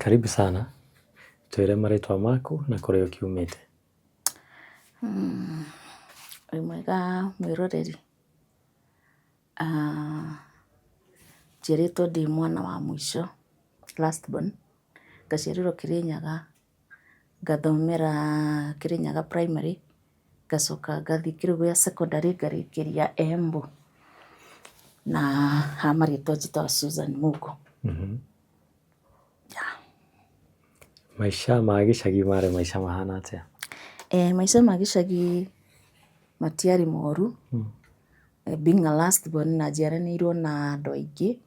Karibu sana. Twĩre marĩtwa maku na kũrĩa ũkiumĩte. Wĩ mwega mwĩroreri. Njĩrĩtwo ndĩ mwana wa mũico, last born, ngaciarĩrwo Kĩrĩnyaga, ngathomera Kĩrĩnyaga primary, ngacoka ngathiĩ kĩrũgũ gĩa secondary ngarĩkĩria Embu, na ha marĩtwa njĩtagwo Susan Mũgo. Maica ma gĩcagi marĩ maica mahana atĩa? Maica ma gĩcagi matiarĩ moru. Being a last born na njiaranĩirwo na andũ aingĩ,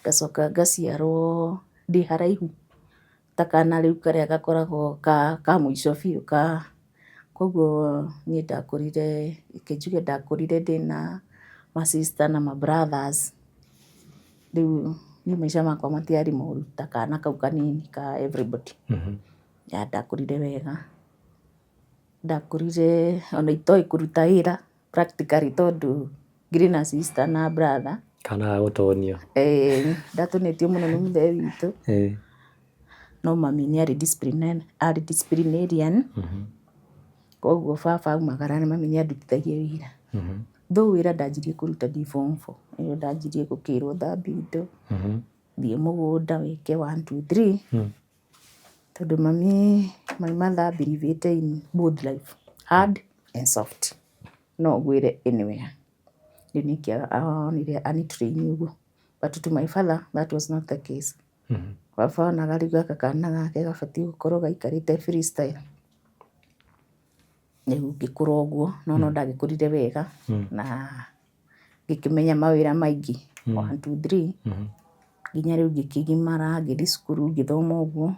ngacoka ngaciarwo ndĩ haraihu ta kana rĩu karĩa gakoragwo ka mũico biũ koguo niĩ ndakũrire, reke njuge ndakũrire ndĩna ma sister na ma brothers. Rĩu niĩ maica makwa matiarĩ moru ta kana kau kanini ka everybody. Ndakũrire wega, ndakũrire ona itoĩ kũruta wĩra practically tondũ ngĩrĩ na sister na brother. Kana ga gũtonio. Ndatonetio mũno nĩ mũthee witũ. No mami nĩ arĩ disciplinarian. Koguo baba aumagara mami nĩ andutithagia wĩra. Though wĩra ndanjirie kũruta ndĩ form 4, ĩyo ndanjirie gũkĩrwo thambia indo, thiĩ mũgũnda wĩke 1, 2, 3. Tondũ mami my mother believed in both life, hard and soft. No ũgwĩre anywhere. Rĩu nĩkĩo onire anitrain ũguo. But to my father that was not the case. Baba onaga rĩu gaka kana gake gabatiĩ gũkorwo gaikarĩte freestyle. Rĩu ngĩkũra ũguo, no ndagĩkũrire wega na ngĩkĩmenya mawĩra maingĩ 1, 2, 3. Nginya rĩu ngĩkĩgimara, ngĩthiĩ cukuru ngĩthoma ũguo.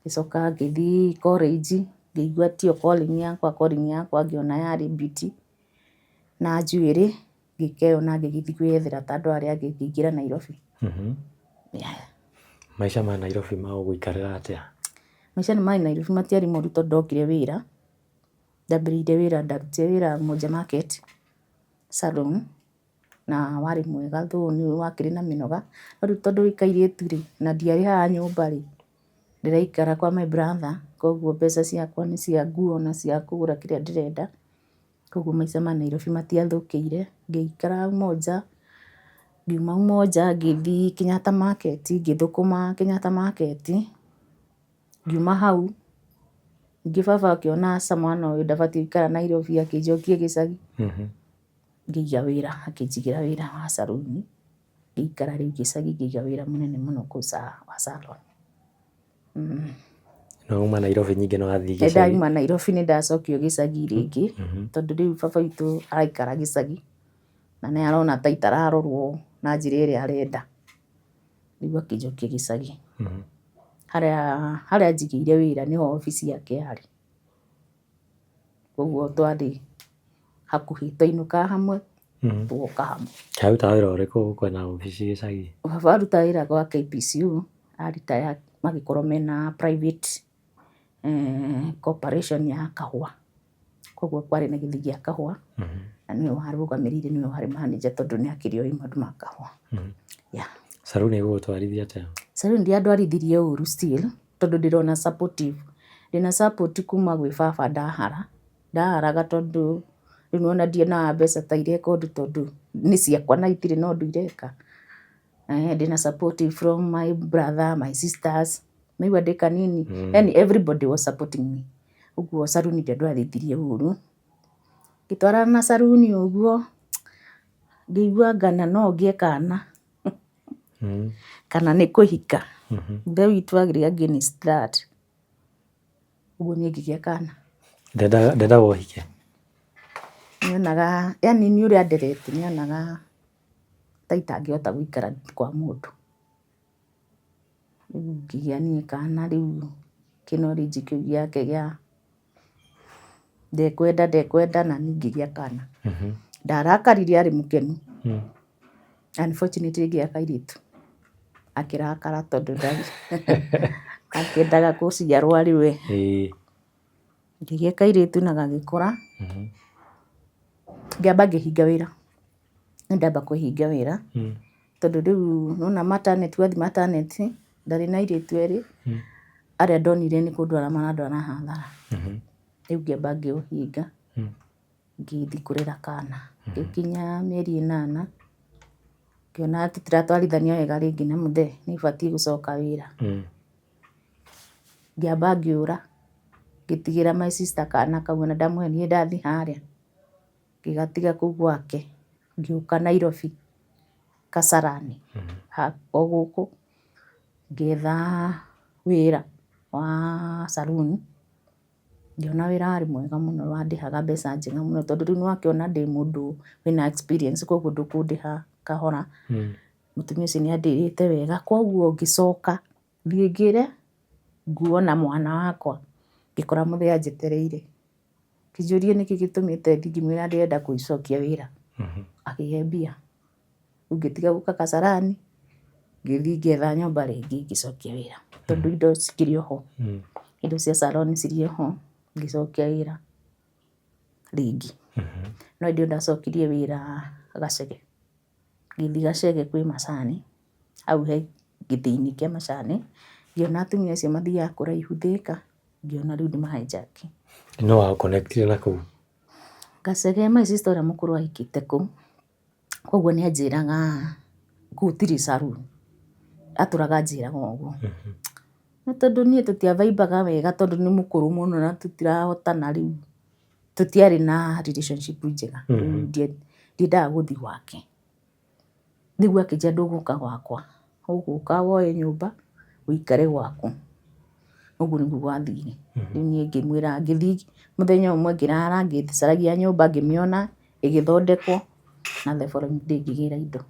Ngĩcoka ngĩthiĩ college, ngĩigua tiyo calling yakwa ngĩona yarĩ beauty na njuĩrĩ, ngĩkeyona ngĩgĩthiĩ kwĩyethera ta andũ arĩa angĩ ngĩingĩra Nairobi. Maica ma Nairobi ma gũikarĩra atĩa? Maica ma Nairobi matiarĩ moru tondũ ndokire wĩra. Ndambĩrĩirie wĩra Moja Market salon na warĩ mwega though nĩ wakĩrĩ na mĩnoga. No rĩu tondũ wĩ kairĩtu rĩ, na ndiarĩ haha nyũmba rĩ, ndĩraikara kwa my brother, koguo mbeca ciakwa nĩ cia nguo na cia kũgũra kĩrĩa ndĩrenda. Koguo maica ma Nairobi matiathũkĩire. Ngĩikara hau Moja, ngiuma hau Moja ngĩthiĩ Kenyatta Market, ngĩthũkũma Kenyatta Market. Ngiuma hau ningĩ baba akĩona aca mwana ũyũ ndabatiĩ gũikara Nairobi, akĩnjokia gĩcagi. Ngĩiga wĩra, akĩnjigĩra wĩra wa salon. Ngĩikara rĩu gĩcagi ngĩiga wĩra mũnene mũno kũu wa salon. No uma Nairobi ningĩ no wathiĩ gĩcagi? Ndauma Nairobi nĩ ndacokio gĩcagi rĩngĩ tondũ rĩu baba witũ araikara gĩcagi na nĩ arona ta itararorwo na njĩra ĩrĩa arenda. Rĩu akĩnjokia gĩcagi. Harĩa njigĩire wĩra nĩho obici yake yarĩ. Koguo twarĩ hakuhĩ, twainũkaga hamwe, tugoka hamwe. Arutaga wĩra ũrĩkũ kwĩna obici gĩcagi? Baba arutaga wĩra gwa KPCU, aritaya magĩkorwo mena private corporation ya kahũa. Koguo kwarĩ na gĩthĩ gĩa kahũa na nĩwe warũgamĩrĩire, nĩwe warĩ manager tondũ nĩ akĩrĩ oĩ maũndũ ma kahũa. Salon ĩgũgũtwarithia atĩa? Salon ndiandwarithirie ũru still tondũ ndĩrona supportive. Ndĩna support kuma gwĩ baba ndaharaga tondũ rĩu ona ndionaga mbeca ta ireka ũndũ tondũ nĩ ciakwa na itirĩ na ũndũ ireka. Ndĩna supportive from my brother, my sisters. Naigua ndĩ kanini, yani everybody was supporting me. Ũguo salon ndiandwarithirie ũru. Ngĩtwarana na salon ũguo, ngĩigua ngana no ngĩe kana. Kana nĩ kũhika. Ithe witũ agĩrĩ against that. Ũguo niĩ ngĩgĩa kana. Ndendaga ũhike? Nĩonaga, yani nĩ ũrĩa nderete, nĩonaga ta itangĩhota gũikara kwa mũndũ. Rĩu ngĩgĩa niĩ kana, rĩu kĩnorĩnji kĩu gĩake gĩa ndekwenda na niĩ ngĩgĩa kana. Ndarakarire arĩ mũkenu. Unfortunately ngĩgĩa kairĩtu akĩrakara tondũ akĩendaga gũciarwo arĩ we. Ngĩgĩa kairĩtu na gagĩkũra. Ngĩamba ngĩhinga wĩra. Nĩ ndamba kũhinga wĩra tondũ rĩu nona maternity, wathiĩ maternity ndarĩ na airĩtu erĩ arĩa ndonire nĩ kũndwara marandwara hathara. Rĩu ngĩamba ngĩũhinga ngĩthiĩ kũrera kana. Ngĩkinya mĩeri 8 ngĩona tũtiratwarithania wega rĩngĩ na mũthee nĩ batiĩ gũcoka wĩra. Ngĩamba ngĩũra ngĩtigĩra my sister kana kau ona ndamũhe niĩ ndathiĩ harĩa ngĩgatiga kũu gwake ngĩũka Nairobi Kasarani o gũkũ ngĩetha wĩra wa saloon. Ngĩona wĩra warĩ mwega mũno wandĩhaga mbeca njega mũno tondũ rĩu nĩwakĩona ndĩ mũndũ wĩna experience koguo ndũkũndĩha kahora. Mũtumia ũcio nĩandĩhĩte wega koguo ngĩcoka thiĩ ngĩre nguo na mwana wakwa ngĩkora mũthee anjetereire. Ngĩnjũria nĩkĩ gĩtũmĩte thiĩ ngĩmwĩra ndĩrenda gũcokia wĩra. Akĩhe mbia. Rĩu ngĩtiga gũka Kasarani ngĩthiĩ ngĩetha nyũmba rĩngĩ ngĩcokia wĩra tondũ indo cikĩrĩ oho. Indo cia salon cirĩ oho ngĩcokia wĩra rĩngĩ. No hĩndĩ ĩyo ndacokirie wĩra Gacege. Ngĩthiĩ Gacege kwĩ macani hau he gĩthĩi-inĩ kĩa macani ngĩona atumia acio mathiaga kũraihu Thĩka ngĩona rĩu ndĩmahijack. No wa connectire na kũu Gacege my sister ũrĩa mũkũrũ ahikĩte kũu koguo nĩanjĩraga gũtirĩ saloon. Atũraga anjĩraga ũguo. Na tondũ niĩ tũtiavaimbaga wega tondũ nĩ mũkũrũ mũno na tũtirahotana rĩu tũtiarĩ na relationship njega. Ndiendaga gũthiĩ gwake. Rĩu akĩnjĩra ndũgũka gwakwa ũgũka woe nyũmba ũikare gwaku. Ũguo nĩguo gwathire. Rĩu niĩ ngĩmwĩra ngĩthiĩ mũthenya ũmwe ngĩrara ngĩcaragia nyũmba ngĩmĩona ĩgĩthondekwo na the following day ngĩgĩra indo.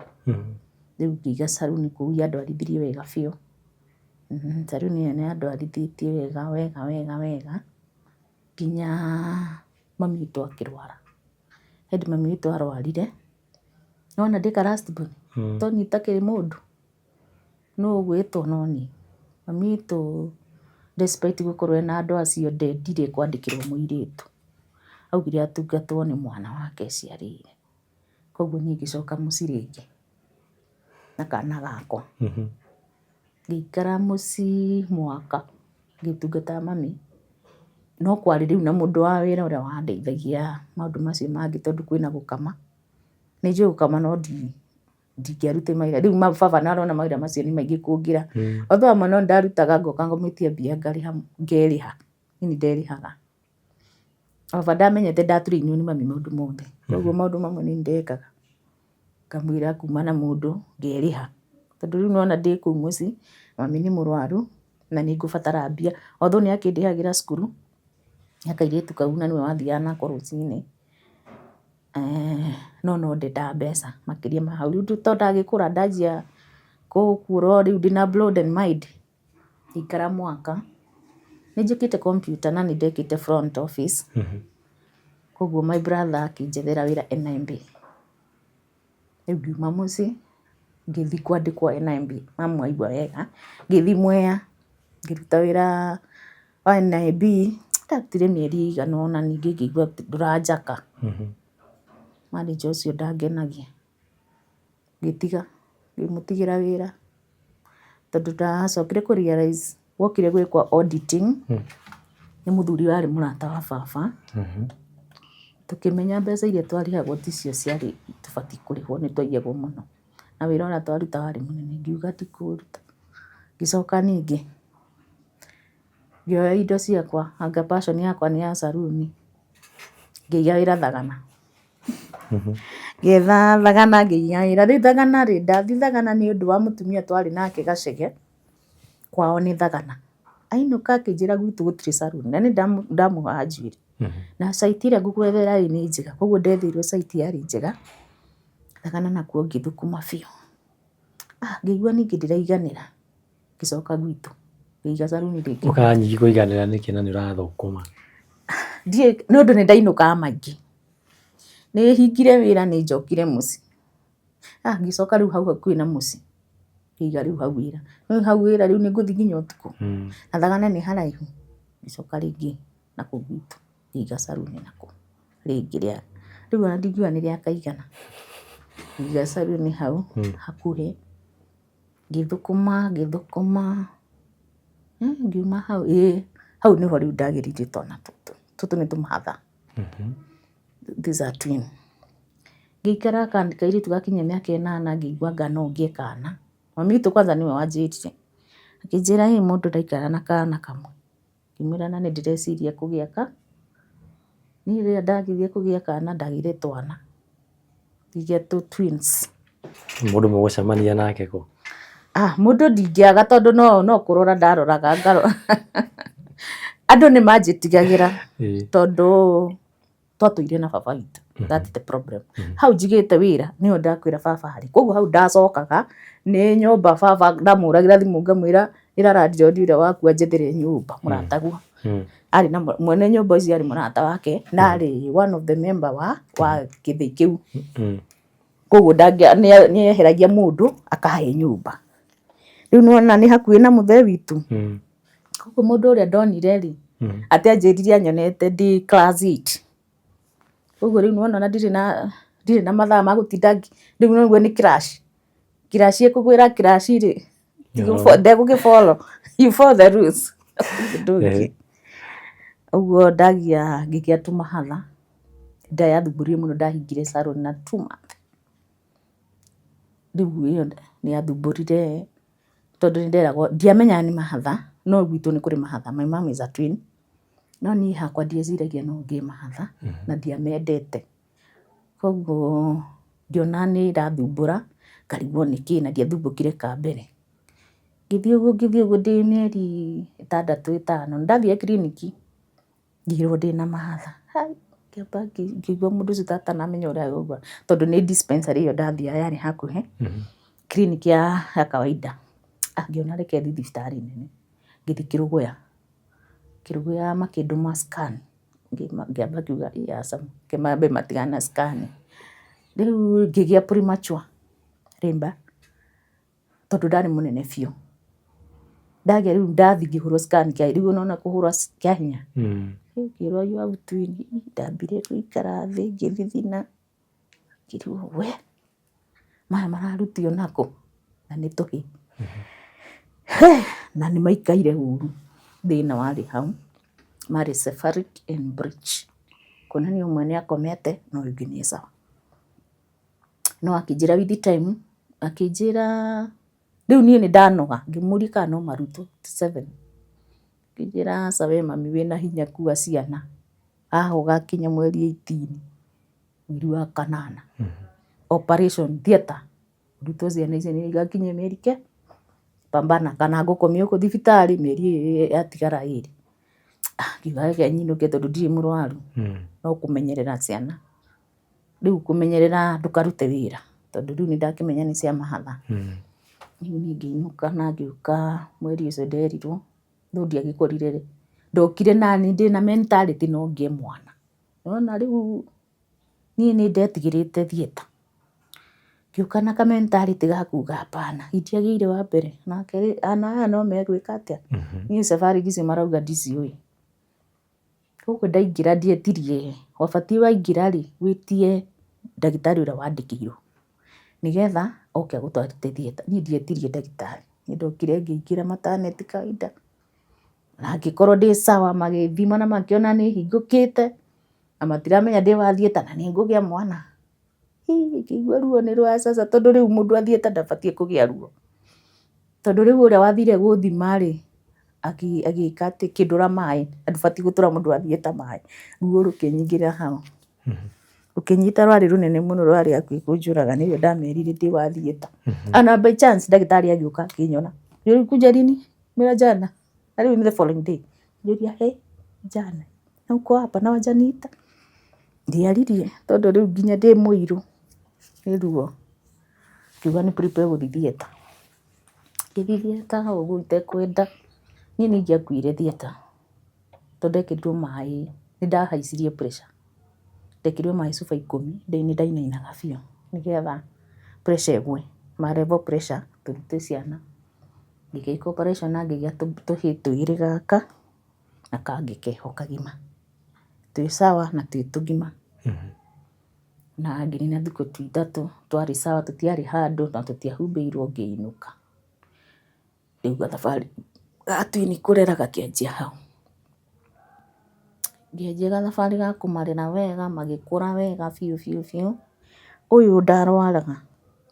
Rĩu ngĩiga saloon kũu yandwarithirie wega biũ. Saloon ĩyo nĩyandwarithĩtie wega nginya mami witũ akĩrwara. Hĩndĩ mami witũ arwarire nĩwona ndĩ last born to niĩ itakĩrĩ mũndũ no ũgwĩtwo no niĩ. Mami witũ despite gũkorwo ena andũ acio ndendire kwandĩkĩrwo mũirĩtu. Augire atungatwo nĩ mwana wake aciarĩire. Koguo niĩ ngĩcoka mũciĩ rĩngĩ na kana gakwa. Ngĩikara mũciĩ mwaka ngĩtungata mami no kwarĩ rĩu na mũndũ wa wĩra ũrĩa wandeithagia maũndũ macio mangĩ tondũ kwĩna gũkama. Nĩnjũĩ gũkama no ndingĩarutire mawĩra. Rĩu baba nĩarona mawĩra macio nĩ maingĩ kũngĩra. Although amwe no ndarutaga ngoka ngomĩtie mbia ngerĩha. Niĩ nĩnderĩhaga. Baba ndamenyete ndaturĩinwo nĩ mami maũndũ mothe. Koguo maũndũ mamwe nĩ ndekaga. Ngamwĩra kuma na mũndũ ngerĩha. Tondũ rĩu nĩwona ndĩ kũu mũciĩ mami nĩ mũrwaru na nĩngũbatara mbia. Although nĩakĩndĩhagĩra cukuru ya kairĩtu kau na nĩwe wathiaga nako rũcinĩ. No ndendaga mbeca makĩria ma hau. Rĩu tondũ ndagĩkũra ndanjia gũkũra rĩu ndĩna broad mind ngĩikara mwaka. Nĩnjĩkĩte computer na nĩndekĩte front office. Koguo my brother akĩnjethera wĩra NIMB. Rĩu ngiuma mũciĩ ngĩthiĩ kwandĩkwo NIMB. Mamu aigua wega ngĩthiĩ Mwea ngĩruta wĩra wa NIMB. Ndarutire mĩeri ĩigana ũna ningĩ ngĩigua ndũranjaka. Manager ũcio ndangenagia. Ngĩtiga ngĩmũtigĩra wĩra tondũ ndacokire kũ realize wokire gwĩkwo auditing nĩ mũthuri warĩ mũrata wa baba. Tũkĩmenya mbeca iria twarĩhagwo ticio ciarĩ tũbatiĩ kũrĩhwo nĩtwaiyagwo mũno na wĩra ũrĩa twaruta warĩ mũnene. Ngiuga ndikũruta. Ngĩcoka ningĩ ngĩoya indo ciakwa anga passion yakwa nĩ ya saloon ngĩiga wĩra Thagana. Ngĩetha Thagana ngĩiga wĩra. Rĩu Thagana ndathiĩ Thagana nĩ ũndũ wa mũtumia twarĩ nake Gacege kwao nĩ Thagana. Ainũka akĩnjĩra gwitũ gũtirĩ saloon na nĩ ndamũhaga njuĩrĩ. Na site ĩrĩa ngũgwethera nĩ njega koguo ndetheirwo site yarĩ njega. Thagana nakuo ngĩthũkũma biũ. Ngĩigua ningĩ ndĩraiganĩra ngĩcoka gwitũ ngĩiga saloon rĩngĩ. Ũkaga nyingĩ kũiganĩra nĩkĩ na nĩũrathũkũma? Ndiĩ nĩ ũndũ nĩndainũkaga maingĩ. Nĩhingire wĩra nĩnjokire mũciĩ. Ngĩcoka rĩu hau hakuhĩ na mũciĩ ngĩiga rĩu hau wĩra. Rĩu hau wĩra rĩu nĩngũthiĩ nginya ũtukũ. Na Thagana nĩ haraihu. Ngĩcoka rĩngĩ nakũu gwitũ ngĩiga saloon nakũu rĩngĩ rĩu ona ndingiuga nĩ rĩakaigana. Ngĩiga saloon hau hakuhĩ ngĩthũkũma ngiuma hau hau niho rĩu ndagĩririe twana tũtũ nĩ tũmahatha. These are twin. Ngĩikara kairĩtu gakinya mĩaka 8 ngĩigua anga no ngĩe kana. Mami witũ kwanza nĩwe wanjĩrire. Akĩnjĩra mũndũ ndaikara na kana kamwe. Ngĩmwĩra na nĩ ndĩreciria kũgĩa niĩ rĩrĩa ndagĩrire kũgĩa kana ndagĩire twana. Ngĩgĩa twins. Mũndũ mũgũcemania nake kũ? Mũndũ ndingĩaga tondũ no kũrora ndaroraga andũ nĩ manjĩtigagĩra tondũ twatũire na baba witũ. That's the problem. Hau njigĩte wĩra nĩho ndakwĩra baba harĩ. Koguo hau ndacokaga nĩ nyũmba baba ndamũragĩra thimũ ngamwĩra ĩra landlord ũrĩa waku anjethere nyũmba mũrataguo. Arĩ na mwene nyũmba ici arĩ mũrata wake na arĩ one of the member wa gĩthĩ kĩu. Koguo nĩeheragia mũndũ akahe nyũmba. Rĩu nĩwona nĩ hakuhĩ na mũthee witũ. Koguo mũndũ ũrĩa ndonire rĩ atĩ anjĩrire anyonete ndĩ class 8. Koguo rĩu nĩwona ndirĩ na mathaa ma gũtinda rĩu nĩguo nĩ crash ĩkũgwĩra crash rĩ ndegũgĩ-follow. You follow the rules. Ũguo ngĩgĩa tũmahatha. Ndayathumburio mũno ndahingire salon na 2 months. Rĩu ĩyo nĩyathumburire tondũ nĩnderagwo ndiamenyaga nĩ mahatha no gwitũ nĩ kũrĩ mahatha. My mom is a twin. No niĩ hakwa ndieciragia no ngĩe mahatha na ndiamendete. Koguo ngĩona nĩ irathumbũra ngarigwo nĩkĩ na ndiathumbũkire kambere. Ngĩthiĩ ũguo ndĩ mĩeri 6-5 ndathiĩ kiriniki ngĩrwo ndĩ na mahatha. Ngĩamba ngĩigua mũndũ ũcio atanamenya ũrĩa aigua tondũ nĩ dispensary ĩyo ndathiaga yarĩ hakuhĩ kiriniki ya kawaida. Ngĩona reke thiĩ thibitarĩ nene. Ngĩthiĩ Kĩrũgũya makĩndũma scan. Ngĩamba ngiuga aca kĩmambe matigana na scan. Rĩu ngĩgĩa premature labor tondũ ndarĩ mũnene biũ. Ndagĩa rĩu ndathiĩ ngĩhũrwo scan rĩu ũnona kũhũrwo kĩa hinya. Ngĩrwo you have twin. Ndambire gũikara thĩ ngĩthithina. Ngĩrigwo we maya mararutio nakũ na nĩ tũhĩĩ. Na nĩ maikaire ũru thĩna warĩ hau marĩ cephalic and breech. Kuonania ũmwe nĩ akomete na ũngĩ nĩ sawa. No akĩnjĩra with time akĩnjĩra rĩu niĩ nĩ ndanoga ngĩmũria kana no marutwo 7. Akĩnjĩra aca we mami wĩna hinya kua ciana. Haha ũgakinya mweri 18 mweri wa 8 operation theatre rutwo ciana icio nĩ igakinya mĩeri pambana kana ngũkomio gũkũ thibitarĩ mĩeri yatigara 2. Ngiuga reke nyinũke tondũ ndirĩ mũrwaru no kũmenyerera ciana. Rĩu kũmenyerera ndũkarute wĩra tondũ rĩu nĩndakĩmenya nĩ cia mahatha. Rĩu niĩ ngĩinũka na ngĩũka mweri ũcio nderirwo no ndiagĩkorire ndokire nani ndĩ na mentality no ngĩe mwana. Nĩwona rĩu niĩ nĩ ndetigĩrĩte theatre. Ngĩũka na ka mentality ga kuga hapana itiagĩire wa mbere nake aya no megwĩka atĩa. Niĩ cephalic icio marauga ndiciũĩ. Koguo ndaingĩra ndietirie wabatiĩ waingĩra rĩ wĩtie ndagĩtarĩ ũrĩa wandĩkĩirwo nĩgetha oke agũtwarĩte theatre. Niĩ ndietirie ndagĩtarĩ nĩ ndokire ngĩingĩra maternity kawaida na ngĩkorwo ndĩ sawa magĩthima na makĩona nĩ hingũkĩte na matiramenya ndĩ wa theatre na nĩ ngũgĩa mwana. Ngĩigua ruo nĩ rwacaca tondũ rĩu mũndũ wa theatre ndabatiĩ kũgĩa ruo tondũ rĩu ũrĩa wathire gũthima rĩ agĩka atĩ kĩndũra maĩ na ndũbatiĩ gũtũra mũndũ wa theatre maĩ. Ruo rũkĩnyingĩrĩra hau rũkĩnyita rwarĩ rũnene mũno rwarĩ hakuhĩ kũnjũraga. Nĩrĩo ndamerire ndĩ wa theatre na by chance ndagĩtarĩ agĩũka akĩnyona ulikuja lini? Mira jana. Na rĩu nĩ the following day ngĩũria jana na uko hapa na wajaniita. Ndiaririe tondũ rĩu nginya ndĩ mũirũ nĩ ruo. Ngiuga nĩ prepare gũthiĩ theatre. Ngĩthiĩ theatre ũguo itekwenda niĩ nĩ ingĩakuire theatre tondũ ndekĩrirwo maĩ nĩ ndahaicirie pressure. Ndekĩrirwo maĩ cuba 10 nĩ ndainainaga biũ nĩgetha pressure ĩgwe ma level pressure tũrute ciana. Ngĩgĩka operation na ngĩgĩa tũhĩĩ 2 gaka na kangĩ keho kagima twĩ sawa na twĩ tũgima. Na ngĩnina thikũ 3 twarĩ sawa tũtiarĩ handũ na tũtiahumbĩirwo ngĩinũka. rĩu gathabarĩ gatwini kũrera gakĩanjia hau. Ngĩanjia gathabarĩ ga kũmarera wega, magĩkũra wega biũ. Ũyũ ndarwaraga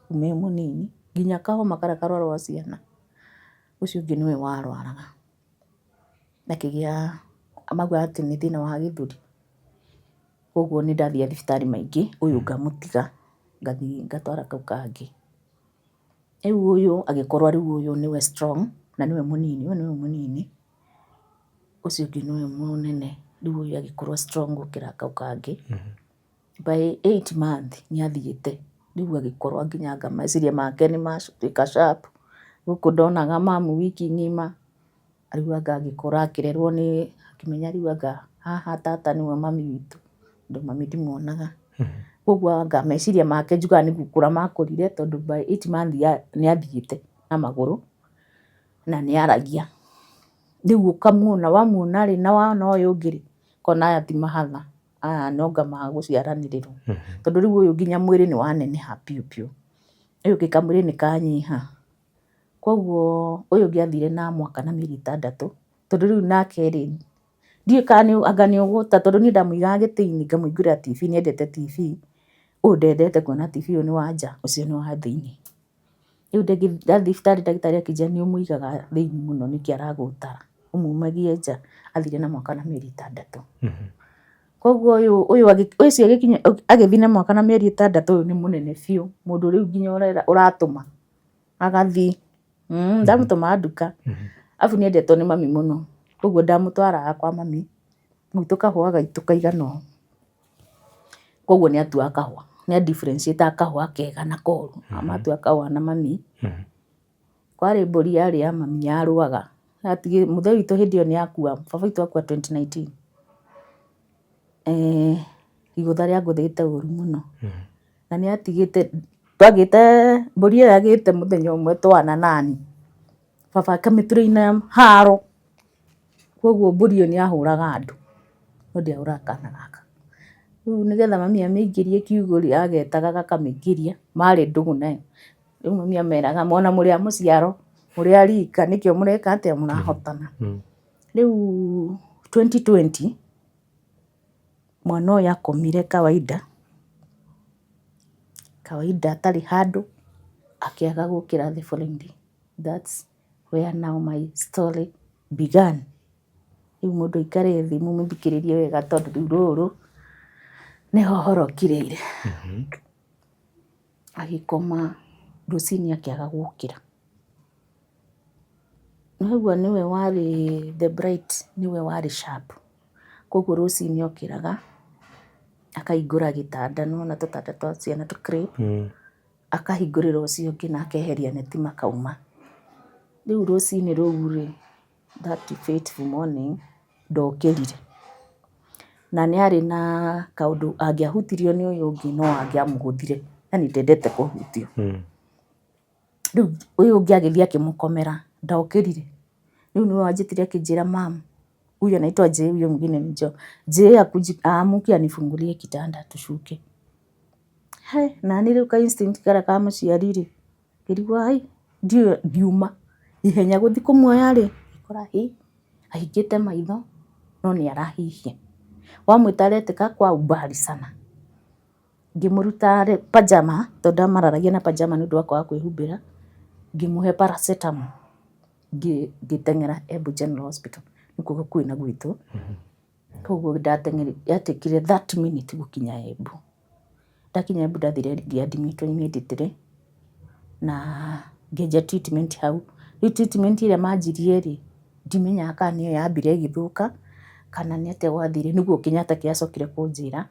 kuma e mũnini nginya kahoma karĩa karwaragwo ciana, ũcio ũngĩ nĩwe warwaraga, akĩgĩa mauga atĩ nĩ thĩna wa gĩthũri. Koguo nĩ ndathiaga thibitarĩ maingĩ, ũyũ ngamũtiga ngathiĩ ngatwara kau kangĩ. Rĩu ũyũ agĩkorwo rĩu ũyũ nĩwe strong na nĩwe mũnini, ũyũ nĩwe mũnini, ũcio ũngĩ nĩwe mũnene, rĩu ũyũ agĩkorwo strong gũkĩra kau kangĩ. By 8 months nĩ athiĩte, rĩu agĩkorwo nginya meciria make nĩ matuĩka sharp. Gũkũ ndonaga mamu wiki ng'ima, rĩu anga agĩkũra akĩrerwo nĩ akĩmenya rĩu anga haha tata nĩwe mami witũ, tondũ mami ndimuonaga. Koguo anga meciria make njugaga nĩ gũkũra makũrire, tondũ by 8 months nĩ athiĩte na magũrũ na nĩ aragia. Rĩu ũkamuona, wamuona rĩ na wona ũyũ ũngĩ rĩ, ũkona aya ti mahatha, aya no anga magũciaranĩrĩrwo, tondũ rĩu ũyũ nginya mwĩrĩ nĩ waneneha biũ. Ũyũ ũngĩ kamwĩrĩ nĩ kanyiha. Koguo ũyũ ũngĩ athire na mwaka na mĩeri 6, tondũ rĩu nake rĩ ndiũĩ kana anga nĩ ũgũta, tondũ niĩ ndamũigaga gĩtĩ-inĩ ngamũingĩrĩra TV, nĩendete TV. Ũyũ ndendete kuona TV, ũyũ nĩ wa nja, ũcio nĩ wa thĩinĩ. Rĩu ndathiĩ thibitarĩ ndagĩtarĩ akĩnjĩra nĩ ũmũigaga thĩinĩ mũno nĩkĩ aragũtara, ũmumagie nja. Athire na mwaka na mĩeri 6. Koguo ũyũ ũcio agĩthiĩ na mwaka na mĩeri 6, ũyũ nĩ mũnene biũ, mũndũ rĩu nginya ũratũma agathiĩ, ndamũtũma nduka. Arabu nĩ endetwo nĩ mami mũno, koguo ndamũtwaraga kwa mami, gwitũ kahũa gaitũ kaigana ũũ. Koguo nĩ atuaga kahũa, nĩ a differentiaga kahũa kega na koru, amatua kahũa na mami. Kwarĩ mbũri yarĩ ya mami yarũaga, mũthee witũ hĩndĩ ĩyo nĩ akua, baba witũ akua 2019. Igũtha rĩa gũthĩte ũru mũno, na nĩ atigĩte, twagĩte mbũri ĩyo yagĩte mũthenya ũmwe twana nani, baba akamĩturaina haro. Koguo mbũri ĩyo nĩ yahũraga andũ, no ndĩahũraga kana gaka. Rĩu nĩgetha mami amĩingĩrie kiugũ rĩ, agetaga gakamĩingĩria, marĩ ndũgũ nayo. Rĩu mami ameraga mona mũrĩ a mũciaro, mũrĩ a rika, nĩkĩo mũreka atĩa, mũrahotana. Rĩu 2020 mwana ũyũ akomire kawaida atarĩ handũ, akĩaga gũkĩra the following day. That's where now my story began. Rĩu mũndũ aikare thĩ mũthikĩrĩrie wega, tondũ rĩu rũrũ nĩho horokire. Agĩkoma rũcinĩ akĩaga gũkĩra. Noguo nĩwe warĩ the bright, nĩwe warĩ sharp. Koguo rũcinĩ okĩraga akahingũra gĩtanda, nĩwona tũtanda twa ciana tũ crib, akahingũrĩra ũcio ũngĩ na akeheria neti makauma. Rĩu rũcinĩ rũu rĩ, that fateful morning ndokĩrire, na nĩ arĩ na kaũndũ angĩahutirio nĩ ũyũ ũngĩ no angĩamũgũthire, yani ndendete kũhutio. Rĩu ũyũ ũngĩ agĩthiĩ akĩmũkomera, ndokĩrire. Rĩu nĩwe wanjĩtire akĩnjĩra mama, huyu anaitwa Jay, huyo mwingine ni Joe, Jay aamke anifungulie kitanda tushuke. Nani rĩu ka instinct karĩa ka mũciari rĩ, ngĩrigwo ngiuma ihenya gũthiĩ kũmuoya rĩ, ngĩkora ahingĩte maitho no nĩ arahihia. Wamwĩta aretĩka kwa umbali sana. Ngĩmũruta pajama, tondũ ndamararagia na pajama nĩ ũndũ wa kwaga kwĩhumbĩra, ngĩmũhe paracetamol, ngĩteng'era Embu General Hospital, nĩkuo gũkuhĩ na gwitũ. Koguo yatĩkire 30 minutes gũkinya Embu. Ndakinya Embu ndathire ngĩadmitwo immediately na ngĩanjia treatment hau. Rĩu treatment ĩrĩa manjirie rĩ, ndimenyaga kana nĩyo yambire ĩgĩthũka kana nĩ atĩa gwathire, nĩguo Kenyatta kĩacokire kũnjĩra,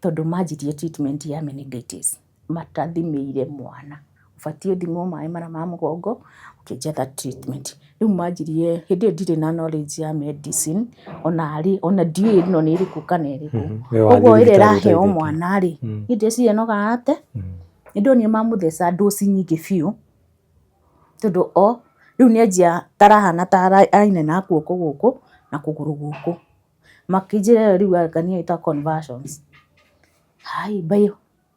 tondũ manjirie treatment ya meningitis, matathimĩire mwana, ũbatiĩ ũthimwo maĩ marĩa ma mũgongo ũkĩanjia that treatment. Rĩu manjirie, hĩndĩ ĩyo ndirĩ na knowledge ya medicine, ona ndiũĩ ĩno nĩ ĩrĩkũ kana ĩrĩkũ. Koguo ĩrĩa ĩraheo mwana rĩ, niĩ ndeciria no gate, nĩ ndonire mamũtheca dosi nyingĩ biũ, tondũ rĩu nĩ anjia tarahana ta arainena guoko gũkũ na kũgũrũ gũkũ. Makĩnjĩra rĩu anga nĩyo ĩtagwo conversions.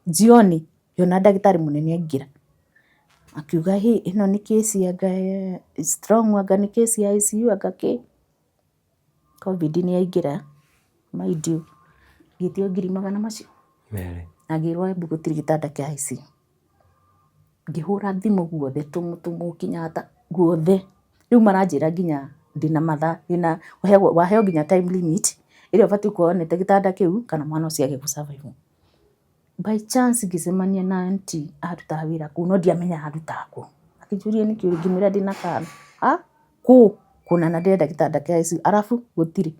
Jioni yona ndagĩtarĩ mũnene aingĩra, akiuga ĩno nĩ kesi anga strong anga nĩ kesi ya ICU anga kĩ. COVID nĩ yaingĩra mind you, gĩtio 100,000 macio na ngĩrwo Embu gũtirĩ gĩtanda kĩa ICU. Ngĩhũra thimũ guothe tũmũkinyata guothe, rĩu maranjĩra nginya ndĩna mathaa, waheo nginya time limit ĩrĩa ũbatiĩ gũkorwo wonete gĩtanda kĩu kana mwana ũcio age gũ survive. By chance ngĩcemania na aunty arutaga wĩra kũu no ndiamenyaga arutaga kũ. Akĩnjũria nĩkĩ, ngĩmwĩra ndĩna kana. Kũna na ndĩrenda gĩtanda kĩa ICU arabu gũtirĩ.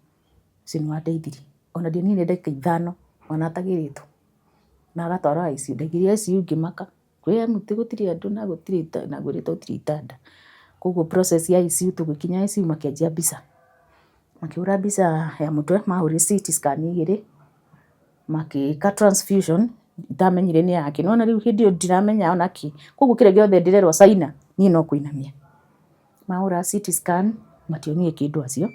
Ũcio nĩ wandeithirie. Ona ndionire ndagĩka 5 ona atagĩrĩtwo. Na agatwarwo ICU. Ndaingĩrire ICU ngĩmaka. Kwĩ mũtĩ gũtirĩ andũ na gũtirĩ na gwĩrĩtwo gũtirĩ itanda. Koguo process ya ICU tũgĩkinya ICU makĩanjia mbica. Makĩhũra mbica ya mũtwe, mahũrire CT scan 2, makĩka transfusion, itamenyire nĩ yake. Nĩwona rĩu hĩndĩ ĩyo ndiramenya ona kĩ. Koguo kĩrĩa gĩothe ndĩrerwo China, niĩ no kũinamia. Mahũra CT scan, mationire kĩndũ acio.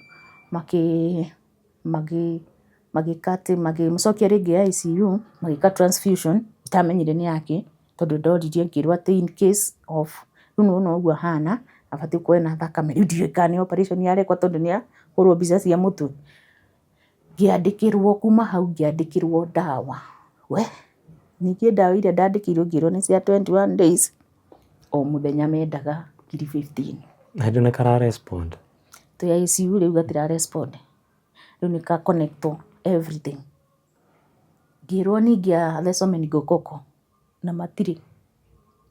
Magĩmũcokia rĩngĩ ICU, magĩka transfusion, itamenyire nĩ yake. Tondũ ndoririe ngĩrwo atĩ in case of rĩu no ũguo ahana, abatiĩ gũkorwo ena thakame. Rĩu ndiũĩ kana nĩ operation yarekwo tondũ nĩ ahũrwo mbica cia mũtwe. Ngĩandĩkĩrwo kuma hau ngĩandĩkĩrwo ndawa. Ningĩ ndawa iria ndandĩkĩirwo ngĩrwo nĩ cia 21 days. O mũthenya mendaga 15. Na hĩndĩ nĩ kara respond. Tũ ICU rĩu gatira respond. Rĩu nĩ ka connect everything. Ngĩrwo ningĩ athecwo meningococcal na matirĩ.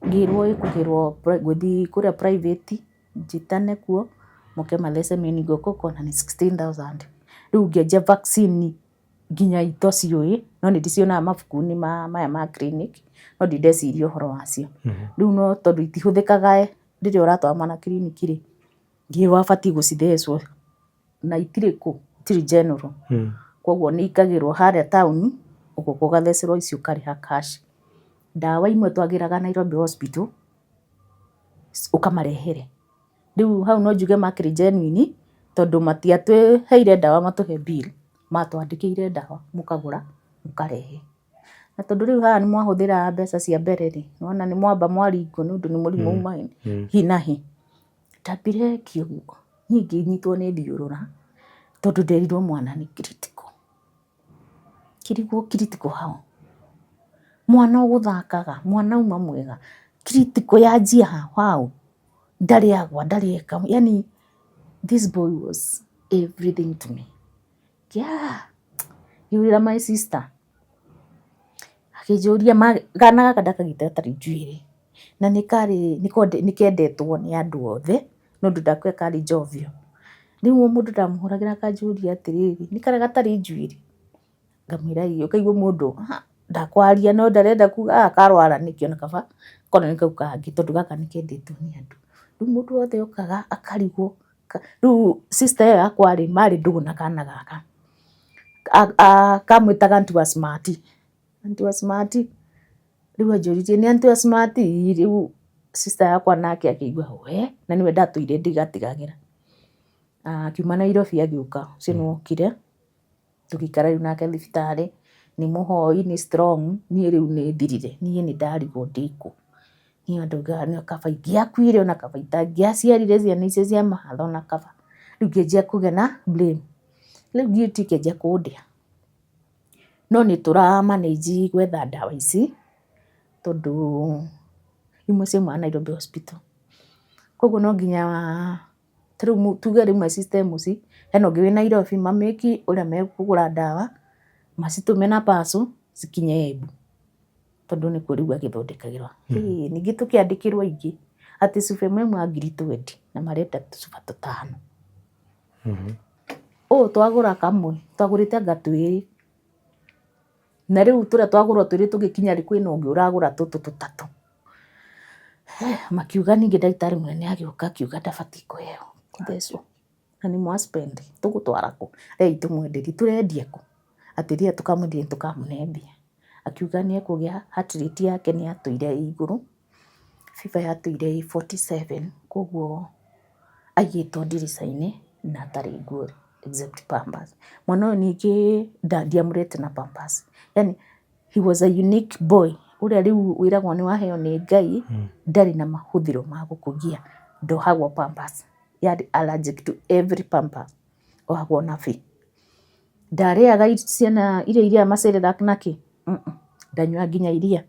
Ngĩrwo ĩkũgĩrwo gũthiĩ kũrĩa private njĩtane kuo moke mathece meningococcal na nĩ 16,000. Rĩu ngĩanjia vaccine nginya ito ciũĩ no nĩ ndicionaga mabuku-inĩ maya ma clinic no ndindeciria ũhoro wacio. Rĩu no tondũ itihũthĩkaga rĩrĩa ũratwara mwana clinic rĩ, ngĩrwo abatiĩ gũcithecwo na itirĩ kũ, itirĩ general. Koguo nĩ ikagĩrwo harĩa town ũguo ũgathecerwo icio ũkarĩha cash. Ndawa imwe twagĩraga Nairobi Hospital ũkamarehere. Rĩu hau no njuge makĩrĩ genuine tondũ matiatũheire ndawa matũhe bill, matwandĩkĩire ndawa mũkagũra mũkarehe. Na tondũ rĩu haha nĩ mwahũthĩra mbeca cia mbere rĩ, nĩwona nĩ mwamba mwaringwo nĩ ũndũ nĩ mũrimũ uma hi na hi. Ndambire kĩũguo niĩ ngĩnyitwo nĩ thiũrũra tondũ nderirwo mwana nĩ critical. Kĩrigwo critical hau. Mwana ũgũthakaga, mwana uma mwega. Critical yanjia hau. Ndarĩ agwa, ndarĩ eka. Yani this boy was everything to me. Ngĩũrĩra my sister. Akĩnjũria kana gaka ndakagĩte gatarĩ njuĩrĩ. Na nĩ kendetwo nĩ andũ othe no ndũ ndakũĩ karĩ jovio. Rĩu mũndũ ndamũhũragĩra akanjũria atĩrĩrĩ, nĩ karĩa gatarĩ njuĩrĩ? Ngamwĩra ĩĩ. Ũkaigua mũndũ ndakwaria no ndarenda kuga karwara nĩkĩ ona kaba kona nĩ kau kangĩ tondũ gaka nĩ kendetwo nĩ andũ. Rĩu mũndũ wothe okaga akarigwo. Rĩu sister ĩyo yakwa rĩ marĩ ndũgũ na kana gaka. Akamwĩtaga aunty wa smart. Aunty wa smart. Rĩu anjũririe nĩ aunty wa smart? Rĩu sister yakwa nake akĩigua na nĩwe ndatũire ndigatigagĩra. Akiuma Nairobi agĩũka. Ũcio nĩ wokire. Tũgĩikara rĩu nake thibitarĩ. Nĩ mũhoi nĩ strong. Niĩ rĩu nĩ thirire. Niĩ nĩ ndarigwo ndĩkũ. Niĩ ndauga nĩ kaba ingĩakuire ona kaba ingĩaciarire ciana icio cia mahatha ona kaba. Rĩu ngĩanjia kũgĩa na blame. Rĩu guilt ĩkĩanjia kũndĩa. No nĩ tũra manage gwetha ndawa ici tondũ imwe ciauma Nairobi Hospital. Koguo no nginya rĩu tuge rĩu my sister mũci hena ũngĩ wĩ Nairobi mamĩki ũrĩa megũkũgũra ndawa macitũme na parcel cikinye Embu tondũ nĩkuo rĩu agĩthondekagĩrwa. Ningĩ tũkĩandĩkĩrwo aingĩ atĩ cuba ĩmwe ya 20,000 na marenda tũcuba 5. Twagũra kamwe twagũrĩte anga 2 na rĩu tũrĩa twagũrwo 2 tũgĩkinya rĩ kwĩna ũngĩ ũragũra tũtũ 3. Makiuga ningĩ ndagĩtarĩ mũnene agĩũka akiuga ndabatiĩ kũheo gũthecwo na nĩ mwaspend tũgũtwara kũ tũmwenderie tũrendia kũ atĩ rĩrĩa tũkamwenderia tũkamũne mbia. Akiuga nĩ ekũgĩa heart rate yake nĩ yatũire igũrũ, fever yatũire 47, koguo aigĩtwo ndirica-inĩ na atarĩ nguo except pampers. Mwana ũyũ ningĩ ndiamũrĩte na pampers. Yani he was a unique boy uria riu wiragwo ni waheo ni Ngai ndari na mahuthiro ma gukugia ndohagwo pampers yari allergic to every pampers ohagwo na fi ndariaga ciana iria macerelac naki ndanywa nginya iria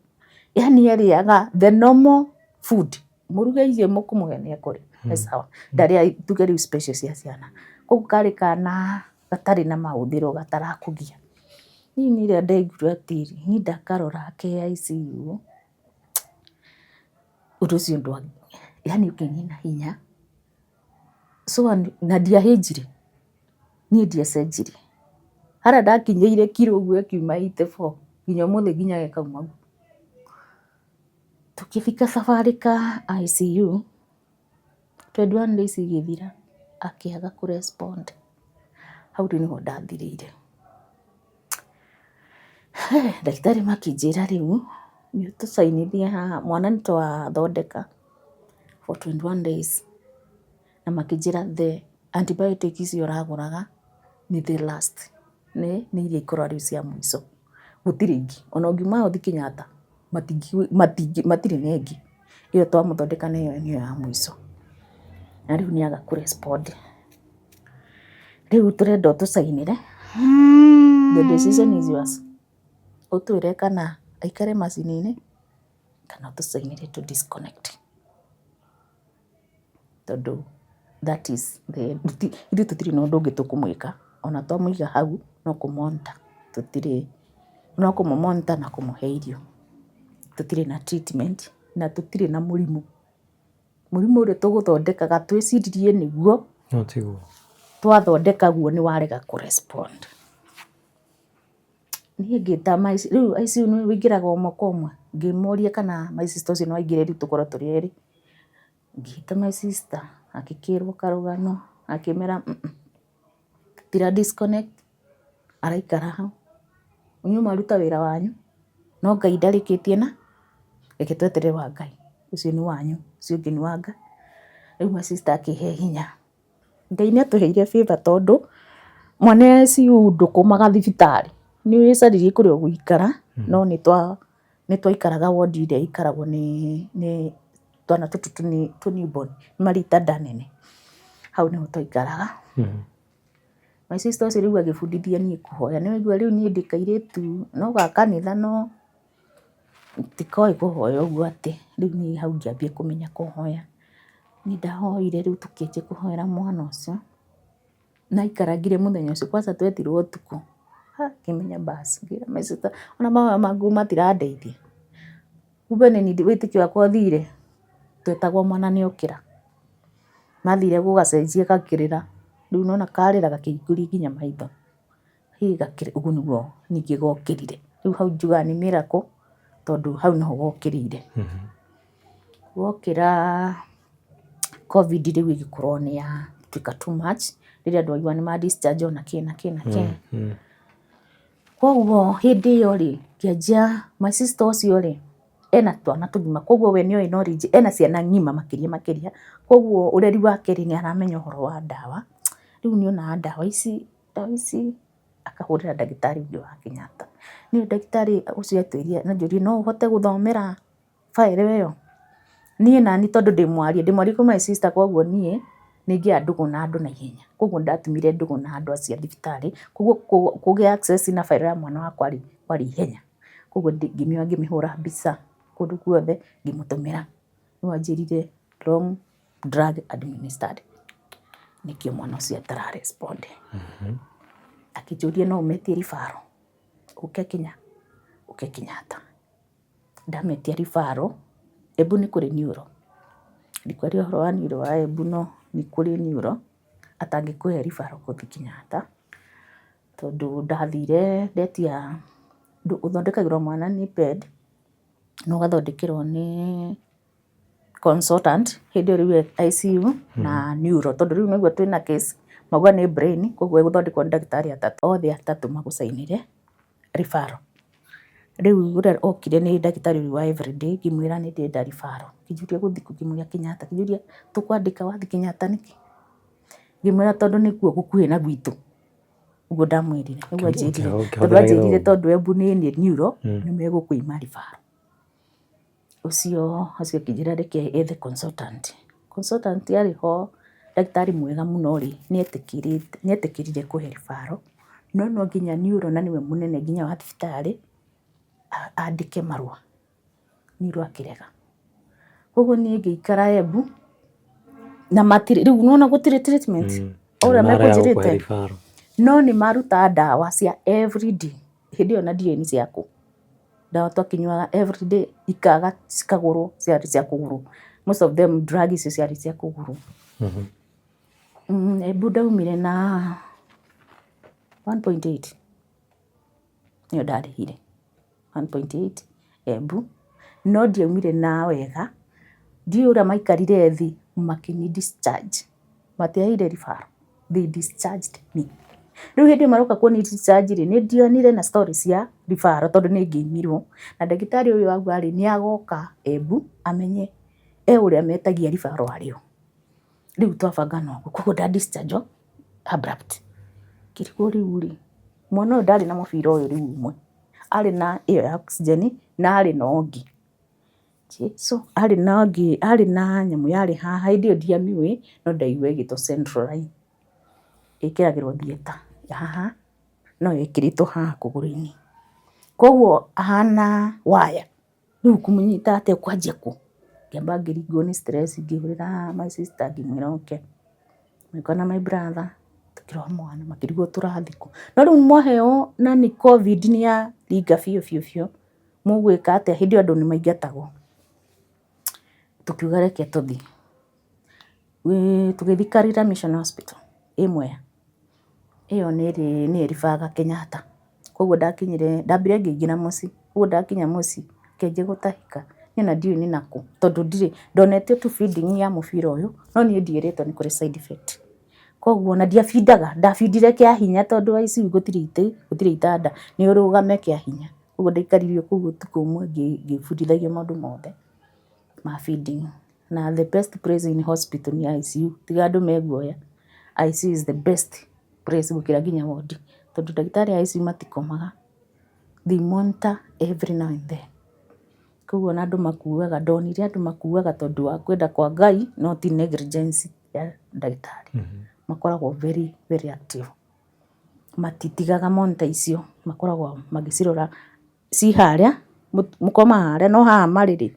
yani ariaga the normal food muruge irio mukumuge kuri sawa ndaria tuge riu special cia ciana koguo kari kana gatari na mahuthiro gatarakugia ni ria ndaigua atiri ni ndakarora KICU undu ucio ndwa yani ukinyina hinya so na ndiahĩnjire niĩ ndiacenjire hara ndakinyĩire kiro ũguo kiuma 84 nginya ũmũthĩ nginya gekauma tukifika safari ka ICU 21 days igĩthira akĩaga kũrespond hau nĩho ndathirĩire ndagĩtarĩ makĩnjĩra rĩu nĩtũcainithie haha mwana nĩtwathondeka for 21 days na makĩnjĩra the antibiotics icio ũragũraga nĩ the last nĩ iria ikorwo rĩu cia mũico gũtirĩ ingĩ ona ũngiuma ũthi Kenyatta matirĩ na ĩngĩ ĩyo twamũthondeka nĩyo ya mũico na rĩu nĩaga kũrespond rĩu tũrenda ũtũcainĩre the decision is yours ũtwĩre kana aikare macini-inĩ kana ũtũcainĩre to disconnect tondũ that is the ithuĩ tũtirĩ na ũndũ ũngĩ tũkũmwĩka ona twamũiga hau no kũmonita tũtirĩ no kũmũmonita na kũmũhe irio tũtirĩ na treatment na tũtirĩ na mũrimũ ũrĩa tũgũthondekaga twĩciririe nĩguo no tiguo twathondeka guo nĩ warega kũrespond niĩ ngĩta rĩu ICU nĩ wĩingĩraga o mwaka ũmwe ngĩmoria kana my sister ũcio no aingĩre rĩu tũkorwo tũrĩ erĩ ngĩta my sister akĩkĩrwo karũgano akĩmera tira disconnect araikara hau inyuĩ mwaruta wĩra wanyu no Ngai ndarĩkĩtie na reke tweterere wa Ngai ũcio nĩ wanyu ũcio ũngĩ nĩ wa Ngai rĩu my sister akĩhe hinya Ngai nĩ atũheire favor tondũ mwana ICU ndũkũmaga thibitarĩ nĩ wĩcaririe kũrĩa ũgũikara no nĩ twaikaraga ward ĩrĩa ikaragwo nĩ twana tũtũ tũ newborn marita nene hau nĩho twaikaraga my sister ũcio rĩu agĩbundithia niĩ kũhoya nĩ waigua rĩu niĩ ndĩ kairĩtu no ga kanitha no tikoĩ kũhoya ũguo atĩ rĩu niĩ hau ngĩambia kũmenya kũhoya nĩ ndahoire rĩu tũkĩnjia kũhoera mwana ũcio na ikaragire mũthenya ũcio kwanza twetirwo ũtukũ ngĩmenya basi ngĩra my sister ona mahoya mangu matirandeithia kumbe nĩ wĩtĩkio wakwa ũthire twetagwo mwana nĩokĩra mathire gũgacenjia gakĩrĩra rĩu nona karĩra gakĩihũria nginya maitho ũguo nĩguo ningĩ gokĩrire rĩu hau njugaga nĩ miracle tondũ hau niho gokĩrire gokĩra COVID rĩu ĩgĩkorwo nĩ ya tuĩka too much rĩrĩa andũ aigua nĩ ma discharge ona kĩ koguo hĩndĩ ĩyo rĩ ngĩanjia my sister ũcio rĩ ena twana tũgima koguo we nĩoĩ knowledge ena ciana ng'ima makĩria koguo ũreri wake rĩ nĩ aramenya ũhoro wa ndawa rĩu nĩonaga ndawa ici akahũrĩra ndagĩtarĩ ũngĩ wa Kenyatta niĩ ndagĩtarĩ ũcio atwĩria na njũrie no ũhote gũthomera file ĩyo niĩ nani tondũ ndĩmwarie kwa my sister koguo niĩ nĩngĩaga ndũgũ na andũ na ihenya koguo ndatumire ndũgũ na andũ acio thibitarĩ koguo kũgĩa access na file ya mwana wakwa kwarĩ ihenya koguo ngĩmĩoya ngĩmĩhũra mbica kũndũ guothe ngĩmũtũmĩra nĩ wanjĩrire wrong drug administered nĩkĩo mwana ũcio atararespond akĩnjũria no ũmetie ribaro ũke Kenyatta ndametia ribaro Embu nĩ kũrĩ neuro ndikwaria ũhoro wa neuro wa Embu no nĩ kũrĩ neuro atangĩkũhe ribaro gũthiĩ Kenyatta tondũ ndathire ndetia ũthondekagĩrwo mwana nĩ PED no gathondekerwo nĩ consultant hĩndĩ ĩyo rĩu ICU na neuro tondũ rĩu nĩguo twĩna case mauga nĩ brain koguo gũthondekwo nĩ ndagĩtarĩ atatũ othe atatũ magũcainire ribaro rĩu ũrĩa okire nĩ ndagĩtarĩ wa everyday ngĩmwĩra nĩ ndĩrenda ribaro ngĩnjũria gũthiĩ ngĩmũria Kenyatta ngĩnjũria tũkwandĩka wathi Kenyatta nĩkĩ ngĩmwĩra tondũ nĩkuo gũkuhĩ na gwitũ ũguo ndamwĩrire nĩguo anjĩrire tondũ Embu nĩ neuro nĩ megũkũima ribaro ucio akĩnjĩra reke ethe consultant. Consultant arĩ ho ndagĩtarĩ mwega mũno rĩ, nĩetĩkĩrire kũhe referral, no nginya neuro na nĩwe mũnene nginya wa thibitarĩ andĩke marũa, neuro akĩrega. Koguo niĩ ngĩikara Embu na matirĩ, rĩu nĩwona gũtirĩ treatment ũrĩa mekũnjĩrĩte, no nĩ maruta ndawa cia everyday. Hĩndĩ ĩyo na ndiũĩ nĩ ciakũ, ndawa twakĩnyuaga everyday ikaga cikagũrwo, ciarĩ cia kũgũrwo, most of them drug icio ciarĩ cia kũgũrwo. Embu ndaumire na 1.8 nĩyo ndarĩhire 1.8 Embu, no ndiaumire na wega, ndiũĩ ũrĩa maikarire thĩ makĩni discharge, matiaheire referral, they discharged me. Rĩu hĩndĩ ĩyo maroka kũni discharge rĩ, nĩ ndionire na story cia referral tondũ nĩ ngĩimirwo, na ndagĩtarĩ ũyũ auga rĩ, nĩ agoka Embu amenye ũrĩa metagia referral arĩ o. Rĩu twabanga no ũguo, koguo nda discharge abrupt. Ngĩrigwo rĩu rĩ, mwana ũyũ ndarĩ na mũbira ũyũ rĩu ũmwe, arĩ na ĩyo ya oxygen na arĩ na ũngĩ. So arĩ na nyamũ yarĩ haha, hĩndĩ ĩyo ndiamĩũĩ, no ndaigua ĩgĩtwo central line, ĩkĩragĩrwo theatre haha, no ĩkĩrĩtwo haha kũgũrũ-inĩ, koguo ahana waya. Rĩu kũmũnyita atĩa, kwanjia kũ? Ngĩamba ngĩringwo nĩ stress, ngĩhũrĩra my sister ngĩmwĩra oke, ngĩũka na my brother tũkĩroha mwana, makĩrigwo tũrathikwo. No rĩu mwaheo na nĩ COVID nĩ yaringa biũ, mũgwĩka atĩa? Hĩndĩ ĩyo andũ nĩ maingatagwo. Tukiuga reke tũthiĩ, tũgĩthiĩ Karĩra Mission Hospital ĩ Mwea, ĩyo nĩ ĩribaga Kenyatta. Koguo ndambire ngĩingĩra mũciĩ, koguo ndakinya mũciĩ ngĩanjia gũtahĩka, niĩ na ndiũĩ nĩ nakũ, tondũ ndonetio tu feeding ya mũbira ũyũ, no niĩ ndierĩtwo nĩ kũrĩ side effect. Koguo na ndiabindaga, ndabindire kĩa hinya tondũ ICU gũtirĩ itanda, nĩ ũrũgame kĩa hinya. Koguo ndaikaririo kũu ũtukũ ũmwe ngĩbundithagio maũndũ mothe ma feeding. Na the best place in hospital ni ICU, tiga andũ meguoya, ICU is the best place gũkĩra nginya ward, tondũ ndagĩtarĩ a ICU matikomaga, they monitor every now and then. Koguo na andũ makuaga, ndonire andũ makuaga tondũ wa kwenda kwa Ngai, no ti negligence ya ndagĩtarĩ. Makoragwo very very active, matitigaga monitor icio, makoragwo magĩcirora ci harĩa, mũkoma harĩa, no haha marĩ rĩ,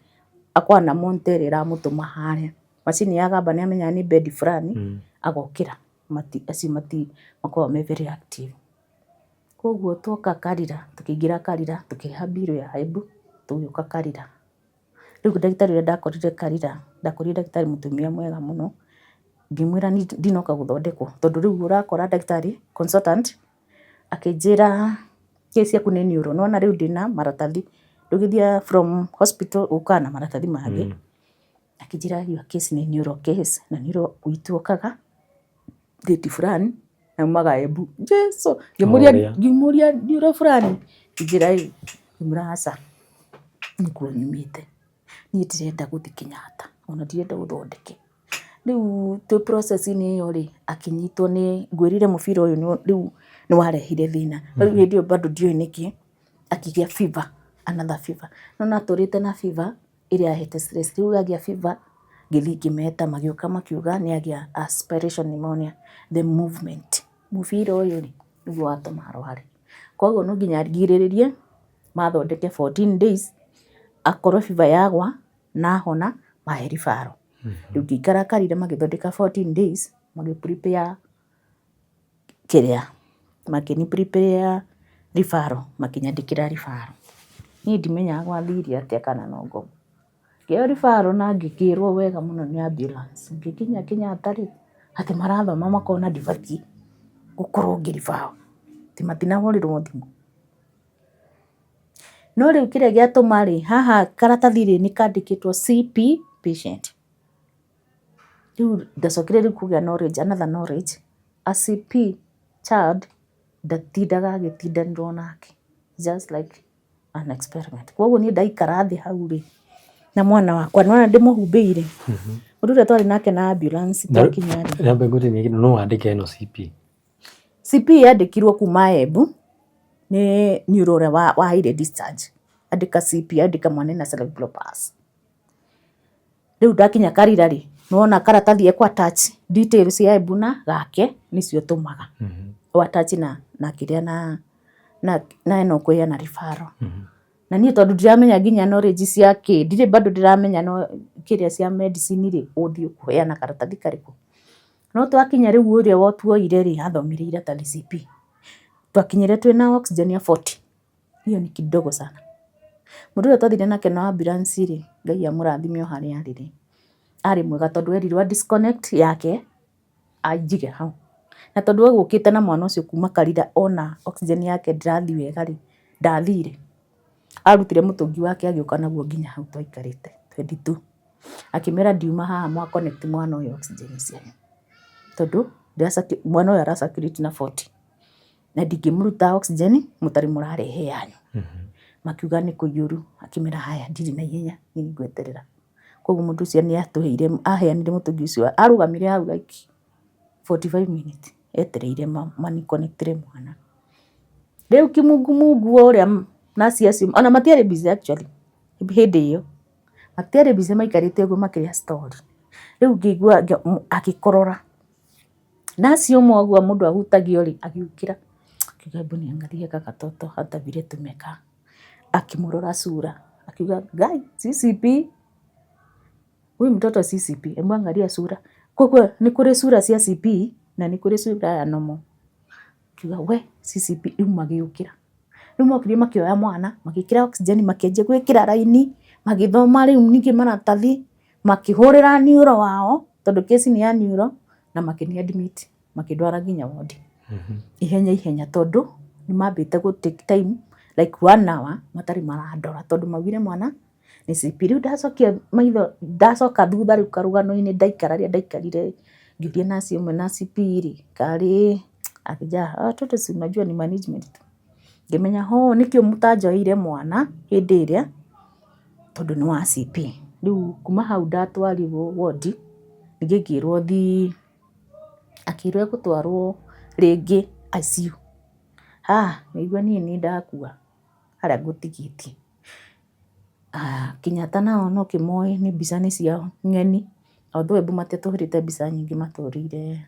akoragwo na monitor ĩrĩa ĩramũtũma harĩa, macini ya gamba nĩ amenyaga nĩ bed fulani, agokĩra. Acio makoragwo me very active. Koguo twoka Karĩra, tũkĩingĩra Karĩra, tũkĩrĩha bill ya Embu, tũgĩũka Karĩra. Rĩu ndagĩtarĩ ũrĩa ndakorire Karĩra, ndakorire ndagĩtarĩ mũtumia mwega mũno, ngĩmwĩra ndinoka gũthondekwo, tondũ rĩu ũrakora ndagĩtarĩ consultant akĩnjĩra case ciaku nĩ neuro, nĩwona rĩu ndĩna maratathi, ndũgĩthiaga from hospital ũkaga na maratathi mangĩ, akĩnjĩra your case nĩ neuro case, na neuro gwitũ ũkaga date fulani na umaga Embu. Jesu, ngĩmũria neuro fulani, ngĩnjĩra ngĩmwĩra aca nĩkuo nyumĩte, niĩ ndirenda gũthiĩ Kenyatta, ona ndirenda gũthondeke. Rĩu twĩ process-inĩ ĩyo rĩ, akĩnyitwo nĩ, ngwĩrire mũbira ũyũ rĩu nĩ warehire thĩna. Rĩu hĩndĩ ĩyo bado ndiũĩ nĩkĩ, akĩgĩa fever, another fever. No natũrĩte na fever ĩrĩa yahete stress. Rĩu agĩa fever, ngĩthiĩ ngĩmeta, magĩũka makiuga nĩ agĩa aspiration pneumonia, the movement. Mũbira ũyũ rĩ, nĩguo watũma arware. Koguo no nginya ngirĩrĩrie mathondeke 14 days, akorwo fever yagwa na hona mahe referral. Rĩu ngĩikara Karĩra magĩthondeka 14 days, magĩ-prepare kĩrĩa, makĩni-prepare referral, makĩnyandĩkĩra referral. Niĩ ndimenyaga gwathiire atĩa kana no ngoma. Ngĩheo referral na ngĩkĩrwo wega mũno nĩ ambulance. Ngĩkinya Kenyatta rĩ, atĩ marathoma makona ndibatiĩ gũkorwo ngĩ-referral, atĩ matinahũrĩrwo thimũ. No rĩu kĩrĩa gĩatũma rĩ, haha karatathi rĩ nĩ kandĩkĩtwo CP patient. Rĩu ndacokire rĩu kũgĩa knowledge, another knowledge, a CP child ndatindaga agĩtindanĩrwo nake, just like an experiment. Koguo niĩ ndaikara thĩ hau rĩ, na mwana wakwa nĩwona ndĩmũhumbĩire, mũndũ ũrĩa twarĩ nake na ambulance twakinya rĩ. Nyambe ngũtinie kĩndũ, no wandĩke ĩno CP. CP yandĩkirwo kuma Embu nĩ neuro ũrĩa waheire discharge. Andĩka CP, andĩka mwana ena cerebral palsy. Riu ndakinya Karira ri nona karatathi ekwa attach details ya ebuna gake nicio tumaga o attach na kiria na eno kuheana referral na niĩ tondu ndiramenya nginya knowledge cia ndirĩ bado ndiramenya no kiria cia medicine ri uthii kuheana karatathi kariku no twakinya riu uria wotuoire ri athomire iratathi CP twakinyire twina oxygen ya 40 hiyo ni kidogo sana mundu uria twathire nake na ambulance ri Ngai amurathime o haria ari ri ari mwega tondu erirwo disconnect yake ajige hau na tondu egukite na mwana ucio kuma Karira ona oxygen yake ndirathi wega ri ndathire arutire mutungi wake agioka naguo nginya hau twaikarite 22 akimera ndiuma haha mwa connect mwana uyu oxygen cianyu tondu mwana uyu arasakirite na 40 na ndingimuruta oxygen mutari murarehe yanyu makiuga ni kuyuru akimera haya ndiri na ihenya ni ngweterera koguo mundu ucio ni atuheire aheanire mutungi ucio arugamire hau like 45 minutes etereire mani connectire mwana riu kimungu uria nasi acio ona matiari busy actually hindi iyo matiari busy maikarite uguo makiria story riu ngigua akikorora nasi umwe uguo mundu ahutagio ri agiukira kigambo ni angalia kaka toto hata vile tumeka akimurora sura akiuga guy CCP huyu mtoto CCP emwangalia sura kwa ni kure sura cia CP na ni kure sura ya normal kiuga we CCP magiukira riu mokire makioya mwana magikira oxygen makienje gwikira raini magithoma riu ningi maratathi makihurira neuro wao tondu kesi ni ya neuro na makini admit makidwara nginya ward ihenya tondu ni mambite go take time like 1 hour matari maradora tondu maugire mwana ni CP riu ndacokia maitho ndacoka thutha riu karugano-ini ndaikarire ngithie nasi umwe na CP ri kari akija watoto si unajua ni management tu ngimenya ho nikio mutanjoire mwana hindi iria tondu ni wa CP riu kuma hau ndatwarirwo ward ngikirwo thi akirwe gutwarwo ringi ICU nigua ni ndakua haria ngutigitie Kenyatta nao no kimoe ni mbica ni ciao ng'eni although ebu matatuhurite mbica nyingi maturire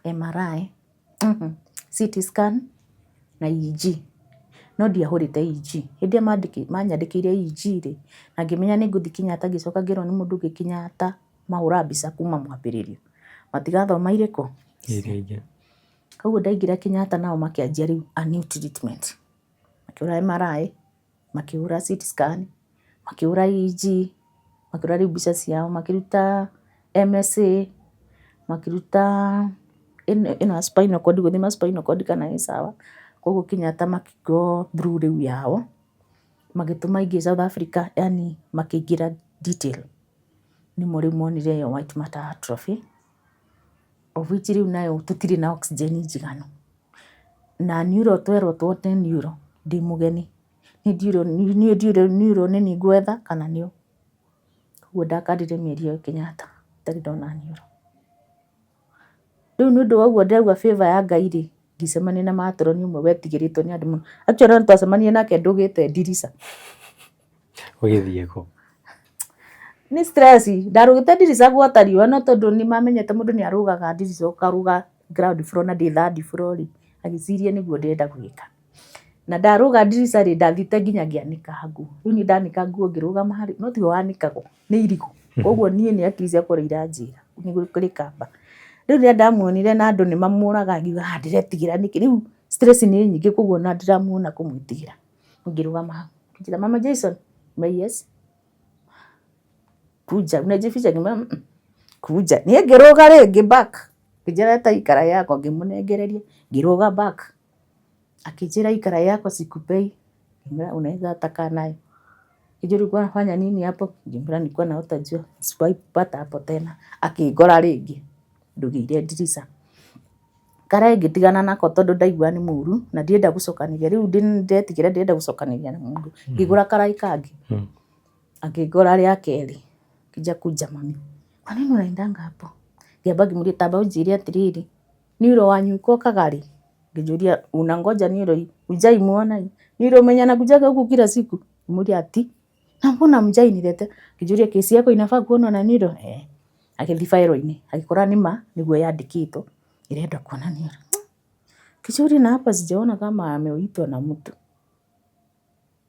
MRI CT scan na EEG no ndiahurite EEG hindi manyandikire EEG ri na ngimenya ni nguthi Kenyatta gicoka ngirwo ni mundu ungi Kenyatta mahura mbica kuma mwambiririo matigathoma iriko iria koguo ndaingira Kenyatta nao makianjia riu a new treatment makiura MRI makiura CT scan makiura EEG makiura riu mbica ciao makiruta MSA makiruta ino spinal cord guthima spinal cord kana ni sawa koguo Kenyatta makigo through riu yao magituma ingi South Africa yani makiingira detail ni muri monire yo white matter atrophy of which riu nayo tutiri na oxygen njiganu na neuro twerwo twote neuro ndi mugeni neuro ni gwetha kana nio koguo ndakarire mieri yo Kenyatta tari ndona neuro riu nundu waguo ndauga favor ya Ngai ri ngicemania na matroni umwe wetigiritwo ni andu muno actually twacemania nake ndugite ndirica ugithie ko ni stress ndarugite ndirica guota riua no tondu ni mamenyete mundu ni arugaga ndirica ukaruga ground floor na ndi third floor ri agiciria niguo ndenda gwika na ndaruga ndirica ri ndathite nginya ngianika nguo riu ni ndanika nguo ngiruga mahali no tigo wanikagwo ni irigo koguo nie ni akiricia kora iranjira ni kuri kamba riu ria ndamuonire na andu ni mamuraga ngiuga ndiretigira niki riu stress ni nyingi koguo na ndiramuona kumwitigira ngiruga maha njira mama Jason yes kuja unajificha ngima kuja ni ngiruga ringi back kijara ta ikara yako ngimunengereria ngiruga back akijira ikara yako sikupei unaweza taka nayo kijuru kwa fanya nini hapo jimbira nilikuwa naota jua sipata hapo tena akigora ringi ndugire ndirica kara ngitigana nako tondu ndaigua ni muru na ndienda gucokaniria riu ndetigira ndienda gucokaniria na mundu ngigura karai kangi akigora ria keri kija kuja mami kwa nini unaendanga hapo ngiamba ngimuria tamba unjiria atiriri neuro wanyu iko kagari ngijuria unangoja neuro ujai muona neuro menya na kujaga huku kila siku muria ati na mbona mjainirete kijuria kesi yako inafaa kuonwa na neuro akithi file-ini agikora nima niguo yandikitwo irenda kuona neuro. Kijuria na hapa sijaona kama ameitwa na mtu,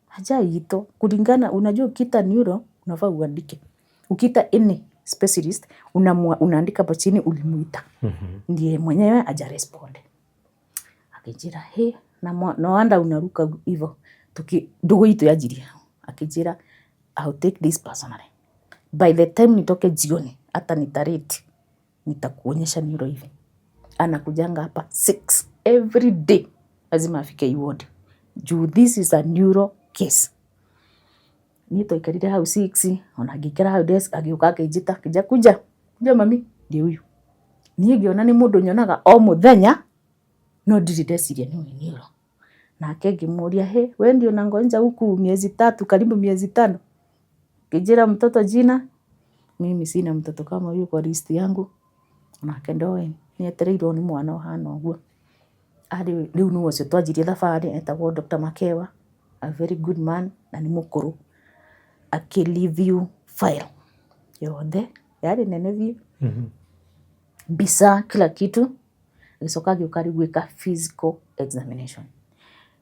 hajaitwa kulingana. Unajua ukiita neuro unafaa uandike, ukiita any specialist unaandika hapo chini ulimuita. Ndiye mwenyewe aja respond. Akijira no wonder unaruka hivyo ndugu itu yajiria. Akijira I'll take this personally. By the time nitoke jioni hata nitareti nitakuonyesha neuro hivi. Anakujanga hapa 6 every day, lazima afike ward juu this is a neuro case. Nito ikarire hau 6 ona ngikara hau desk agiuka akijita kuja mami ndio huyu. Niĩ ngiona nĩ mũndũ nyonaga o mũthenya no ndirindeciria nĩ neuro. Nake ngimuria we ndio nangoja huku miezi 3 karibu miezi 5. Kijira mtoto jina, mimi sina mtoto kama huyo kwa list yangu. Nake ndoe nietereirwo ni mwana ohana uguo. Riu ni ucio twanjirie thabarĩ etagwo Dr. Makewa, a very good man na ni mukuru. Akireview file yothe yari nene biũ, bisa kila kitu, gicoka giukari gwika physical examination.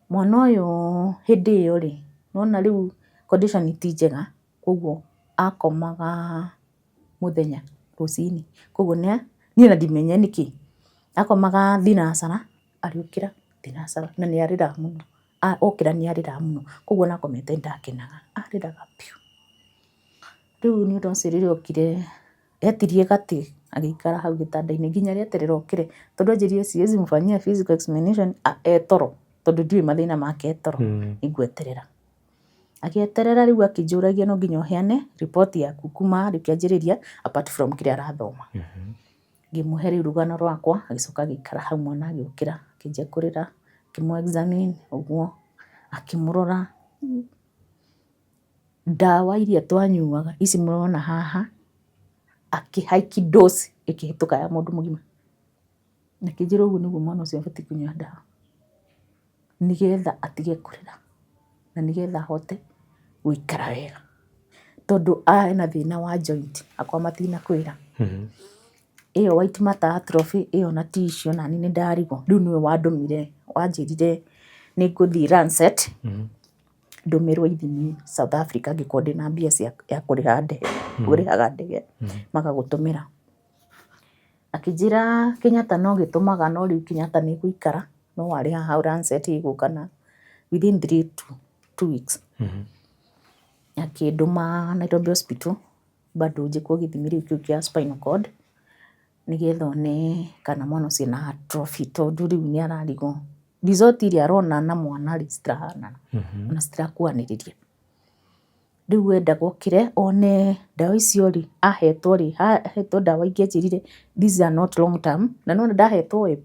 Mwana ũyũ hindi ĩyo ri nona riu condition ti njega, koguo akomaga muthenya rucini, koguo niĩ na ndimenye niki akomaga thinacara ariukira thinacara na nĩ arĩraga mũno. Okĩra nĩ arĩraga mũno, koguo nakomete ndakenaga arĩraga piũ. Riu nĩ ũndũ ũcio rĩrĩa okire etirie gatĩ agĩikara hau gĩtanda-inĩ nginya rĩeterera okire, tondũ anjĩrire siwezi mfanyia physical examination toro, tondũ ndiũĩ mathĩna make toro, nĩngweterera. Agĩeterera riu akĩnjũragia no nginya ũheane report yaku kuma rĩkĩanjĩrĩria apart from kĩrĩa arathoma. Ngĩmũhe riu rũgano rwakwa, agĩcoka agĩikara hau mwana agĩũkĩra akĩnjia kũrĩra, ngĩmũ examine ũguo akĩmũrora. Ndawa iria twanyuaga ici mũrona haha akĩhike dose ĩkĩhĩtũka ya mũndũ mũgima. Nakĩnjĩra ũguo nĩguo mwana ũcio abatiĩ kũnyua ndawa nĩgetha atige kũrĩra na nĩgetha ahote gũikara wega, tondũ ena thĩna wa joint akwa matina kwĩra. Ĩyo white matter atrophy ĩyo na tissue na nĩ ndarigwo. Riu nĩwe wandũmire wanjĩrire nĩ ngũthiĩ Lancet ndũmĩrwo ithimi South Africa ngĩkorwo ndĩna mbia ya kũrĩha ndege, kũrĩhaga ndege magagũtũmĩra. Akĩnjĩra Kenyatta no gĩtũmaga no rĩu Kenyatta nĩ gũikara no warĩ haha Lancet ĩgũka na within 3 to 2 weeks. Akĩndũma Nairobi Hospital bado njĩkwo gĩthimi rĩu kĩu kĩa spinal cord nĩgetha one kana mwana ũcio na atrophy, tondũ rĩu nĩ ararigwo result iria arona na mwana citirahanana ona citirakuhanĩrĩria. Rĩu endaga okire one ndawa icio ri ahetwo ndawa ingĩ anjĩrire these are not long term, na nona ndahetwo web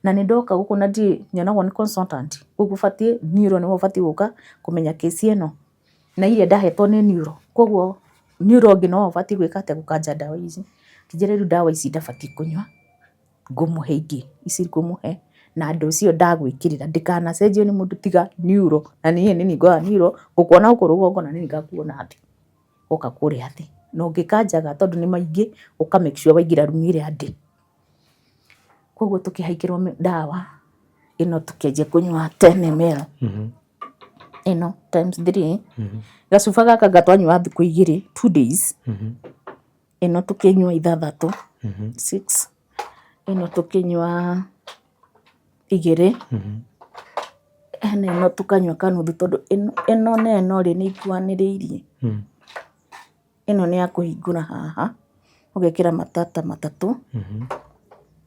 na nĩ ndoka gũkũ na nyonagwo nĩ consultant, koguo batiĩ neuro nĩwe ũbatiĩ gũka kũmenya kesi ĩno na iria ndahetwo nĩ neuro, koguo neuro ũngĩ no ũbatiĩ gwĩka atĩa gũkanja ndawa ici. Akĩnjĩra rĩu ndawa ici ndabatiĩ kũnyua, ngũmũhe ingĩ ici ngũmũhe na dosi ĩyo ndagwĩkĩrĩra ndikanacenjio nĩ mũndũ tiga neuro, na niĩ nĩ ningoga neuro gũkuona gũkũ rũgongo na nĩ ngakuona thĩ woka kũrĩa thĩ, na ũngĩkanjaga tondũ nĩ maingĩ ũka make sure waingĩra rumu ĩrĩa ndĩ. Koguo tũkĩhaikĩrwo ndawa ĩno tũkĩanjia kũnyua 10 ml ĩno times 3 gacuba gaka gatwanyua thikũ 2 2 days. Ĩno tũkĩnyua 6 6, ĩno tũkĩnyua 2, ĩno tũkanyua kanuthu tondũ ĩno na ĩno rĩ nĩ ikuanĩrĩirie. Ĩno nĩ ya kũhingũra haha ũgekĩra matata 3.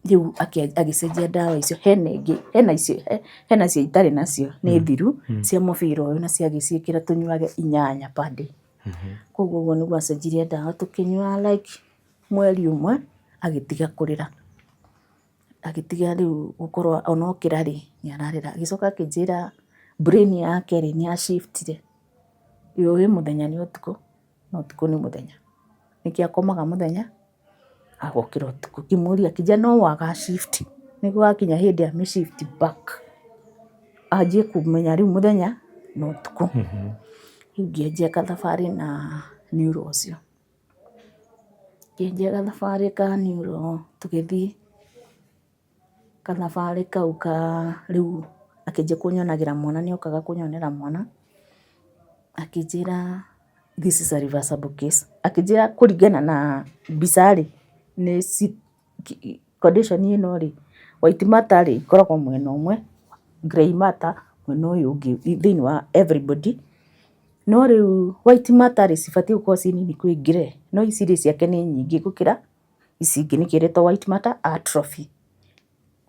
Rĩu agĩcenjia ndawa icio, hena cio itarĩ nacio nĩ thiru cia mũbira ũyũ na ciagĩciĩkĩra tũnyuage 8 per day. Koguo ũguo nĩguo acenjirie ndawa tũkĩnyua like mweri ũmwe agĩtiga kũrĩra, agĩtiga rĩu gũkorwo ona okĩra rĩ nĩ ararĩra. Agĩcoka akĩnjĩra brain yake rĩ nĩ ya shiftire, yũĩ mũthenya nĩ ũtukũ na ũtukũ nĩ mũthenya, nĩkĩo akomaga mũthenya agokĩra ũtukũ. Ngĩmũria akĩnjĩra no waga shift, nĩguo wakinya hĩndĩ ame shift back anjie kũmenya rĩu mũthenya na ũtukũ. Rĩu ngĩanjia kathabarĩ na neuro ũcio. Ngĩanjia gathabarĩ ka neuro tũgĩthiĩ. Kathabarĩ kau rĩu akĩnjia kũnyonagĩra mwana, nĩokaga kũnyonera mwana. Akĩnjĩra this is a reversible case. Akĩnjĩra kũringana na mbica-rĩ, condition ĩno-rĩ, white matter-rĩ ĩkoragwo mwena ũmwe, grey matter mwena ũyũ ũngĩ thĩinĩ wa everybody. No rĩu white matter-rĩ cibatiĩ gũkorwo ciĩ nini kwĩ grey, no ici-rĩ ciake nĩ nyingĩ gũkĩra ici ingĩ, nĩkĩo ĩretwo white matter atrophy.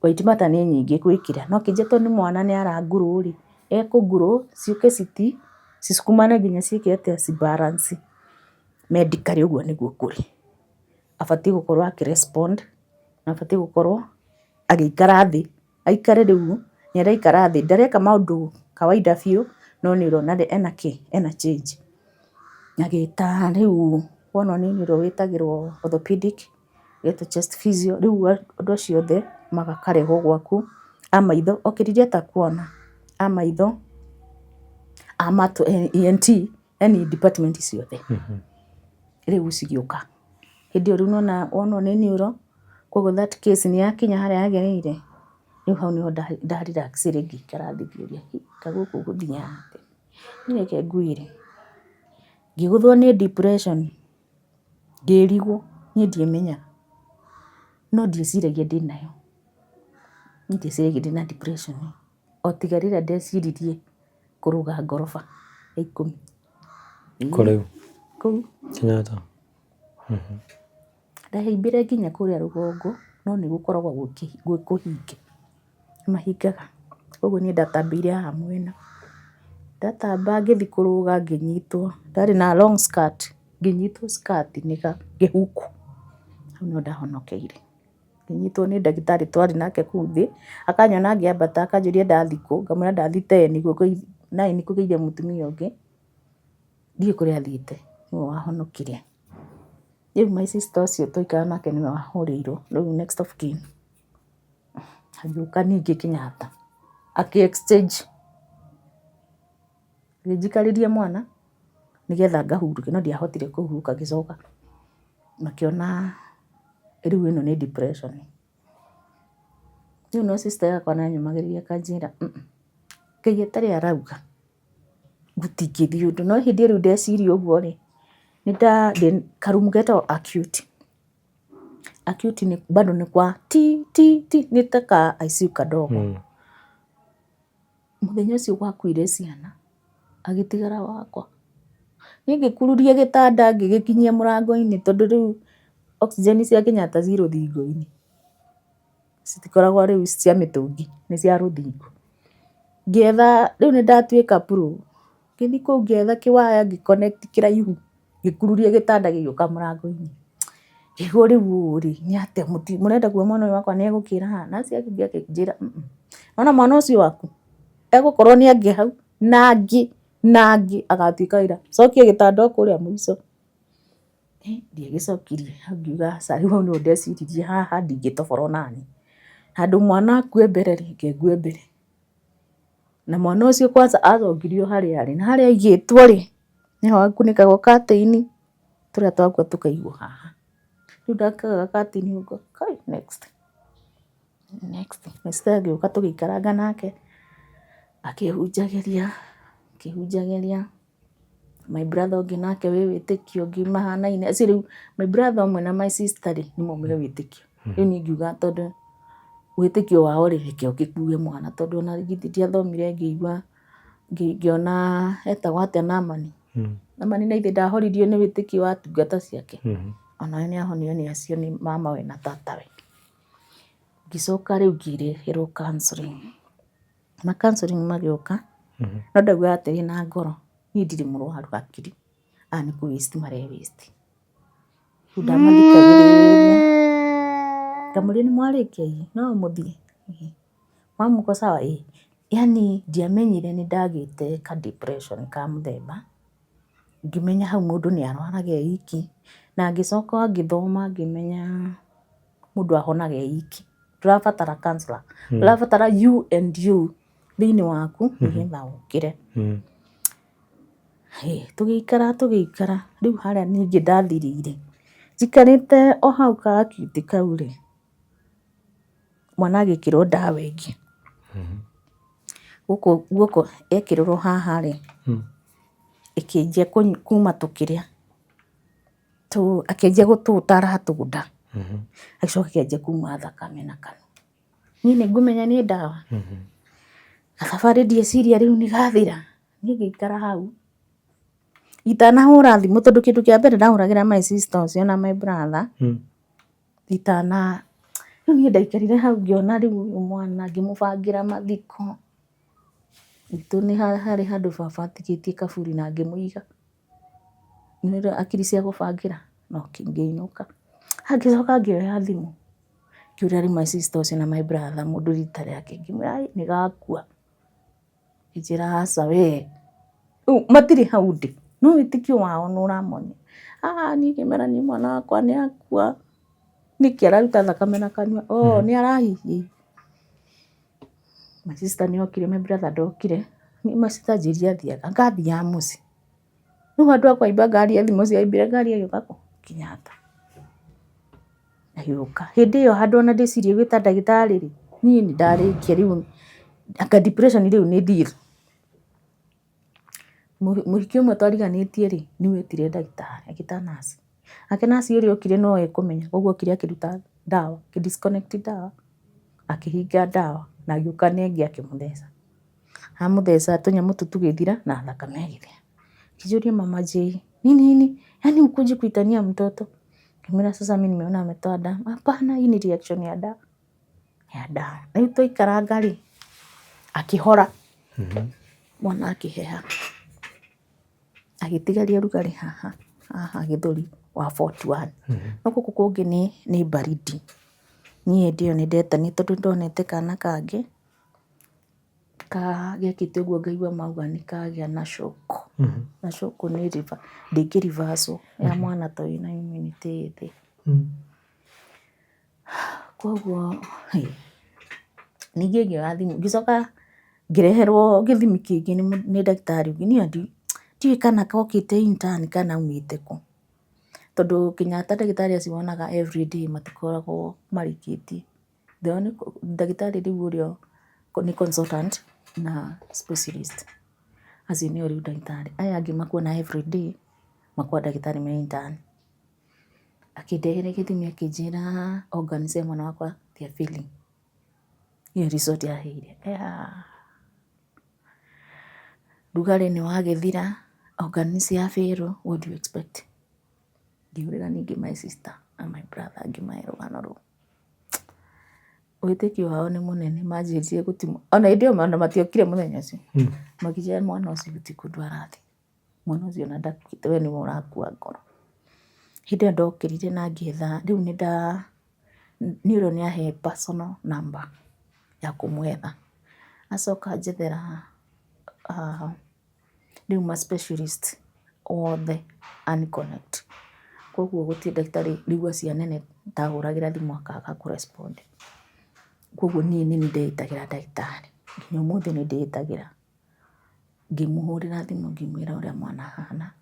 White matter nĩ nyingĩ gwĩkĩra, no akĩnjĩra tondũ nĩ mwana nĩarangurwo-rĩ, ekũngurwo ciũke cisukumane nginya ciĩke atĩa, cibalance. Medically ũguo nĩguo kũrĩ. Abatiĩ gũkorwo akĩ respond, na abatiĩ gũkorwo agĩikara thĩ. Aikare rĩu nĩaraikara thĩ, ndareka maũndũ kawaida biũ, no nĩũrona ena change. Agĩĩta rĩu wona nĩ neuro wĩtagĩrwo orthopedic, agetwo chest physio, rĩu andũ acio othe magakarehwo gwaku. A maitho rĩrĩa atakuona, a maitho, a matũ, ENT, yani department ciothe. Rĩu cigĩũka. Hĩndĩ ĩyo rĩu wona nĩ neuro, koguo that case nĩyakinya harĩa yagĩrĩire, rĩu hau nĩho nda relax ngĩikara thĩ ngĩũria gũkũ gũthiaga atĩa. Niĩ reke ngwĩre, ngĩgũthwo nĩ depression, ngĩrigwo, niĩ ndiĩmenyaga, no ndieciragia ndĩnayo. Niĩ ndieciragia ndĩna depression, o tiga rĩrĩa ndeciririe kũrũga ngoroba ya 10. Kũrĩu kũu Kenyatta. Ndahĩmbĩre nginya kũrĩa rũgongo, no nĩgũkoragwo kũhinge, nĩmahingaga. Koguo niĩ ndatambĩire haha mwena, ndatamba ngĩthiĩ kũrũga ngĩnyitwo, ndarĩ na long skirt, ngĩnyitwo skirt ngĩhukwo. Hau nĩho ndahonokeire. Ngĩnyitwo nĩ ndagĩtarĩ twarĩ nake kũu thĩ, akanyona ngĩambata akanjũria ndathiĩ kũ, ngamwĩra ndathiĩ ten kũgeithia mũtumia ũngĩ, ndiũĩ kũrĩa athiĩte, nĩwe wahonokire. Rĩu my sister ũcio twaikara nake nĩwe wahũrĩirwo, rĩu next of kin agĩũka ningĩ Kenyatta exchange, agĩnjikarĩria mwana nĩgetha ngahurũke, no ndiahotire kũhurũka, ngĩcoka makĩona rĩu ĩno nĩ depression. Rĩu no sister yakwa nanyumagĩrĩria akanjĩra Ngai atarĩ arauga gũtingĩthiĩ ũndũ, no hĩndĩ rĩu ndeciria ũguo-rĩ, nĩ karumu getagwo acute. Acute bado nĩ kwa ti nĩ ta ka ICU kadogo. Mũthenya ũcio gwakuire ciana, agĩtigara wakwa. Niĩ ngĩkururia gĩtanda ngĩgĩkinyia mũrango-inĩ, tondũ rĩu oxygen cia Kenyatta ci rũthingo-inĩ, citikoragwo rĩu cia mĩtũngi, nĩ cia rũthingo. Ngĩetha, rĩu nĩndatuĩka pro, ngĩthiĩ kũu ngĩetha kĩwaya ngĩ connect kĩraihu, ngĩkururia gĩtanda gĩgĩũka mũrango-inĩ. Ngĩigua rĩu-rĩ nĩ atĩa mũrenda kuona mwana ũyũ wakwa nĩegũkĩra haha, na acio angĩ akĩnjĩra wona mwana ũcio waku egũkorwo nĩ angĩ hau na angĩ agatuĩka wĩra, cokia gĩtanda o kũrĩa mũico. Ndiagĩcokirie, hau ngiuga aca, rĩu hau nĩho ndeciririe haha ndingĩtobora onaniĩ, handũ mwana akue mbere-rĩ, ngengue mbere. Na mwana ũcio kwanza acokirio harĩa arĩ, na harĩa aigĩtwo-rĩ, nĩho hakunĩkagwo curtain, tũrĩa twakua tũkaigwo haha. Rĩu ndekaga curtain ũguo, Kai next. My sister agĩũka tũgĩikaranga nake, akĩhunjagĩria. My brother ũngĩ nake wĩ wĩtĩkio ũngĩ mahanaine. Acio rĩu my brother ũmwe na my sister-rĩ nĩmaumire wĩtĩkio. Rĩu niĩ ngiuga tondũ wĩtĩkio wao-rĩ, reke ũgĩkue mwana, tondũ ona githĩ ndiathomire ngĩigua ngĩona etagwo atĩa Naamani. Naamani na ithe ndahoririo nĩ wĩtĩkio wa ndungata ciake. Onawe nĩahonio nĩ acio nĩ mamawe na tatawe. Ngĩcoka rĩu ngĩreherwo counselling. Ma-counselling magĩũka, no ndaugaga atĩrĩ na ngoro, niĩ ndirĩ mũrwaru hakiri, aya nĩ kũ waste mare-waste. Rĩu ndamathikagĩrĩria, ngamũria nĩmwarĩkia ĩ, no mũthiĩ? Mama mũko sawa? Yani ndiamenyire nĩndagĩte ka depression ka mũthemba, ngĩmenya hau mũndũ nĩarwaraga e iki, na ngĩcoka ngĩthoma ngĩmenya mũndũ ahonaga e iki, ndũrabatara counselor, ũrabatara you and you thĩinĩ waku nĩgetha ũkĩre. tũgĩikara rĩu harĩa ningĩ ndathirire njikarĩte o hau gakiti kau rĩ, mwana agĩkĩrwo ndawa ĩngĩ guoko ekĩrĩrwo haha rĩ, ĩkĩanjia kuma tũkĩrĩa akĩanjia gũtũtara tũnda, agĩcoka ĩkĩanjia kuma thakame na kanua. Niĩ nĩngũmenya nĩ ndawa, gathabarĩ ndieciria rĩu nĩgathira. Niĩ ngĩikara hau itanahũra thimũ tondũ kĩndũ kĩa mbere ndahũragĩra my sister ũcio na my brother rĩu niĩ ndaikarire hau ngĩona rĩu ũyũ mwana ngĩmũbangĩra mathiko. Gwitũ nĩ harĩ handũ baba atigĩtie kaburi na ngĩmũiga. Nĩũĩ akiri cia gũbangĩra, no ngĩinũka. Ngĩcoka ngĩoya thimũ ngĩũria rĩu my sister ũcio na my brother mũndũ rita rĩake, ngĩmwĩra nĩgakua. Akĩnjĩra aca we, rĩu matirĩ hau ndĩ no wĩtĩkio wao nĩũramonia. Niĩ ngĩmera niĩ mwana wakwa nĩakua, nĩkĩ araruta thakame na kanua? Nĩarahihia. My sister nĩokire, my brother ndokire. Niĩ my sister anjĩrire athiaga, ngathiaga mũciĩ. Rĩu handũ ha kũhaimba ngari thimũ ciaimbire ngari ĩgĩũka kũ? Kenyatta. Agĩũka. Hĩndĩ ĩyo handũ ona ndĩcirie gwĩta ndagĩtarĩ rĩ, niĩ nĩndarĩkia rĩu anga depression rĩu nĩ deal. Mũhiki ũmwe twariganĩtie rĩ, nĩwe wetire ndagĩtarĩ, agĩta nurse. Nake nurse ũrĩa okire no ekũmenya, koguo okire akĩruta ndawa, disconnect ndawa, akĩhinga ndawa na agĩũka nengĩ akĩmũtheca. Amũtheca tũnyamũ tũu tũgĩthira na thakame ĩgĩthira. Akĩnjũria mama J, nini, yani ukuje kuitania mtoto? Ngĩmwĩra sasa mimi nimeona ametoa damu. Hapana, hii ni reaction ya dawa. Rĩu twaikaranga rĩ, akĩhora. Mwana akĩheha. Agĩtigaria ũrugarĩ haha gĩthũri wa 41. No gũkũ kũngĩ nĩ baridi. Niĩ hĩndĩ ĩyo nĩndetania tondũ ndonete kana kangĩ gekĩte ũguo ngaigua mauga nĩkagĩa na shock. Na shock ndĩngĩ reverse ya mwana ta wĩna immunity thĩ. Koguo ningĩ ngĩoya thimũ ngĩcoka ngĩreherwo gĩthimi kĩngĩ nĩ ndagĩtarĩ ũngĩ. Niĩ ndiũĩ kana gokĩte intern kana aumĩte kũ, tondũ Kenyatta ndagĩtarĩ acio wonaga everyday matikoragwo marĩkĩtie. Ndagĩtarĩ rĩu ũrĩa nĩ consultant na specialist, acio nĩo rĩu ndagĩtarĩ. Aya angĩ makuona everyday makuona ndagĩtarĩ me intern. Akĩndehera gĩthimi akĩnjĩra organs cia mwana wakwa they are failing. Iyo result yaheire. Rugarĩ nĩwagĩthira, organs cia fail, what do you expect? Ngĩũrĩra ningĩ my sister na my brother ngĩmahe rũgano rũu. Wĩtĩkio wao nĩ mũnene, manjĩrire gũtimwo. Ona hĩndĩ ĩyo ona matiokire mũthenya ũcio. Makĩnjĩra mwana ũcio gũtirĩ kũndũ arathiĩ. Mwana ũcio ona ndakuĩte, we nĩwe ũrakua ngoro. Hĩndĩ ĩyo ndokĩrire na ngĩetha, rĩu neuro nĩahe personal number ya kũmwetha. Acoka anjethera rĩu ma specialist othe unconnect. Koguo gũtirĩ ndagĩtarĩ rĩu acio anene ndahũragĩra thimũ akaga kũrespond. Koguo niĩ nĩndĩĩtagĩra ndagĩtarĩ. Nginya ũmũthĩ nĩndĩĩtagĩra. Ngĩmũhũrĩra thimũ ngĩmwĩra ũrĩa mwana ahana.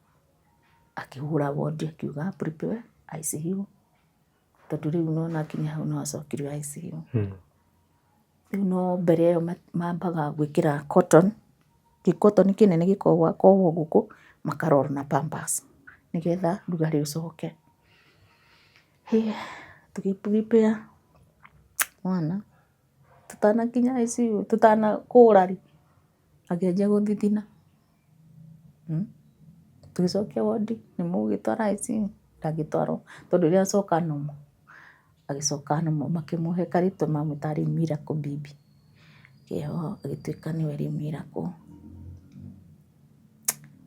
Akĩhũra ward akiuga prepare ICU. Tondũ rĩu nona nginya hau no acokirio ICU. Rĩu no mbere ĩyo mambaga gwĩkĩra cotton. Gĩkotoni kĩnene gĩkoragwo gũkũ makarora na pampers nĩgetha rugarĩ ũcoke. Tũgĩ-prepare mwana tũtanakinya ICU, tũtanakũra rĩ, akĩanjia gũthithina. Tũgĩcokia ward, nĩmũgũgĩtwara ICU? Ndangĩtwarwo tondũ rĩrĩa acoka normal, agĩcoka normal makĩmũhe karĩtwa mamwĩta rĩu Miracle Baby. Kĩo agĩtuĩka nĩwe rĩu Miracle.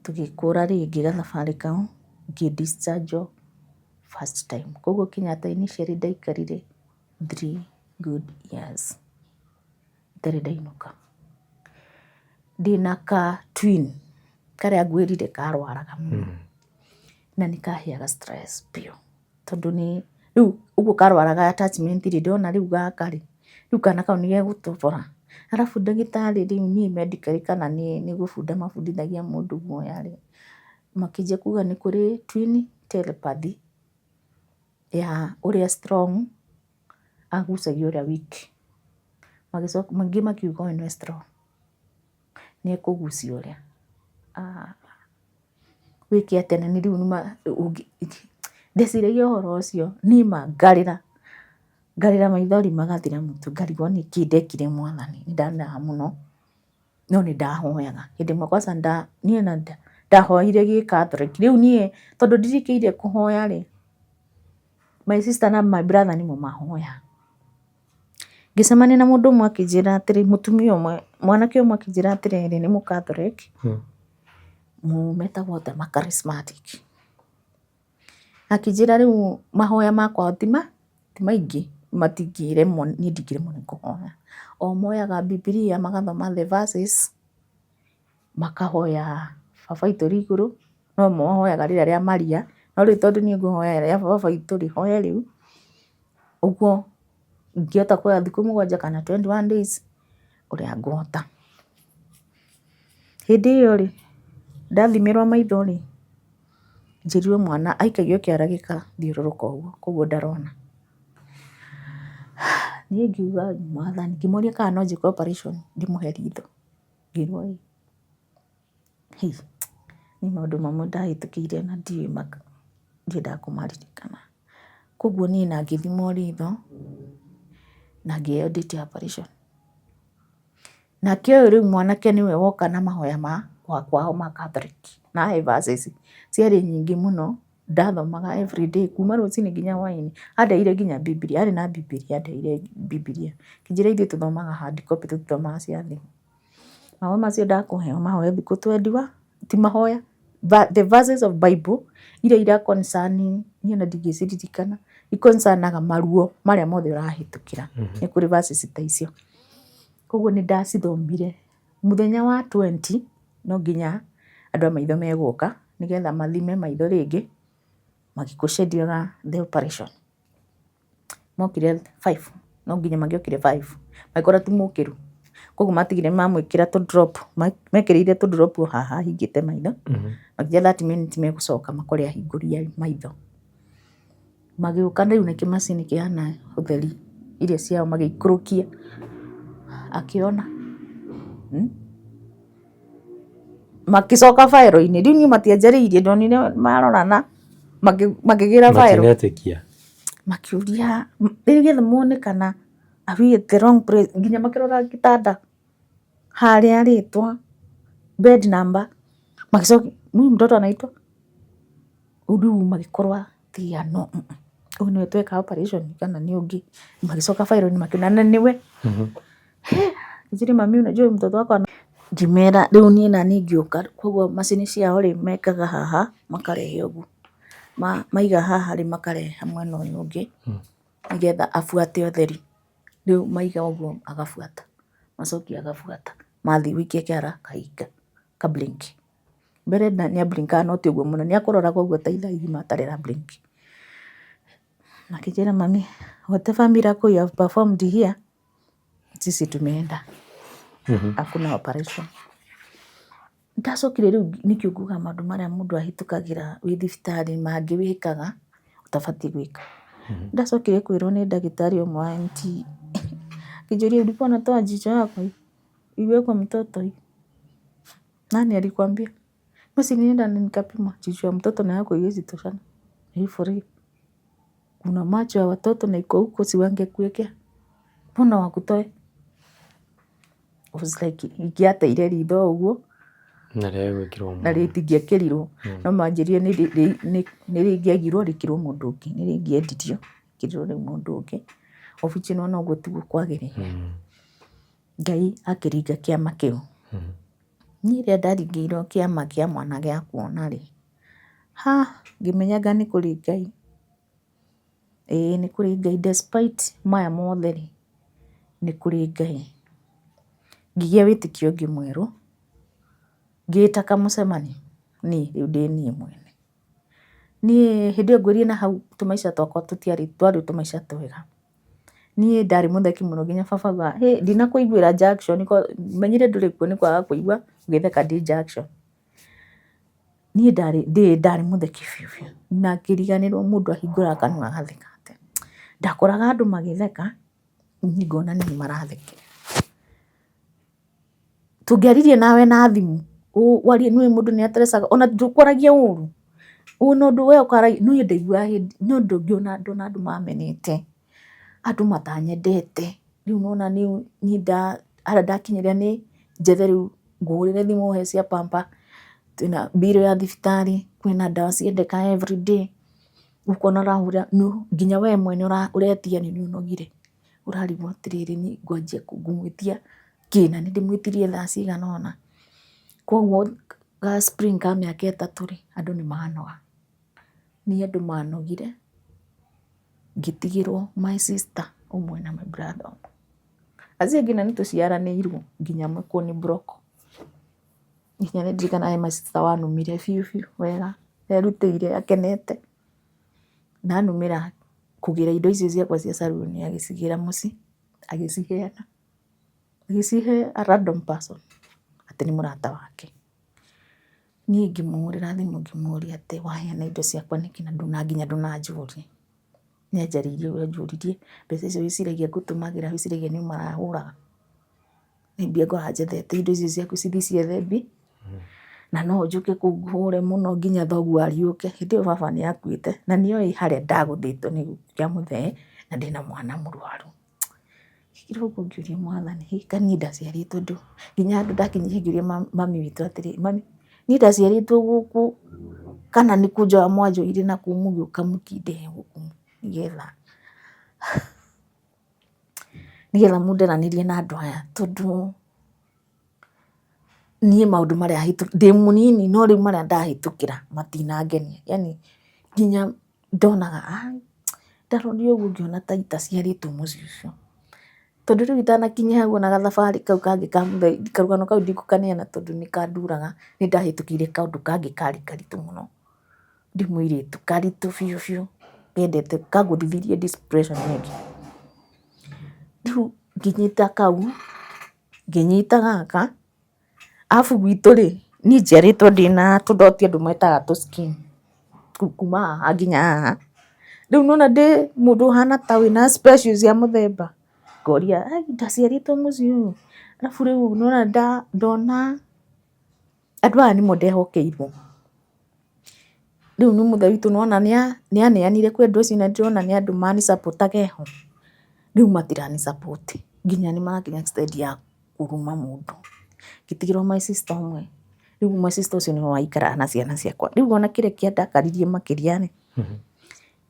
Tũgĩkũra rĩngĩ gathabarĩ kau ngĩ-discharge first time. Koguo Kenyatta initially ndaikarire 3 good years itarĩ ndainũka. Ndĩna ka twin karĩa ngwĩrire karwaraga mũno na nĩkaheaga stress biũ, tondũ rĩu ũguo karwaraga attachment rĩ, ndona rĩu gaka rĩ, rĩu kana kau nĩgegũtobora. Arabu ndagĩtarĩ rĩu niĩ medically kana nĩ gũbunda mabundithagia mũndũ guoya rĩ, makĩnjia kuga nĩ kũrĩ twin telepathy ya ũrĩa strong agucagia ũrĩa weak. Maingĩ makiuga ũyũ nĩ strong nĩ ekũgucia ũrĩa wĩke atĩa. Na rĩu ndeciragia ũhoro ũcio nima ngarĩra maithori magathira mũtu, ngarigwo nĩ kĩ ndekire Mwathani. Nĩ ndanĩraga mũno no nĩ ndahoyaga hĩndĩ ĩmwe kwanza niĩ ndahoire gĩ-Catholic. Rĩu niĩ tondũ ndirikĩire kũhoya rĩ, my sister na my brother nĩmo mahoyaga. Ngĩcemania na mũndũ ũmwe akĩnjĩra atĩrĩ, mũtumia ũmwe, mwanake ũmwe akĩnjĩra atĩrĩrĩ, nĩ mũ-Catholic metagwo the charismatic. Akĩnjĩra rĩu mahoya makwa ti maingĩ, matingĩremwo, niĩ ndingĩremwo nĩ kũhoya. O moyaga Bibilia magathoma the verses, makahoya baba witũ ũrĩ igũrũ, no mahoyaga rĩrĩa rĩa Maria, no rĩu tondũ niĩ ngũhoya rĩa baba witũ rĩ, hoya rĩu ũguo ingĩhota kuoya thikũ 7 kana 21 days ũrĩa ngũhota. Hĩndĩ ĩyo rĩ, ndathimĩrwo maitho rĩ, njĩrirwo mwana aikagio kĩara gĩkathiũrũrũka ũguo, koguo ndarona. Niĩ ngiuga Mwathani, ngĩmũria kana no njĩke operation ndĩmũhe ritho, ngĩrwo nĩ maũndũ mamwe ndahĩtũkĩire na ndiendaga kũmaririkana. Koguo niĩ na ngĩthimwo ritho na ngĩheo date ya operation. Nake ũyũ rĩu mwanake nĩwe woka na mahoya kwao ma Catholic, na ahe verses ciarĩ nyingĩ mũno, ndathomaga everyday kuma rũcinĩ nginya hwainĩ. Andeire nginya Bibilia, arĩ na Bibilia, andeire Bibilia. Akĩnjĩra ithuĩ tũthomaga hard copy, tũtithomaga cia thimũ. Mahoya macio ndakũheo mahoya thikũ 21, ti mahoya, the verses of Bible iria ira concern, niĩ na ndingĩciririkana, iconcanaga maruo marĩa mothe ũrahĩtũkĩra. Nĩ kũrĩ verses ta icio. Koguo nĩ ndacithomire. Mũthenya wa 20 no nginya andũ a maitho megũka nĩgetha mathime maitho rĩngĩ magĩkũcediũra the operation. Mokire 5, no nginya magĩokire 5, magĩkora ti mũkĩru. Koguo matigire mamwĩkĩra tũ drop, mekĩrĩire tũ drop haha ahingĩte maitho, makĩria 30 minutes megũcoka makore ahingũrie maitho. Magĩũka rĩu na kĩmacini kĩhana ũtheri iria ciao magĩikũrũkia, akĩona makĩcoka baĩro-inĩ. Rĩu niĩ matianjarĩirie, ndonire marorana makĩgĩra baĩro, makĩũria nĩgetha mone kana are we at the wrong place. Nginya makĩrora gĩtanda harĩa rĩtwa bed number, magĩcokia huyu mtoto anaitwa, rĩu magĩkorwa tiga no ũyũ nĩwe tweka operation kana nĩ ũngĩ. Magĩcoka baĩro-inĩ makĩona na nĩwe. Ngĩciria mami unajua mtoto wako ngĩmera rĩu niĩ na niĩ ngĩũka. Koguo macini ciao rĩ mekaga haha makarehe ũguo, maiga haha rĩ makarehe mwena ũyũ ũngĩ nĩgetha abuate ũtheri. Rĩu maiga ũguo agabuata, macokia agabuata, mathiĩ wĩikie kĩara kahinga ka blink. Mbere nĩ a blinkaga no ti ũguo mũno, nĩ akũroraga ũguo ta ithaa igima atarĩ ara blink. Akĩnjĩra mami, whatever miracle you have performed here, sisi tumeenda, hakuna operation. Ndacokire rĩu nĩkĩo nguga maũndũ marĩa mũndũ ahĩtũkagĩra wĩ thibitarĩ mangĩ wĩkaga ũtabatiĩ gwĩka. Ndacokire kwĩrwo nĩ ndagĩtarĩ ũmwe wa NT, akĩnjũria ulikuwa unatoa jicho yako iwekwe mtoto hii? Nani alikwambia? Basi nilienda nikapima jicho ya mtoto na yako haiwezi toshana. Hii for real. Kuna macho ya watoto na iko huko, si wangekuwekea? Mbona wakutoe? I was like ingĩateire ritho ũguo na rĩtingĩekĩrirwo, no manjĩrire nĩ rĩngĩagirwo rĩkĩrwo mũndũ ũngĩ, nĩ rĩngĩendirio rĩkĩrwo rĩu mũndũ ũngĩ, obici no ũguo tiguo kwagĩrĩire. Ngai akĩringa kĩama kĩu. Niĩ rĩrĩa ndaringĩirwo kĩama kĩa mwana gĩa kuona rĩ, ngĩmenyaga nĩ kũrĩ Ngai. Nĩ kũrĩ Ngai despite maya mothe rĩ, nĩ kũrĩ Ngai. Ngĩgĩa wĩtĩkio ũngĩ mwerũ, ngĩĩta kamũcemanio niĩ rĩu ndĩ niĩ mwene. Niĩ hĩndĩ ĩyo ngwĩrire na hau tũmaica twakwa twarĩ tũmaica twega. Niĩ ndarĩ mũtheki mũno nginya baba auga ndinakũiguĩra junction, menyire ndũrĩ kuo nĩ kwaga kũigua ũgĩtheka ndĩ junction. niĩ ndarĩ mũtheki biũ biũ, na ngĩriganĩrwo mũndũ ahingũraga kanua agatheka atĩa. Ndakoraga andũ magĩtheka, niĩ ngona nĩ marathekera. Tũngĩaririe nawe na thimũ, warie nĩũĩ mũndũ nĩaterecaga, ona ndũkwaragia ũru, ona ũndũ we ũkaragia, niĩ ndaiguaga no ndona andũ mamenete, andũ matanyendete. Rĩu nĩwona niĩ harĩa ndakinyĩria nĩ njethe rĩu ngũhũrĩre thimũ he cia pamper, twĩna bill ya thibitarĩ, kwĩna ndawa ciendeka everyday, ũkona ũrahũrĩra nginya we mwene ũretia nĩ ũnogire, ũrarigwo atĩrĩrĩ niĩ ngwanjia ngũmwĩtia kĩ, na nĩndĩmwĩtirie thaa cigana ũna. Koguo ga spring ka mĩaka 3 andũ nĩ manoga. Niĩ andũ manogire, ngĩtigĩrwo my sister ũmwe na my brother ũmwe. Acio angĩ na nĩtũciaranĩirwo nginya mũkũ nĩ block. Nginya nĩndirikanaga my sister wanumire biũ biũ wega, erutĩire akenete, na anumĩra kũgĩra indo icio ciakwa cia salon agĩcigĩra mũciĩ, agĩciheana, agĩcihe a random person atĩ nĩ mũrata wake. Niĩ ngĩmũhũrĩra thimũ ngĩmũria atĩ waheana indo ciakwa nĩkĩ na nginya ndũnanjũria. Nĩanjaririe ũrĩa anjũririe, mbeca icio wĩciragia ngũtũmagĩra wĩciragia nĩ marahũraga. Nĩ mbia ngoragwo njethete indo icio ciaku cithi ciethe mbi, na no njũke kũu ngũhũre mũno nginya thoguo ariũke. Hĩndĩ ĩyo baba nĩakuĩte na nĩoĩ harĩa ndagũthĩtwo nĩ gĩkuũ kĩa mũthee na ndĩna mwana mũrwaru. Kĩroko ngĩũria Mwathani, niĩ ndaciarĩtwo ndũ, nginya handũ ndakinyire ngĩũria mami witũ atĩrĩ, mami niĩ ndaciarĩtwo gũkũ kana nĩ kũnjoya mwanjoire na kũu mũgĩũka mũkĩndehe gũkũ, nĩgetha mũnderanĩrie na andũ aya, tondũ niĩ maũndũ marĩa ndĩ mũnini no rĩu marĩa ndahĩtũkĩra matinangenia. Yani nginya ndonaga ndarorire ũguo ngĩona ta itaciarĩtwo mũciĩ ũcio, tondũ rĩu itanakinya hau ona gathabarĩ kau kangĩ ka mũthee, karũgano kau ndikũkaneana tondũ nĩkanduraga, nĩndahĩtũkĩire kaũndũ kangĩ karĩ karitũ mũno, ndĩ mũirĩtu karitũ biũ biũ, kendete kangũthithirie depression ĩngĩ. Rĩu ngĩnyita kau, ngĩnyita gaka, arabu gwitũ rĩ, niĩ njiarĩtwo ndĩna tũndoti andũ metaga tũ skin, kuma haha nginya haha. Rĩu nĩwona ndĩ mũndũ ũhana ta wĩna special cia mũthemba, ngoria ndaciarĩtwo mũciĩ ũyũ. Arabu rĩu nĩwona ndona andũ aya nĩmo ndehokeirwo. Rĩu nĩ mũthee witũ nĩwona nĩaneanire kwĩ andũ acio na ndĩrona nĩ andũ mani support ho, rĩu matirani support, nginya nĩmarakinya extent ya kũruma mũndũ. Ngĩtigĩrwo my sister ũmwe, rĩu my sister ũcio nĩwe waikaraga na ciana ciakwa. Rĩu ona kĩrĩa kĩandakaririe makĩria rĩ,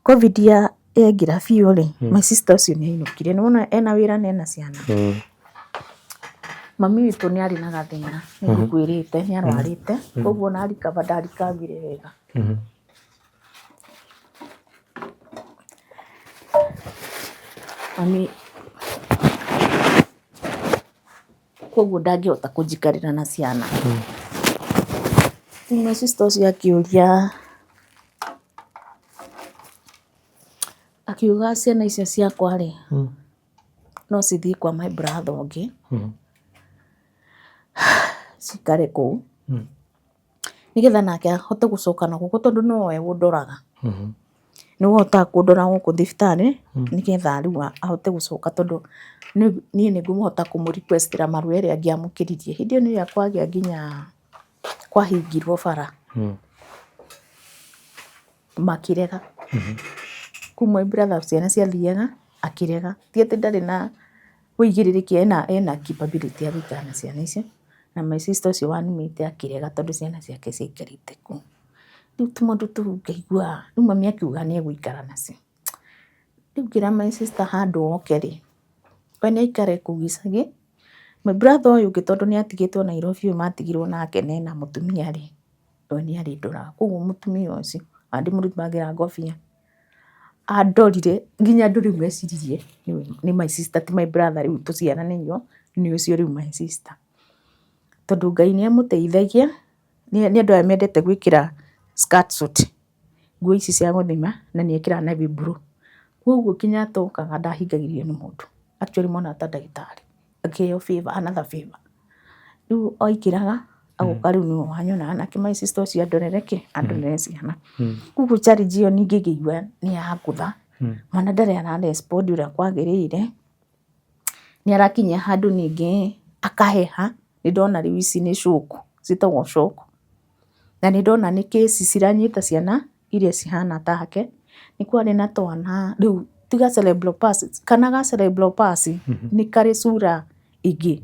COVID yaingĩra biũ rĩ, my sister ũcio nĩainũkire, nĩwona ena wĩra na ena ciana. Mami witũ nĩarĩ na gathĩna, nĩngũkwĩrĩte nĩarwarĩte, koguo ona recover ndarikavire wega. Mami koguo ndangĩhota kũnjikarĩra na ciana. My sister ũcio akĩũria, akiuga ciana icio ciakwa rĩ, no cithiĩ kwa my brother ũngĩ, cikare kũu, nĩgetha nake ahote gũcoka na gũkũ tondũ nowe ũndoraga. Nĩwe ũhotaga kũndora gũkũ thibitarĩ, nĩgetha rĩu ahote gũcoka tondũ niĩ nĩngũhota kũmũ-request-ĩra marũa ĩrĩa angĩamũkĩririe. Hĩndĩ ĩyo nĩrĩo kwagĩa nginya kwahingirwo bara, makĩrega. Kũu my brother ciana ciathiaga akĩrega, ti atĩ ndarĩ na wĩigĩrĩrĩki, ena capability ya gũikara na ciana icio, na my sister ũcio wanumĩte akĩrega tondũ ciana ciake ciaikarĩte kũu. Rĩu tũmaũndũ tũu ngaigua, rĩu mami akiuga nĩegũikara nacio. Rĩu ngĩra my sister handũ oke rĩ, we nĩaikare kũu gĩcagi, my brother ũyũ ũngĩ tondũ nĩatigĩtwo Nairobi, ũyũ matigirwo nake na ena mũtumia rĩ, we nĩarĩndoraga. Koguo mũtumia ũcio ndĩmũrutagĩra ngobia, andorire nginya andũ rĩu meciririe nĩ my sister ti my brother rĩu tũciaranĩirwo, nĩ ũcio rĩu my sister. Tondũ Ngai nĩamũteithagia, nĩ andũ aya mendete gwĩkĩra skirt suit, nguo ici cia gũthima, na nĩekĩraga navy blue. Koguo kinya atokaga ndahingagĩrio nĩ mũndũ, actually monaga ta ndagĩtarĩ, akĩheo favor, another favor. Rĩu oingĩraga agoka riu niwe wanyona anake my sister ucio andorere ciana koguo challenge iyo ningĩ ngĩigua nĩ ya ngũtha mwana ndarĩ ararespond ũrĩa kwagĩrĩire nĩ arakinya handũ ningĩ akaheha nĩ ndona rĩu ici nĩ cũkũ citagwo cũkũ na nĩ ndona nĩ case ciranyita ciana iria cihana take nĩ kwarĩ na twana rĩu tiga cerebral palsy kana ga cerebral palsy nĩ karĩ cura ingĩ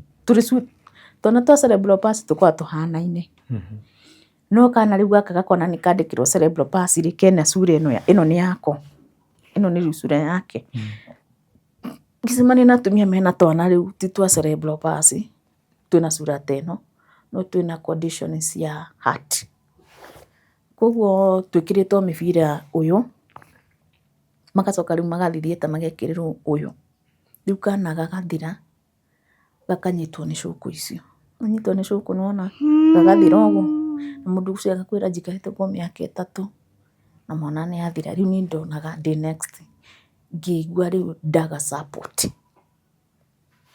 twana twa cerebral palsy tũkoragwo tũhanaine no kana rĩu gaka gakona nĩ kandĩkĩrwo cerebral palsy rĩ kena cura ĩno nĩ yako ĩno nĩ rĩu cura yake ngĩcemania na atumia mena twana rĩu ti twa cerebral palsy twĩna cura ta ĩno no twĩna condition cia heart koguo twĩkĩrĩtwo mĩbira ũyũ magacoka rĩu magathiĩte magekĩrĩrwo ũyũ rĩu kana gagathira gakanyitwo nĩ cũkũ icio anyitwo nĩ cũkũ nĩwona gagathira ũguo na mũndũ ũcio agakwĩra njikarĩte mĩaka 3 na mwana nĩ athira rĩu nĩ ndonaga ndĩ next ngĩigua rĩu ndaga support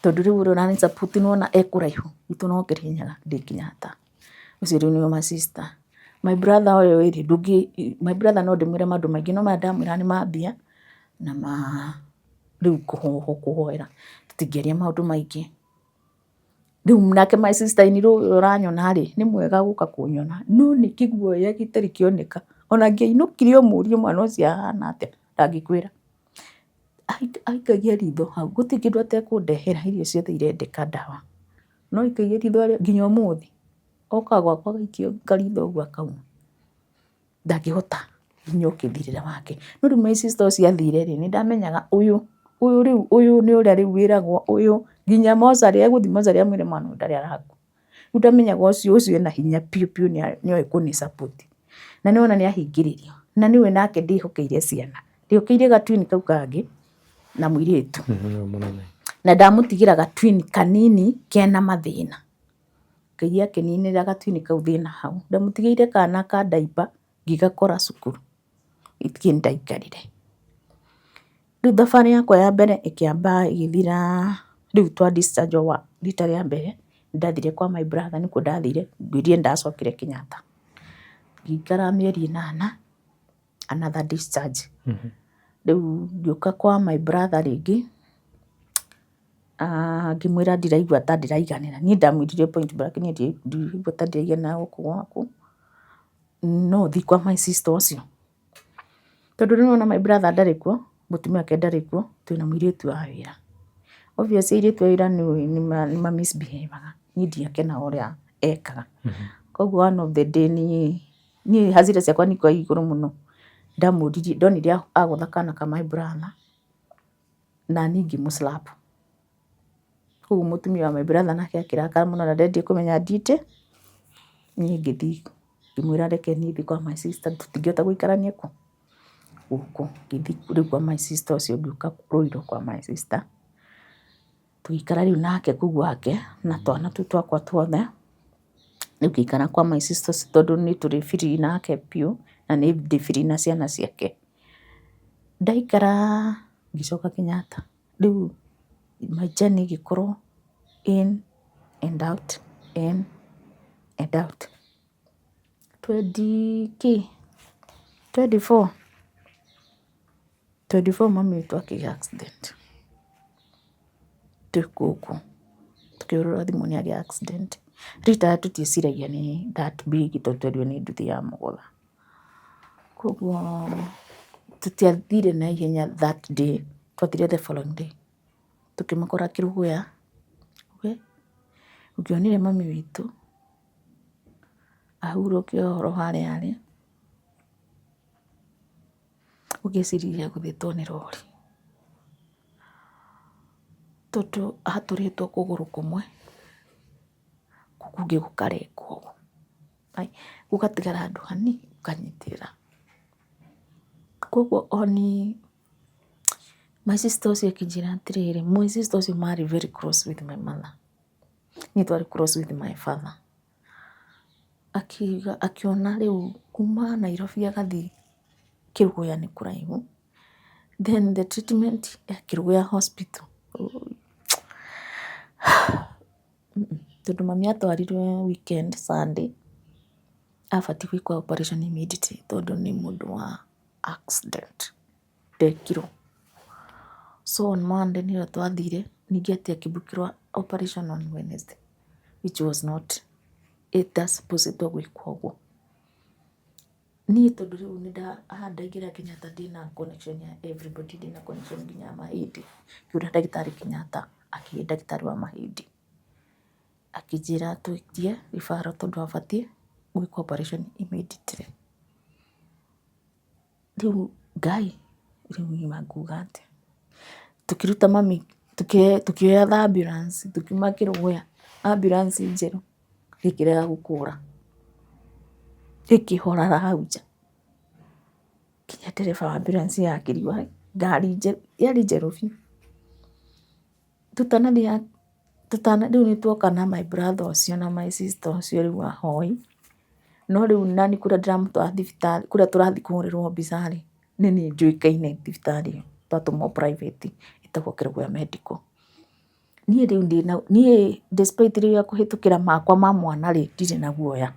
tondũ rĩu ũrĩa ũrani support nĩwona ekũraihu itũ no ngĩrĩnyaga ndĩkinya ta ũcio rĩu nĩwe my sister my brother ũyũ ĩrĩ my brother no ndĩmwĩre maũndũ maingĩ no maya ndamwĩra nĩ mambia na rĩu kũhoera tũtingĩaria maũndũ maingĩ rĩu nake my sister ini rĩu ũranyona rĩ nĩ mwega gũka kũnyona no nĩ kĩguoya gĩtarĩ kĩoneka ona ngĩinũkire ũmũrie mwana ũcio ahana atĩa ndangĩkwĩra aikagia ritho hau gũtirĩ kĩndũ atekũndehera irio ciothe irendeka ndawa no aikagia ritho nginya ũmũthĩ oka gwakwa gaikio karitho ũguo akauma ndangĩhota hinya ũkĩthirĩra wake no rĩu my sister ũcio athire rĩ nĩ ndamenyaga ũyũ nĩ ũrĩa rĩu wĩragwo ũyũ nginya mocarĩ egũthi mocarĩ amwĩre mwana ũyũ ndarĩ arakua rĩu ndamenyaga ũcio ena hinya piũ nĩoĩ kũnĩ support na nĩwona nĩ ahingĩrĩrio na nĩwe nake ndĩhokeire ciana ndĩhokeire gatwini kau kangĩ na mũirĩtu na ndamũtigĩra gatwini kanini kena mathĩna Ngai akĩninĩra gatwini kau thĩna hau ndamũtigĩire kana ka diaper ngĩgakora cukuru itirĩ ndaikarire rĩu thabarĩ yakwa ya mbere ĩkĩamba ĩgĩthira rĩu twa discharge rita rĩa mbere ndathire kwa my brother nĩkuo ndathire ngwĩrire ndacokire Kenyatta ngĩikara mĩeri 8 another discharge rĩu ngĩũka kwa my brother rĩngĩ ngĩmwĩra ndiraigua ta ndĩraiganĩra niĩ ndamwĩrire point blank niĩ ndiraigua ta ndĩraiganĩra gũkũ gwaku no thi kwa my sister ũcio tondũ nĩwona my brother ndarĩ kuo mũtumia wake ndarĩ kuo twĩna mũirĩtu wa wĩra obviously airĩtu a wĩra nĩ misbehaviaga niĩ ndiakenaga ũrĩa ekaga koguo one of the day niĩ hazira ciakwa nĩ kwa igũrũ mũno ndamũririe ndonire agũtha kana ka my brother na niĩ ngĩmũslap koguo mũtumia wa my brother nake akĩrakara mũno na ndendia kũmenya ndite niĩ ngĩthiĩ ngĩmwĩra reke niĩ thiĩ kwa my sister tũtingĩhota gũikarania kuo gũkũ ngĩthiĩ rĩu kwa my sister ũcio ngĩũka Rũirũ kwa my sister tũgĩikara rĩu nake kũu gwake na twana tũu twakwa tuothe rĩu ngĩikara kwa my sister tondũ nĩ tũrĩ free nake piũ na nĩ ndĩ free na ciana ciake ndaikara ngĩcoka Kenyatta rĩu my journey ĩgĩkorwo in and out 24 mami witũ akĩgĩa accident twĩ gũkũ tukĩhũrĩrwo thimũ nĩ agĩa accident rita tũtieciragia nĩ that big tondũ twerirwo nĩ nduthi ya mũgũtha koguo tũtiathire na ihenya that day twathire the following day tukĩmakora Kĩrũgũya ũngĩonire mami witũ ahurũke ũhoro harĩa arĩ ũngĩciririe gũthĩtwo nĩ rori tondũ atũrĩtwo kũgũrũ kũmwe kũngĩ gũkarengwo gũgatigara handũ hanini gũkanyitĩrĩra koguo oni my sister ũcio akĩnjĩra atĩrĩrĩ my sister ũcio marĩ very close with my mother niĩ twarĩ close with my father akĩona rĩu kuma Nairobi agathiĩ Kĩrũgũya nĩ kũraihu then the treatment ya Kĩrũgũya hospital tondu mami atwarirwe weekend Sunday abati gwikwa operation immediately tondu ni mundu wa accident ndekirwo. So on Monday nio twathire ningi ati akibukirwa operation on Wednesday which was not it supposed to gwikwa uguo. Ni tondu riu ndaingira Kenyatta ndina connection ya everybody, ndina connection nginya ya mahindi, ngiura ndagitari Kenyatta akiĩ ndagitari wa mahindi akijira twitie ribaro tondu abatie gwikwa operation immediately. Riu Ngai riu nima nguga atia tukiruta mami tukioya ambulance tukiuma Kiruguya ambulance njeru gikirega gukura gikihorara hau nja kinya ndereba wa ambulance yakiriwa ngari yari njeru biũ. Riu nitwoka na my brother ucio na my sister ucio riu ahoi no riu nani kuria ndiramutwara thibitari kuria turathi kuhurirwo mbica ri nini njuikaine thibitari twatumwo private itagwo Kiruguya medical. Nie despite riu ya kuhitukira makwa ma mwana ri ndire na guoya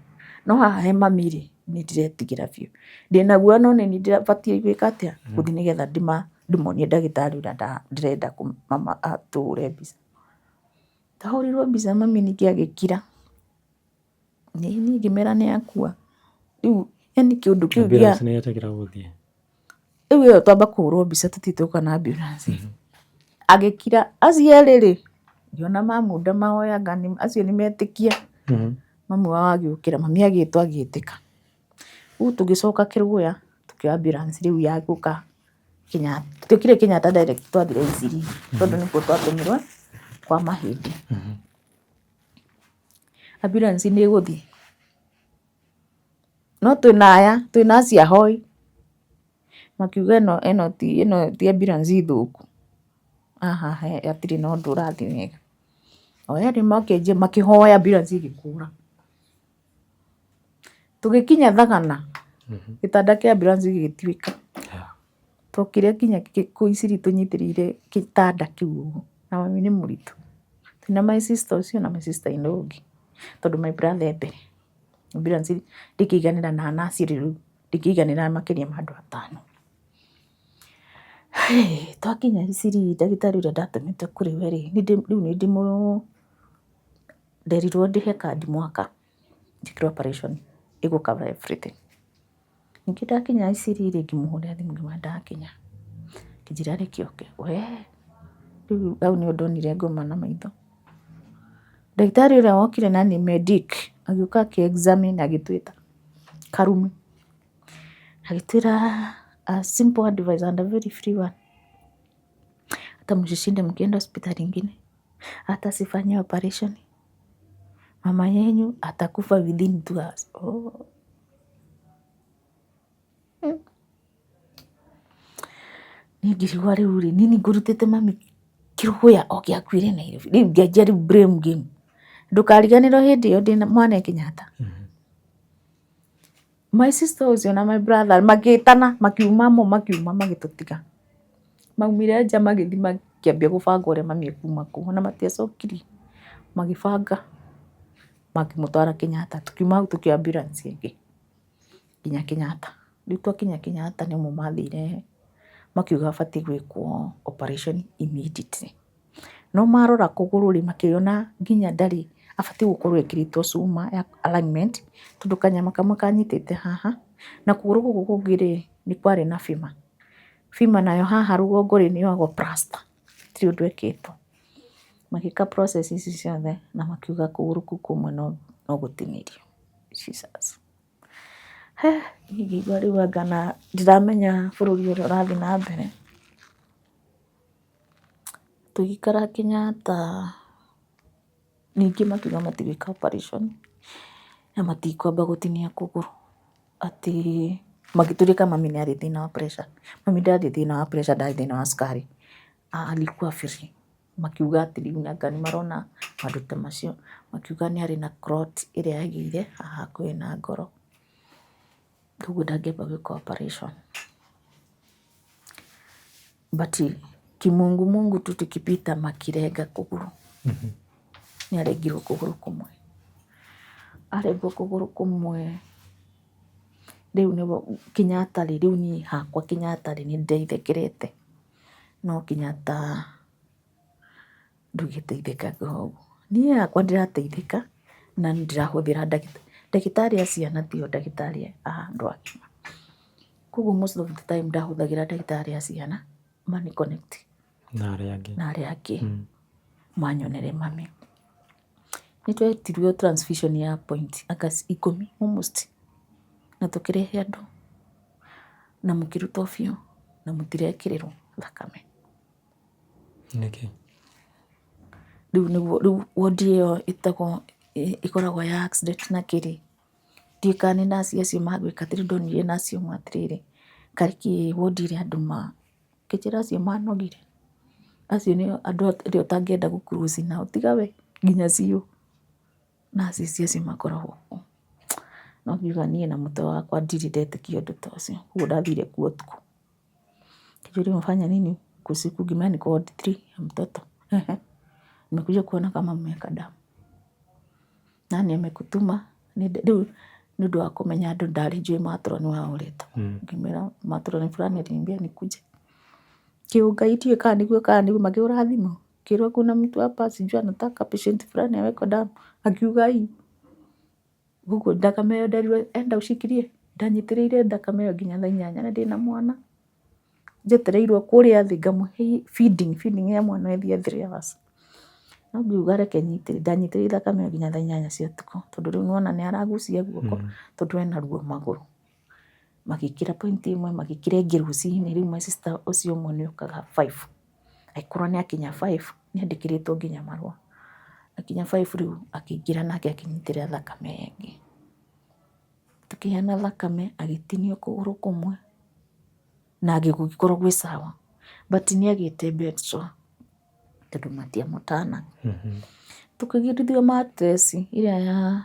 no haha he mami ri ni ndiretigira biũ ndina guoya no ni ndirabatie gwika atia guthii nigetha ndimonie ndagitari uria ndirenda mama ature mbica. Twahurirwo mbica mami ningi agikira ni ngimera ni akua riu yani kiundu kiu gia ambulance niyetagira guthie riu iyo twamba kuhurwo mbica tutitũka na ambulance agikira acieri ri ngiona mamu mahoyaga acio nimetikia mamu wao agiukira mami agitwo agitika. Riu tugicoka Kiruguya tukioya ambulance riu ya guka Kenyatta tukire Kenyatta direct twathire Isili tondu nikuo twatumirwe kwa mahindi. Ambulance ni guthii no twina acia ahoi makiuga ino ti ambulance thuku aha atiri na undu urathi wega oyari makianjia makihoya ambulance igikura. Tugikinya Thagana gitanda kia ambulance gigituika twokire kinya ku Isili tunyitiriire gitanda kiu na mami ni muritu twina my sister ucio na my sister in law ungi tondu my brother e mbere ambulance ndikiiganira na nurse riu ndikiiganira makiria ma andu 5. Twakinya Isili ndagitari uria ndatumite kuri we ri riu ni nderirwo ndihe card mwaka njikire operation igu cover everything. Ningi ndakinya Isili ri ngimuhuria thimu ngimwira ndakinya kijira ri kioke we riu au ni ndonire ngoma na maitho. Ndagitari uria wokire na ni medic agiuka aki-examine agitwita Karume agitwira a simple advice and a very free one, hata msishinde mkienda hospitali ingine, hata sifanye operation mama yenyu atakufa within 2 hours. Ningirigwa riu ri nini ngurutite mami Kiruguya oke akwire Nairobi riu ngianjia riu blame game ndukariganirwo hindi iyo ndina mwana Kenyatta. My sister ucio na my brother magitana makiuma magitutiga maumire nja magithi makiambia gubanga uria mami ekuma ku na matiacokiri magibanga makimutwara Kenyatta. Tukiuma hau tukioya ambulance ingi nginya Kenyatta. Riu twakinya Kenyatta ni mumathire makiuga abatie gwikwo operation immediately no marora kuguru ri makiona nginya ndari abatie gukorwo ekiritwo cuma ya alignment tondu kanyama kamwe kanyitite haha na kuguru guku kungi ri ni kwari na fima nayo haha rugongo ri niyoagwo plaster ti undu ekitwo magika process ici ciothe na makiuga kuguru ku kumwe no gutinirio. Jesus ngigwa riu ngana ndiramenya bururi uria urathi na mbere. Tugikara Kenyatta ningi makiuga matigwika operation na matikwamba gutinia kuguru ati magiturika mami ni ari thina wa pressure. Mami ndari thina wa pressure, ndari thina wa sukari, alikuwa free. Makiuga ati riu anga ni marona maundu ta macio makiuga ni ari na clot iria yagiire haha hakuhi na ngoro koguo ndangiamba gwika operation but kimungu tu tukipita makirenga kuguru nĩarengirwo kũgũrũ kũmwe, arengwo kũgũrũ kũmwe. Rĩu nĩguo Kenyatta rĩu niĩ hakwa Kenyatta nĩndeithĩkĩrĩte, no Kenyatta ndũgĩteithĩkaga ũguo. Niĩ hakwa ndĩrateithĩka na ndĩrahũthĩra ndagĩtarĩ a ciana tio ndagĩtarĩ a andũ agima. Koguo most of the time ndahũthagĩra ndagĩtarĩ a ciana mani connect na arĩa angĩ manyonere mami. Nĩtwetirwo transfusion ya point 10 almost na tũkĩrehe andũ na mũkĩruta biũ na mũtirekĩrĩrwo thakame. Nĩkĩ? Rĩu wodi ĩyo ĩkoragwo ya accident na kĩrĩ, ndiũĩ kana nĩ naci acio magwĩka atĩrĩ, ndonire naci ũmwe atĩrĩrĩ, karĩki wodi ĩrĩa andũ kĩnjĩra acio manogire, acio nĩ andũ arĩa ũtangĩenda gũ cruise nao tiga we nginya ciũ, naci acio makoragwo kuo. No ngiuga niĩ na mũtwe wakwa ndirĩ ndetĩkia ũndũ ta ũcio, koguo ndathire kuo ũtukũ. Kijũri mfanya nini kusiku gimani kwa ward 3 ya mtoto. Nimekuja kuona kama mmeweka damu. Nani amekutuma? Rĩu nĩ ũndũ wa kũmenya andũ ndarĩ njũĩ matroni wao ũrĩtwo. Ngĩmera matroni fulani aliniambia nikuje. Kiungai ndiũĩ kana nĩguo makĩhũra thimũ. Kĩrwo kuna mtu hapa sijui anataka patient fulani awekwe damu. Akiuga hii. Gugu thakame ĩyo nderirwo enda ũcikirie. Ndanyitĩrĩire thakame ĩyo nginya thaa 8 na ndĩna mwana. Njetereirwo kũrĩa thĩ ngamũhe feeding ya mwana ĩthia 3 hours. No ngiuga reke nyitĩrĩre, ndanyitĩrĩire thakame ĩyo nginya thaa 8 cia ũtukũ, tondũ rĩu nĩwona nĩaragucia guoko tondũ ena ruo magũrũ. Magĩkĩra point ĩmwe magĩkĩra ĩngĩ rũcinĩ, rĩu my sister ũcio ũmwe nĩokaga 5. Aikorwo nĩakinya 5 nĩandĩkĩrĩtwo nginya marũa. Akinya 5 rĩu akĩingĩra nake akĩnyitĩrĩra thakame ĩngĩ. Tukĩheana thakame agĩtinio kũgũrũ kũmwe na agĩgũgĩkorwo gwĩ sawa, but nĩagĩte bed sore tondũ matiamũtana. Tukĩgirithio mattress ĩrĩa ya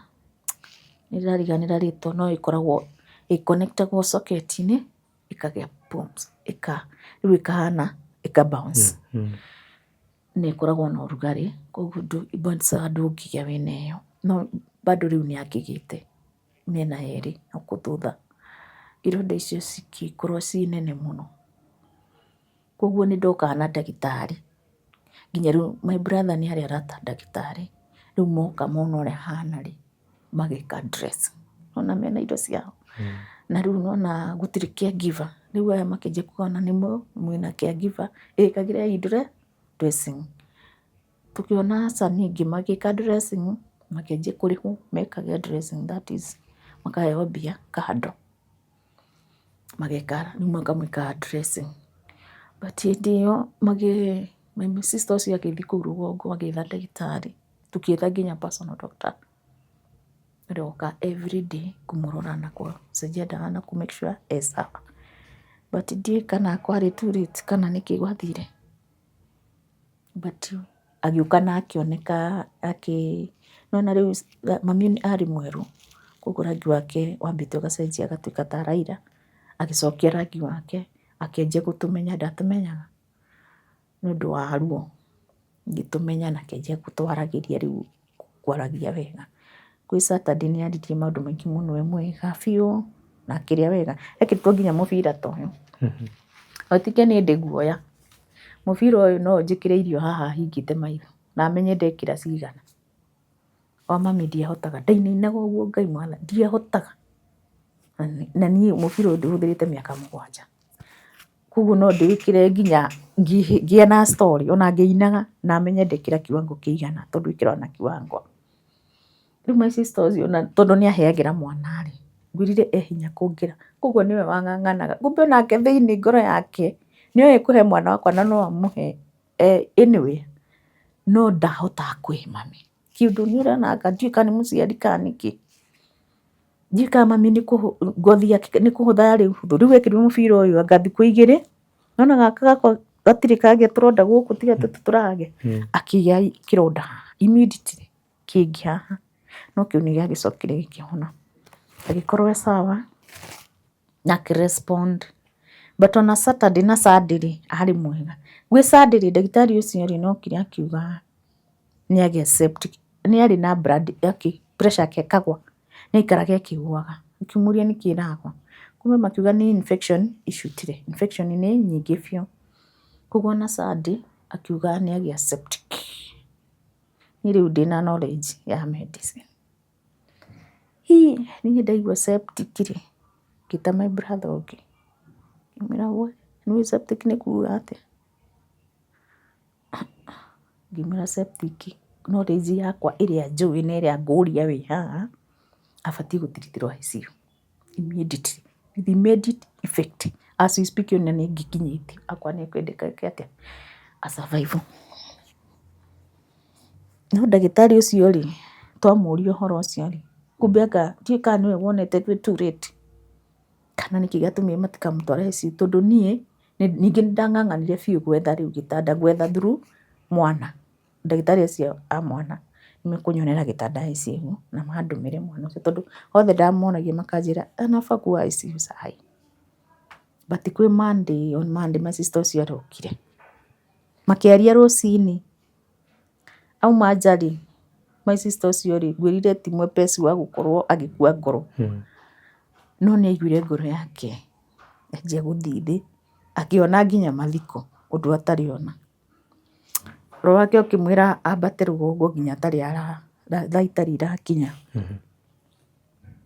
nĩrariganĩra rĩtwa no ĩkoragwo ĩconnectagwo socket-inĩ ĩkagĩa pumps rĩu ĩkahana bounce. Nĩĩkoragwo na ũrugarĩ koguo ndũngĩgĩa wĩna ĩyo, no bado rĩu nĩakĩgĩte mĩena yerĩ gũkũ thutha, ironda icio cikĩkorwo ciĩ nene mũno. Koguo nĩndokaga na ndagĩtarĩ nginya rĩu my brother nĩ harĩa arata ndagĩtarĩ, rĩu moka mona ũrĩa hana rĩ magĩka dress, ona mena indo ciao na rĩu nona gũtirĩ caregiver, rĩu aya makĩnjia kuona nĩ mwĩna caregiver ĩkagĩre hindũre dressing. Tukiona aca ningĩ magĩka dressing makĩanjia kũrĩhwo mekage dressing, that is makaheo mbia kando mageka rĩu makamwĩka dressing. But hĩndĩ ĩyo my sister ũcio agĩthiĩ kũu rũgongo agĩetha ndagĩtarĩ, tukietha nginya personal doctor ũrĩa woka everyday kũmũrora na kũcenjia ndawa na make sure sawa. But ndiũĩ kana kwarĩ too late kana nĩkĩ gwathire, but agĩũka na akĩoneka nona rĩu mami arĩ mwerũ, koguo rangi wake wambĩte ũgacenjia agatuĩka ta Raila, agĩcokia rangi wake akĩanjia gũtũmenya, ndatũmenyaga nĩũndũ wa ruo, ngĩtũmenya na akĩanjia gũtwaragĩria rĩu kwaragia wega. Kwĩ Saturday nĩaririe maũndũ maingĩ mũno we mwega biũ na akĩrĩa wega, ekĩrĩtwo nginya mũbira ta ũyũ. Otike nĩ ndĩ guoya mũbira ũyũ no njĩkĩre irio haha hingĩte maitho na menye ndekĩra cigana. O mami ndiahotaga, ndainainaga ũguo Ngai mwana ndiahotaga, na niĩ mũbira ũyũ ndĩhũthĩrĩte mĩaka 7. Koguo no ndĩwĩkĩre nginya ngĩe na story ona ngĩinaga na menye ndekĩra kiwango kĩigana tondũ ĩkĩrwo na kiwango. Rĩu my sister ũcio tondũ nĩaheagĩra mwana rĩ, ngwĩrire hinya kũngĩra, koguo nĩwe wang'ang'anaga, kumbe onake thĩinĩ ngoro yake nĩoĩ kũhe mwana wakwa na no amũhe anyway, no ndahotaga kwĩ mami kĩũndũ nĩũrona ndiũĩ kana nĩ mũciari kana nĩkĩ, ndiũĩ kana mami ngothi yake nĩ kũhũtha yarĩ hũthũ, rĩu ekĩrirwo mũbira ũyũ anga thikũ 2 nona gaka gakwa gatirĩ kagĩa tũronda gũkũ tiga tũtũ tũragĩa, akĩgĩa kĩronda immediately kĩngĩ haha, no kĩu nĩgĩagĩcokire gĩkĩhona, agĩkorwo sawa na akĩrespond. But ona Saturday na Sunday arĩ mwega. Gwĩ Sunday ndagĩtarĩ ũcio nokire akiuga nĩagĩ accept nĩ arĩ na blood pressure yake ĩkagwa, nĩ aikaraga ĩkĩgwaga, ngĩmũria nĩkĩ ĩragwa, kumbe makiuga nĩ infection icutire, infection nĩ nyingĩ biũ, koguo ona Sunday akiuga nĩ agĩa septic. Niĩ rĩu ndĩna knowledge ya medicine, niĩ ndaigua septic rĩ, ngĩta my brother ũngĩ, ngĩmwĩra we nĩũĩ septic nĩ kuga atĩa? Ngĩmwĩra septic knowledge yakwa ĩrĩa njũĩ na ĩrĩa ngũria wĩ haha, abatiĩ gũtreatĩrwo ICU immediately, with immediate effect, as we speak ona nĩ ngĩkinyĩtie, akwa nĩ ekwendeka atĩa a survive. No ndagĩtarĩ ũcio rĩ, twamũria ũhoro ũcio rĩ, kumbe anga ndiũĩ kana nĩwe wonete twĩ too late, kana nĩkĩ gĩatũmire matikamũtware ICU, tondũ niĩ ningĩ nĩndang'ang'anire biũ gwetha rĩu gĩtanda, gwetha through mwana, ndagĩtarĩ acio a mwana nĩmekũnyonera gĩtanda ICU na mandũmĩre mwana ũcio, tondũ othe ndamonagia makanjĩra enough kuo ICU sahi, but kwĩ Monday, on Monday my sister ũcio arokire, makĩaria rũcinĩ, auma nja rĩ, my sister ũcio rĩ, ngwĩrire ti mwepesi wa gũkorwo agĩkua ngoro, no nĩ aiguire ngoro yake yanjia gũthiĩ thĩ, akĩona nginya mathiko, ũndũ atarĩ ona. Toro wake ũkĩmwĩra ambate rũgongo nginya thaa itarĩ irakinya,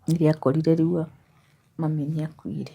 nĩrĩo akorire rĩu mami nĩ akuire.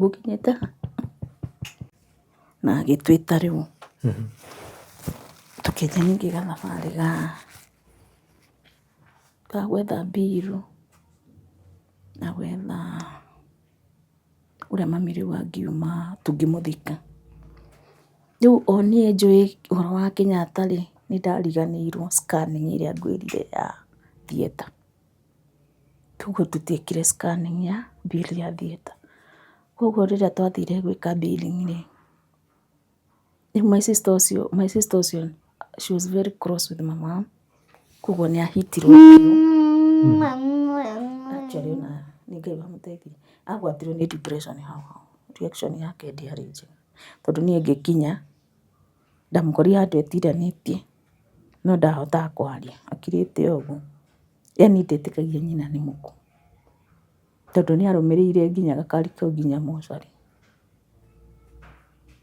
Gũkinyĩte na agĩtwĩta rĩu tũkĩnjia ningĩ gathabarĩ ga gwetha mbirũ na gwetha ũrĩa mami rĩu angiuma tũngĩmũthika. Rĩu o niĩ njũĩ ũhoro wa Kenyatta rĩ, nĩndariganĩirwo scanning ĩrĩa ngwĩrire ya theatre, koguo tũtiekire scanning ya bill ya theatre, koguo rĩrĩa twathire gwĩka billing rĩ, rĩu my sister ũcio she was very close with my mom, koguo nĩ ahitirwo biũ, actually ona nĩ Ngai wamũteithirie, agwatirwo nĩ depression hau, reaction yake ndĩarĩ njega, tondũ niĩ ngĩkinya ndamũkorire handũ etiranĩtie, no ndahotaga kwaria, akirĩte ũguo, yani ndetĩkagia nyina nĩ mũkuũ, tondũ nĩ arũmĩrĩire nginya gakari kau nginya mocarĩ.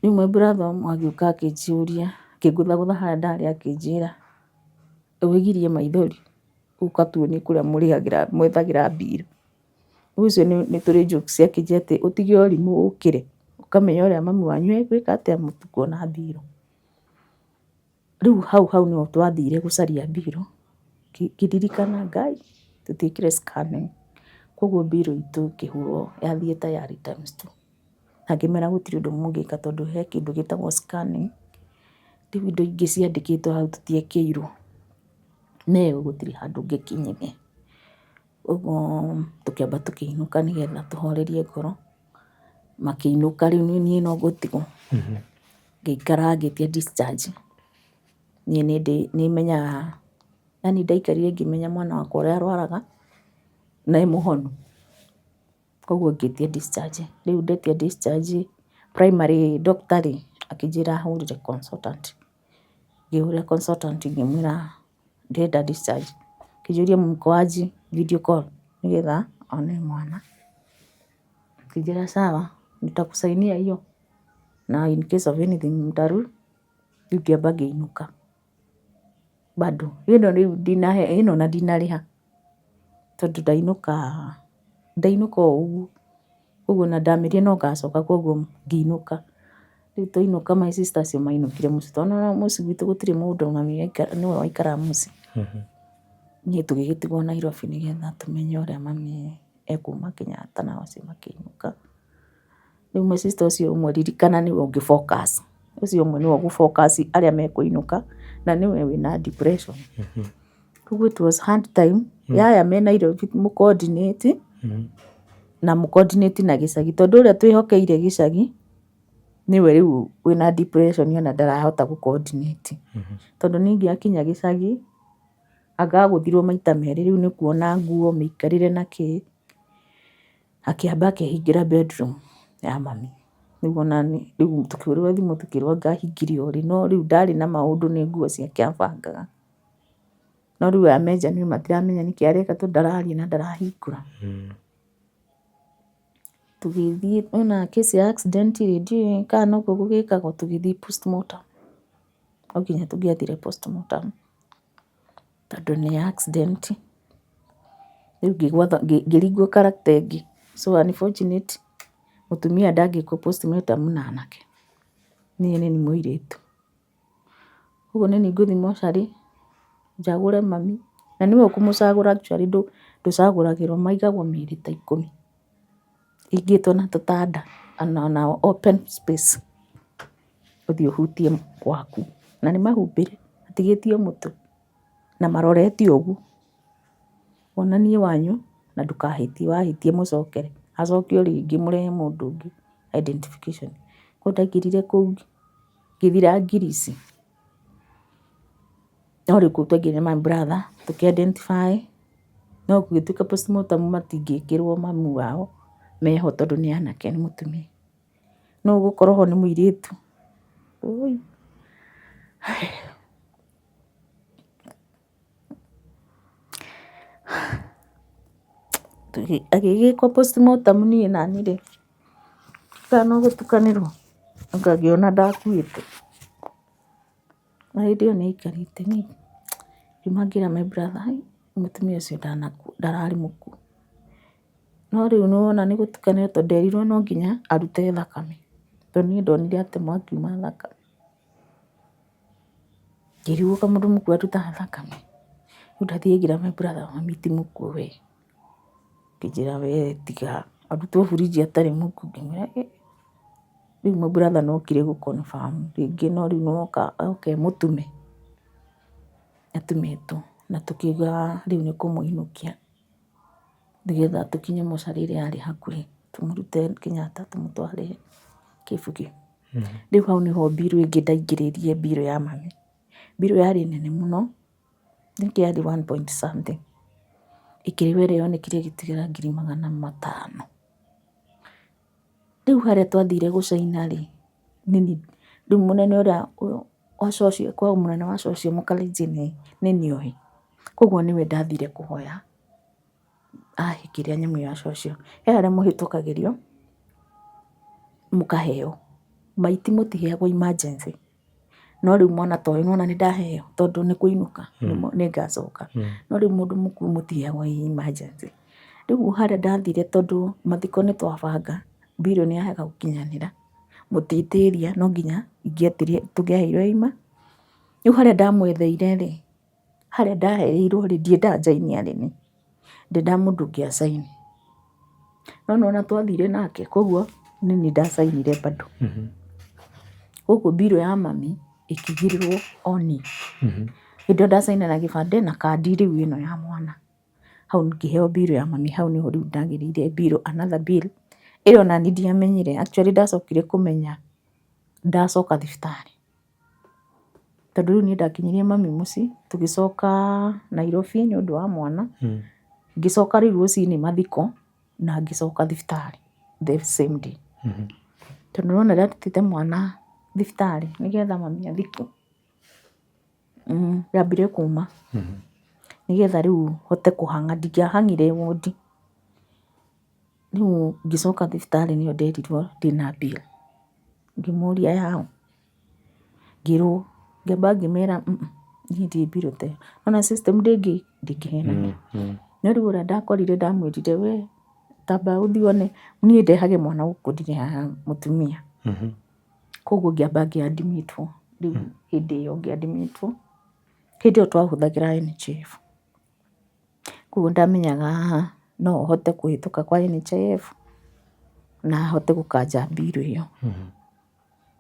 Rĩu my brother ũmwe agĩũka akĩnjũria, akĩngũthagũtha harĩa ndarĩ akĩnjĩra, wĩgirie maithori, ũka tuonie kũrĩa mwethagĩra mbirũ. Rĩu ũcio nĩ tũrĩ jokes akĩnjĩra atĩ ũtige ũrimũ ũkĩre, ũkamenya ũrĩa mami wanyu egwĩka atĩa mũtikuona mbirũ. Rĩu hau nĩho twathire gũcaria mbirũ, ngĩririkana Ngai tũtiĩkire scanning, koguo mbirũ itũ ĩkĩhũrwo ya theatre yarĩ times 2, na ngĩmera gũtirĩ ũndũ mũngĩka tondũ he kĩndũ gĩtagwo scanning, rĩu indo ingĩ ciandĩkĩtwo hau tũtiekĩirwo, na ĩyo gũtirĩ handũ ngĩkinyire. Ũguo tũkĩamba tũkĩinũka nĩgetha tũhorerie ngoro, makĩinũka rĩu niĩ no gũtigwo, ngĩikara ngĩtia discharge. Niĩ nĩmenyaga, yani ndaikarire ngĩmenya mwana wakwa ũrĩa arwaraga na e mũhonu, koguo ngĩtia discharge. Rĩu ndetia discharge, primary doctor rĩ akĩnjĩra hũrĩre consultant, ngĩhũrĩra consultant ngĩmwĩra ndĩrenda discharge, akĩnjũria mkoaji video call nĩgetha one mwana, akĩnjĩra sawa nitakusainia hiyo na in case of anything rĩu ngĩamba ngĩinũka bado ĩno na ndinarĩha, tondũ ndainũka ũguo, koguo na ndamerire no ngacoka, koguo ngĩinũka. Rĩu twainũka my sister acio mainũkire mũciĩ, tondũ mũciĩ gwitũ gũtirĩ mũndũ, mami nĩwe waikaraga mũciĩ. niĩ tũgĩgĩtigwo Nairobi nĩgetha tũmenye ũrĩa mami ekuma Kenyatta nao acio makĩinũka. Rĩu my sister ũcio ũmwe ririkana nĩwe ũngĩ focus, ũcio ũmwe nĩwe ũgũ-focus arĩa mekũinũka na nĩwe wĩna depression. Koguo it was hard time ya aya me Nairobi mũ-coordinate na mũ-coordinate na gĩcagi, tondũ ũrĩa twĩhokeire gĩcagi nĩwe rĩu wĩna depression ona ndarahota gũ-coordinate. Tondũ ningĩ akinya gĩcagi anga agũthirwo maita merĩ, rĩu nĩ kuona nguo mĩikarĩre na kĩ, akĩamba akehingĩra bedroom ya mami. Rĩu onani rĩu tũkĩhũrĩrwo thimũ tũkĩrwo anga ahingirio rĩ, no rĩu ndarĩ na maũndũ nĩ nguo ciake abangaga. No rĩu aya me nja nĩo matiramenya nĩkĩ areka tondũ ndararia na ndarahingũra. Tũgĩthiĩ ona case ya accident rĩ, ndiũĩ kana noguo gũgĩkagwo, tũgĩthiĩ postmortem. No nginya tũngĩathire postmortem tondũ nĩ accident. Rĩu ngĩringwo character ĩngĩ, so unfortunate mũtumia ndangĩkwo postmortem na anake, niĩ nĩ mũirĩtu. Koguo nĩ niĩ ngũthiĩ mocarĩ njagũre mami, na nĩwe ũkũmũcagũra actually, ndũcagũragĩrwo, maigagwo mĩĩrĩ ta 10 ĩigĩtwo na tũtanda na open space, ũthiĩ ũhutie waku na nĩ mahumbĩre matigĩtio mũtwe na maroretio ũguo, wonanie wanyu na ndũkahĩtie, wahĩtia mũcokere, acokio rĩngĩ mũrehe mũndũ ũngĩ identification. Koguo ndaingĩrire kũu ngĩthira ngirici, no rĩu kũu twaingĩrire na my brother tũkĩ-identify, no gũgĩtuĩka postmortem matingĩĩkĩrwo mami wao meho tondũ nĩ anake, nĩ mũtumia. No ũgũkorwo ho nĩ mũirĩtu. Agĩgĩkwo postmortem niĩ nani rĩ, kana no gũtukanĩrwo anga ngĩona ndakuĩte. Na hĩndĩ ĩyo nĩaikarĩte niĩ ngiuma ngĩra my brother mũtumia ũcio ndararĩ mũkuũ. No rĩu nĩwona nĩ gũtukanĩrwo tondũ nderirwo no nginya arute thakame, tondũ niĩ ndonire atemwo akiuma thakame. Ngĩrigwo kamũndũ mũkuũ arutaga thakame. Rĩu ndathiĩ ngĩra my brother, mami ti mũkuũ we. Akĩnjĩra we tiga arutwo burinji atarĩ mũkuũ. Ngĩmwĩra rĩu my brother nokire gũ-confirm rĩngĩ, no rĩu noka oke mũtume. Atumĩtwo na tũkiuga rĩu nĩ kũmũinũkia nĩgetha tũkinye mocarĩ ĩrĩa yarĩ hakuhĩ, tũmũrute Kenyatta tũmũtware Kĩbugĩ. Rĩu hau nĩho mbirũ ĩngĩ ndaingĩrĩrie, mbirũ ya mami. Mbirũ yarĩ nene mũno, nĩkĩ yarĩ 1 point something, ĩkĩrĩhwo ĩrĩa yonekire ĩgĩtigara 500,000. Rĩu harĩa twathire gũcaina rĩ, rĩu mũnene ũrĩa wa social, kwa mũnene wa social mũkalenjin nĩ nĩoĩ, koguo nĩwe ndathire kũhoya ahe kĩrĩa nyamũ ya social. He harĩa mũhĩtũkagĩrio mũkaheo, maiti mũtiheagwo emergency, no rĩu mwana ta ũyũ nĩwona nĩndaheo tondũ nĩ kũinũka nĩngacoka, no rĩu mũndũ mũkuũ mũtiheagwo emergency. Rĩu harĩa ndathire tondũ mathiko nĩ twabanga, mbirũ nĩyaga gũkinyanĩra, mũtĩtĩria no nginya tũngĩaheirwo ima. Rĩu harĩa ndamwetheire rĩ, harĩa ndaheirwo rĩ, ndiendaga njainia rĩ, ndendaga mũndũ ũngĩ acaine, no nĩwona twathire nake, koguo nĩniĩ ndacainire bado. Koguo mbirũ ya mami ĩkĩigĩrĩrwo oni. Hĩndĩ ĩyo ndacaina na gĩbandĩ na kandi rĩu ĩno ya mwana, hau ngĩheo mbirũ ya mami, hau nĩho rĩu ndagĩrĩire mbirũ, another bill ĩyo nani ndiamenyire, actually ndacokire kũmenya ndacoka thibitarĩ, tondũ rĩu niĩ ndakinyirie mami mũciĩ, tũgĩcoka Nairobi nĩũndũ wa mwana, ngĩcoka rĩu rũcinĩ mathiko na ngĩcoka thibitarĩ the same day. Tondũ nĩwona rĩrĩa ndutĩte mwana thibitarĩ nĩgetha mami athikwo, yambire kuma nĩgetha rĩu hote kũhang'a, ndingĩahang'ire wondi. Rĩu ngĩcoka thibitarĩ nĩyo nderirwo ndĩna bill, ngĩmũria yaũ, ngĩrwo, ngĩamba ngĩmera niĩ ndirĩ mbirũ ta ĩyo, ona system ndĩngĩheanana. No rĩu ũrĩa ndakorire ndamwĩrire we tamba ũthiĩ wone, niĩ ndehage mwana gũkũ ndirehaga mũtumia. Koguo ngĩamba ngĩ-admit-wo, rĩu hĩndĩ ĩyo ngĩ-admit-wo, hĩndĩ ĩyo twahũthagĩra NHIF. Koguo ndamenyaga no hote kũhĩtũka kwa NHIF na hote gũkanja mbirũ ĩyo.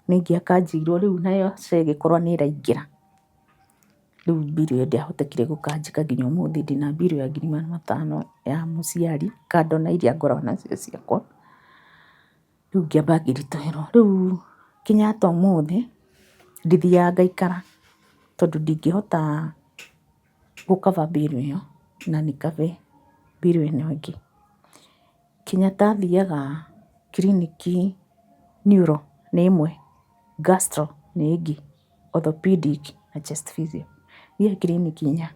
Ningĩ akanjĩirwo rĩu nayo ĩgĩkorwo nĩ ĩraingĩra. Rĩu mbirũ ĩyo ndiahotekire gũkanjĩka nginya ũmũthĩ ndĩna mbirũ ya 5,000 ya mũciari kando na iria ngoragwo nacio ciakwa. Rĩu ngĩamba ngĩritũhĩrwo. Rĩu Kenyatta ũmũthĩ ndithiaga ngaikara tondũ ndingĩhota gũkaba mbirũ ĩyo na nĩkabe mbirũ ĩno ĩngĩ. Kenyatta thiaga kiriniki neuro nĩ ĩmwe, gastro nĩ ĩngĩ, orthopedic na chest physio. Thiaga kiriniki 4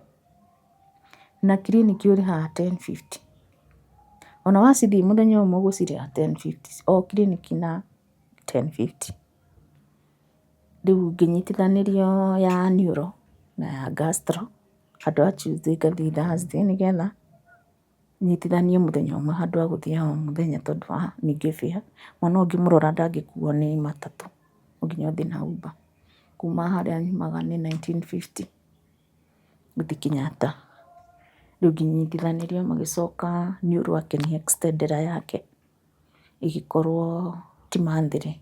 na kiriniki ũrĩhaga 1050. Ona wacithiĩ mũthenya ũmwe ũgũcirĩha 1050 o kiriniki na 1050. Rĩu ngĩnyitithanĩrio ya neuro na ya gastro handũ ha Tuesday ngathiĩ Thursday nĩgetha nyitithanie mũthenya ũmwe handũ ha gũthiĩ o mũthenya tondũ wa ningĩ fare. Mwana ũngĩmũrora ndangĩkuo nĩ matatũ, no nginya ũthiĩ na Uber. Kuma harĩa nyumaga nĩ 1950 gũthiĩ Kenyatta. Rĩu ngĩnyitithanĩrio magĩcoka neuro akĩnihe extended yake ĩgĩkorwo ti month 3.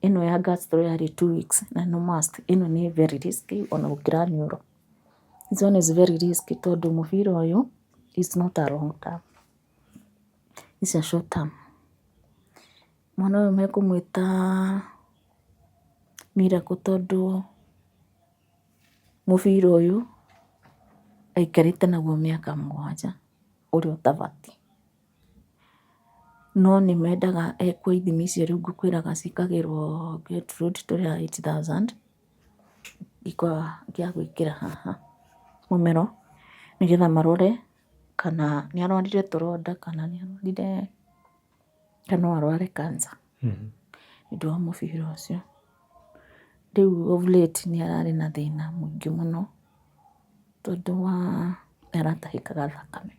Ĩno ya gastro yarĩ 2 weeks na no must. Ĩno nĩ very risky ona gũkĩra neuro. This one is very risky tondũ mũbira ũyũ is not a long term. It's a short term. Mwana ũyũ mekũmwĩta Miracle tondũ mũbira ũyũ aikarĩte naguo mĩaka 7 ũrĩa ũtabatiĩ. No nĩ mendaga ekwo ithimi icio rĩu ngũkwĩraga cikagĩrwo Gertrude tũrĩa 8,000 gĩa gwĩkĩra haha mũmero nĩgetha marore kana nĩ arwarire tũronda kana nĩ arwarire kana no arware cancer. Nĩũndũ wa mũbira ũcio. Rĩu of late nĩ ararĩ na thĩna mũingĩ mũno tondũ wa nĩ aratahĩkaga thakame.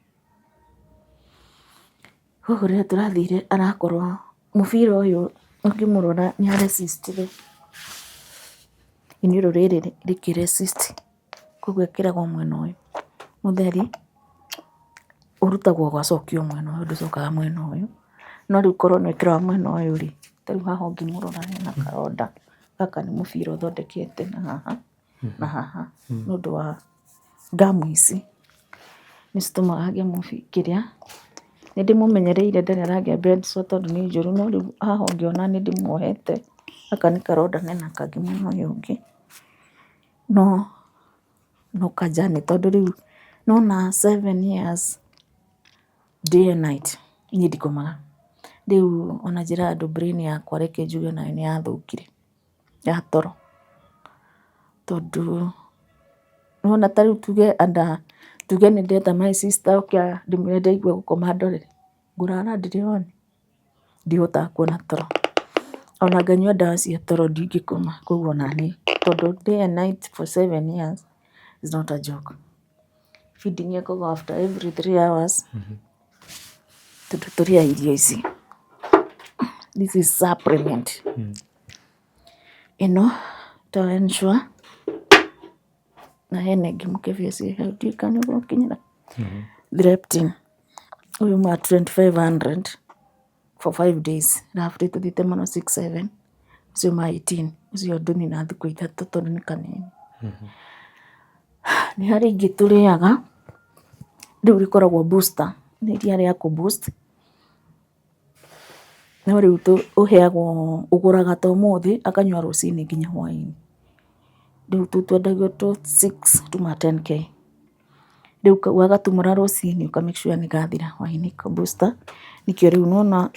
Koguo rĩrĩa tũrathire arakorwo mũbira ũyũ ũngĩmũrora nĩ aresistire. Iniũrũ rĩrĩ rĩkĩresist. Koguo ekĩragwo mwena ũyũ mũtheri ũrutagwo ũgacokio mwena ũyũ ndũcokaga mwena ũyũ. No rĩu korwo nĩ wekĩra mwena ũyũ rĩ, ta rĩu haha ũngĩmũrora hena karonda gaka nĩ mũbira ũthondekete na haha na haha nĩũndũ wa ngamu ici nĩ citũmaga agĩe kĩrĩa. Nĩ ndĩmũmenyereire ndarĩ aragĩa bed sore tondũ nĩ njũru, no rĩu haha ũngĩona nĩ ndĩmuohete gaka nĩ karonda na kangĩ mwena ũyũ ũngĩ. No kanjane tondũ rĩu nona 7 years day and night niĩ ndikomaga. Rĩu ona njĩra andũ brain yakwa reke njuge nayo nĩ yathũkire ya toro tondũ nona ta rĩu tuge nĩ ndeta my sister oke ndĩmwĩre ndaigua gũkoma ndorere ngũrara ndĩrĩ one, ndihotaga kuona toro. Ona nganyua ndawa cia toro ndingĩkoma. Koguo ona niĩ tondũ day and night for 7 years is not a joke. Feeding ĩkagwo after every 3 hours. Tondũ tũrĩa irio ici. This is supplement. Ĩno to ensure na hena ĩngĩ mũkebe ũcio hau ndiũĩ kana nĩ ũgũkinyĩra. Threptin ũyũ ma 2,500 for 5 days. Arabu tũthiĩte mũno 6-7 ũcio ma 18 ũcio ndũni na thikũ 3 tondũ nĩ kanini. Nĩ harĩ ingĩ tũrĩaga rĩu rĩkoragwo booster nĩ iria rĩa kũ boost. No rĩu ũheagwo ũgũraga ta ũmũthĩ akanyua rũcinĩ nginya hwaĩ-inĩ. Rĩu twendagio 6 to 10k. Rĩu wagatumũra rũcinĩ ũka make sure nĩ gathira hwaĩ-inĩ ka booster. Nĩkĩo rĩu nona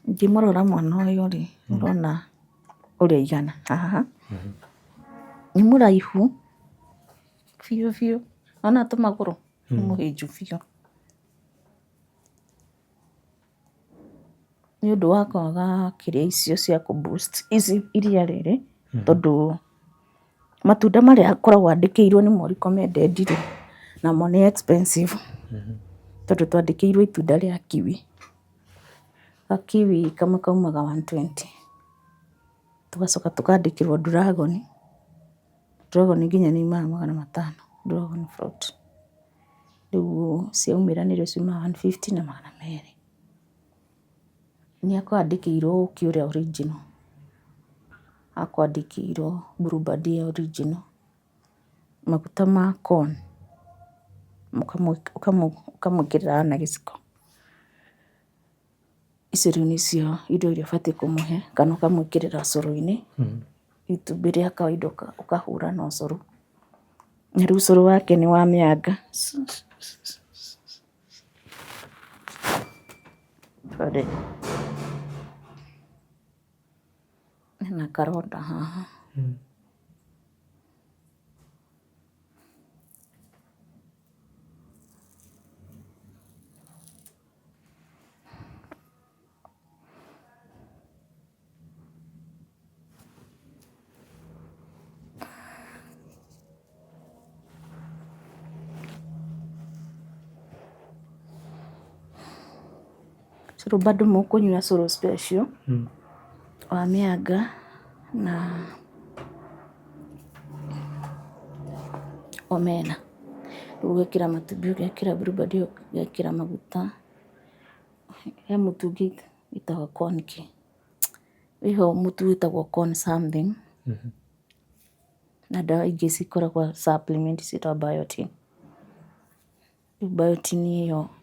ũngĩmũrora mwana ũyũ rĩ ũrona ũrĩa igana haha. Nĩ mũraihu biũ ona tũmagũrũ nĩ mũhĩnju biũ. Nĩ ũndũ wa kwaga kĩrĩa icio cia kũ boost ici iria rĩrĩ tondũ matunda marĩa akoragwo andĩkĩirwo nĩmo recommended rĩ namo nĩ expensive. Tondũ twandĩkĩirwo itunda rĩa kiwi. Kiwi kamwe kaumaga 120. Tugacoka tukandĩkĩrwo dragon nginya nĩ imaga 500 dragon fruit. rĩu ciaumĩra nĩrĩo ciumaga 150 na 200. Nĩ akwandĩkĩirwo ũkĩ ũrĩa original, akwandĩkĩirwo Blueband ya original, maguta ma corn ũkamwĩkĩrĩra na gĩciko. Icio rĩu nĩcio indo iria ũbatiĩ kũmũhe, kana ũkamwĩkĩrĩra ũcũrũ-inĩ. Itumbĩ rĩa kawaida ũkahũra na ũcũrũ, na rĩu ũcũrũ wake nĩ wa mĩanga. Na karonda haha. Cũrũ bado mũkũnyua cũrũ special wa mĩanga na omena. Ũgekĩra matumbĩ, ũgekĩra Blueband, ũgekĩra maguta. He mũtu ũngĩ wĩtagwo corn cake, wĩho mũtu wĩtagwo corn something, na ndawa ingĩ cikoragwo supplement ciĩtagwo biotin.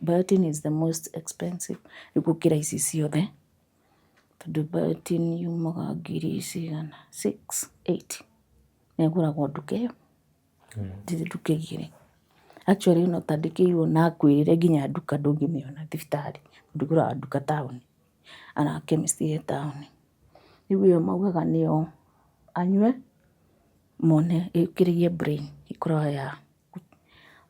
Biotin is the most expensive gũkĩra ici ciothe, tondũ biotin yumaga ngiri cigana 6-8, na ĩgũragwo nduka ĩyo, ndĩrĩ nduka igĩrĩ. Actually no tandĩkĩirwo na akwĩrĩre nginya nduka ndũngĩmĩona thibitarĩ, ndũgũraga nduka taũni, ana chemist ĩ taũni. Rĩu ĩyo maugaga nĩyo anyue mone ĩkĩrĩie brain, ĩkoragwo ya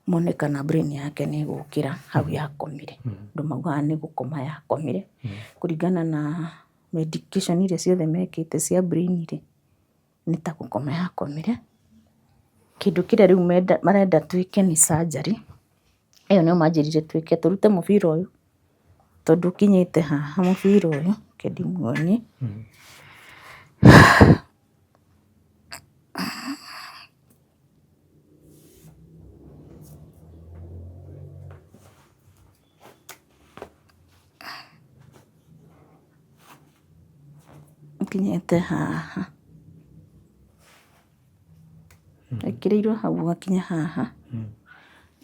mone kana brain yake nĩ ĩgũkĩra hau yakomire. Andũ maugaga nĩ gũkoma yakomire, kũringana na medication iria ciothe mekĩte cia brain rĩ, nĩ ta gũkoma yakomire. Kĩndũ kĩrĩa rĩu marenda twĩke nĩ surgery, ĩyo nĩyo manjĩrire twĩke, tũrute mũbira ũyũ, tondũ ũkinyĩte haha mũbira ũyũ, reke ndĩmuonie. Ũkinyĩte haha, wekĩrĩirwo hau ũgakinya haha,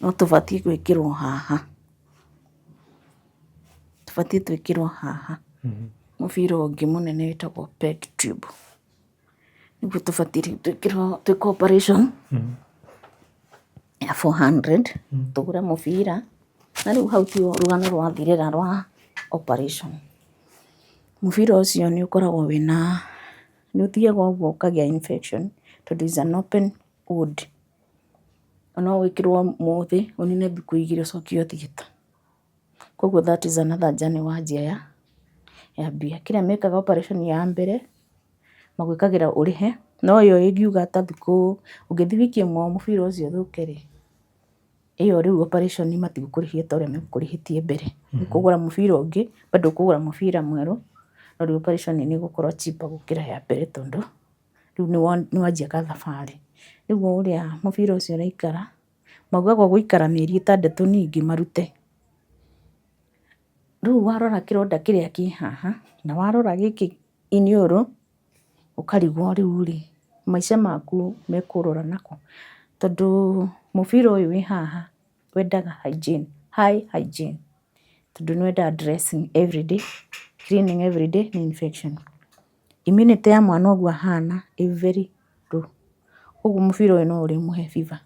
no tũbatiĩ gwĩkĩrwo haha, tũbatiĩ twĩkĩrwo haha. Mũbira ũngĩ mũnene wĩtagwo peg tube, nĩguo tũbatiĩ rĩu twĩke operation ya 400, tũgũre mũbira, na rĩu hau ti rũgano rwathirĩra rwa operation. Mũbira ũcio nĩ ũkoragwo wĩna, nĩ ũthiaga ũguo ũkagĩa infection, tondũ is an open wound. No wĩkĩrwo mũthĩ, ũnine thikũ 2 ũcoke ũthiĩte. Koguo that is another journey wanjia ya mbia. Kĩrĩa mekaga operation ya mbere, magwĩkagĩra ũrĩhe, no ĩyo ĩngiuga ta thikũ, ũngĩthiĩ wiki ĩmwe mũbira ũcio ũthũke rĩ, ĩyo rĩu operation matigũkũrĩhia ta ũrĩa megũkũrĩhĩtie mbere. Ũkũgũra mũbira ũngĩ, bado ũkũgũra mũbira mwerũ, no rĩu operation nĩ ĩgũkorwo cheaper gũkĩra ya mbere, tondũ rĩu nĩ wanjia gathabarĩ. Rĩu ũrĩa mũbira ũcio ũraikara, maugaga gũikara mĩeri 6 ningĩ marute. Rĩu warora kĩronda kĩrĩa kĩ haha, na warora gĩkĩ iniũrũ, ũkarigwo rĩu rĩ, maica maku mekũrora nakũ, tondũ mũbira ũyũ wĩ haha wendaga hygiene, high hygiene, tondũ nĩ wendaga dressing everyday, cleaning everyday nĩ infection. Immunity ya mwana ũguo ahana ĩ very low, ũguo mũbira ũyũ no ũrĩmũhe fever.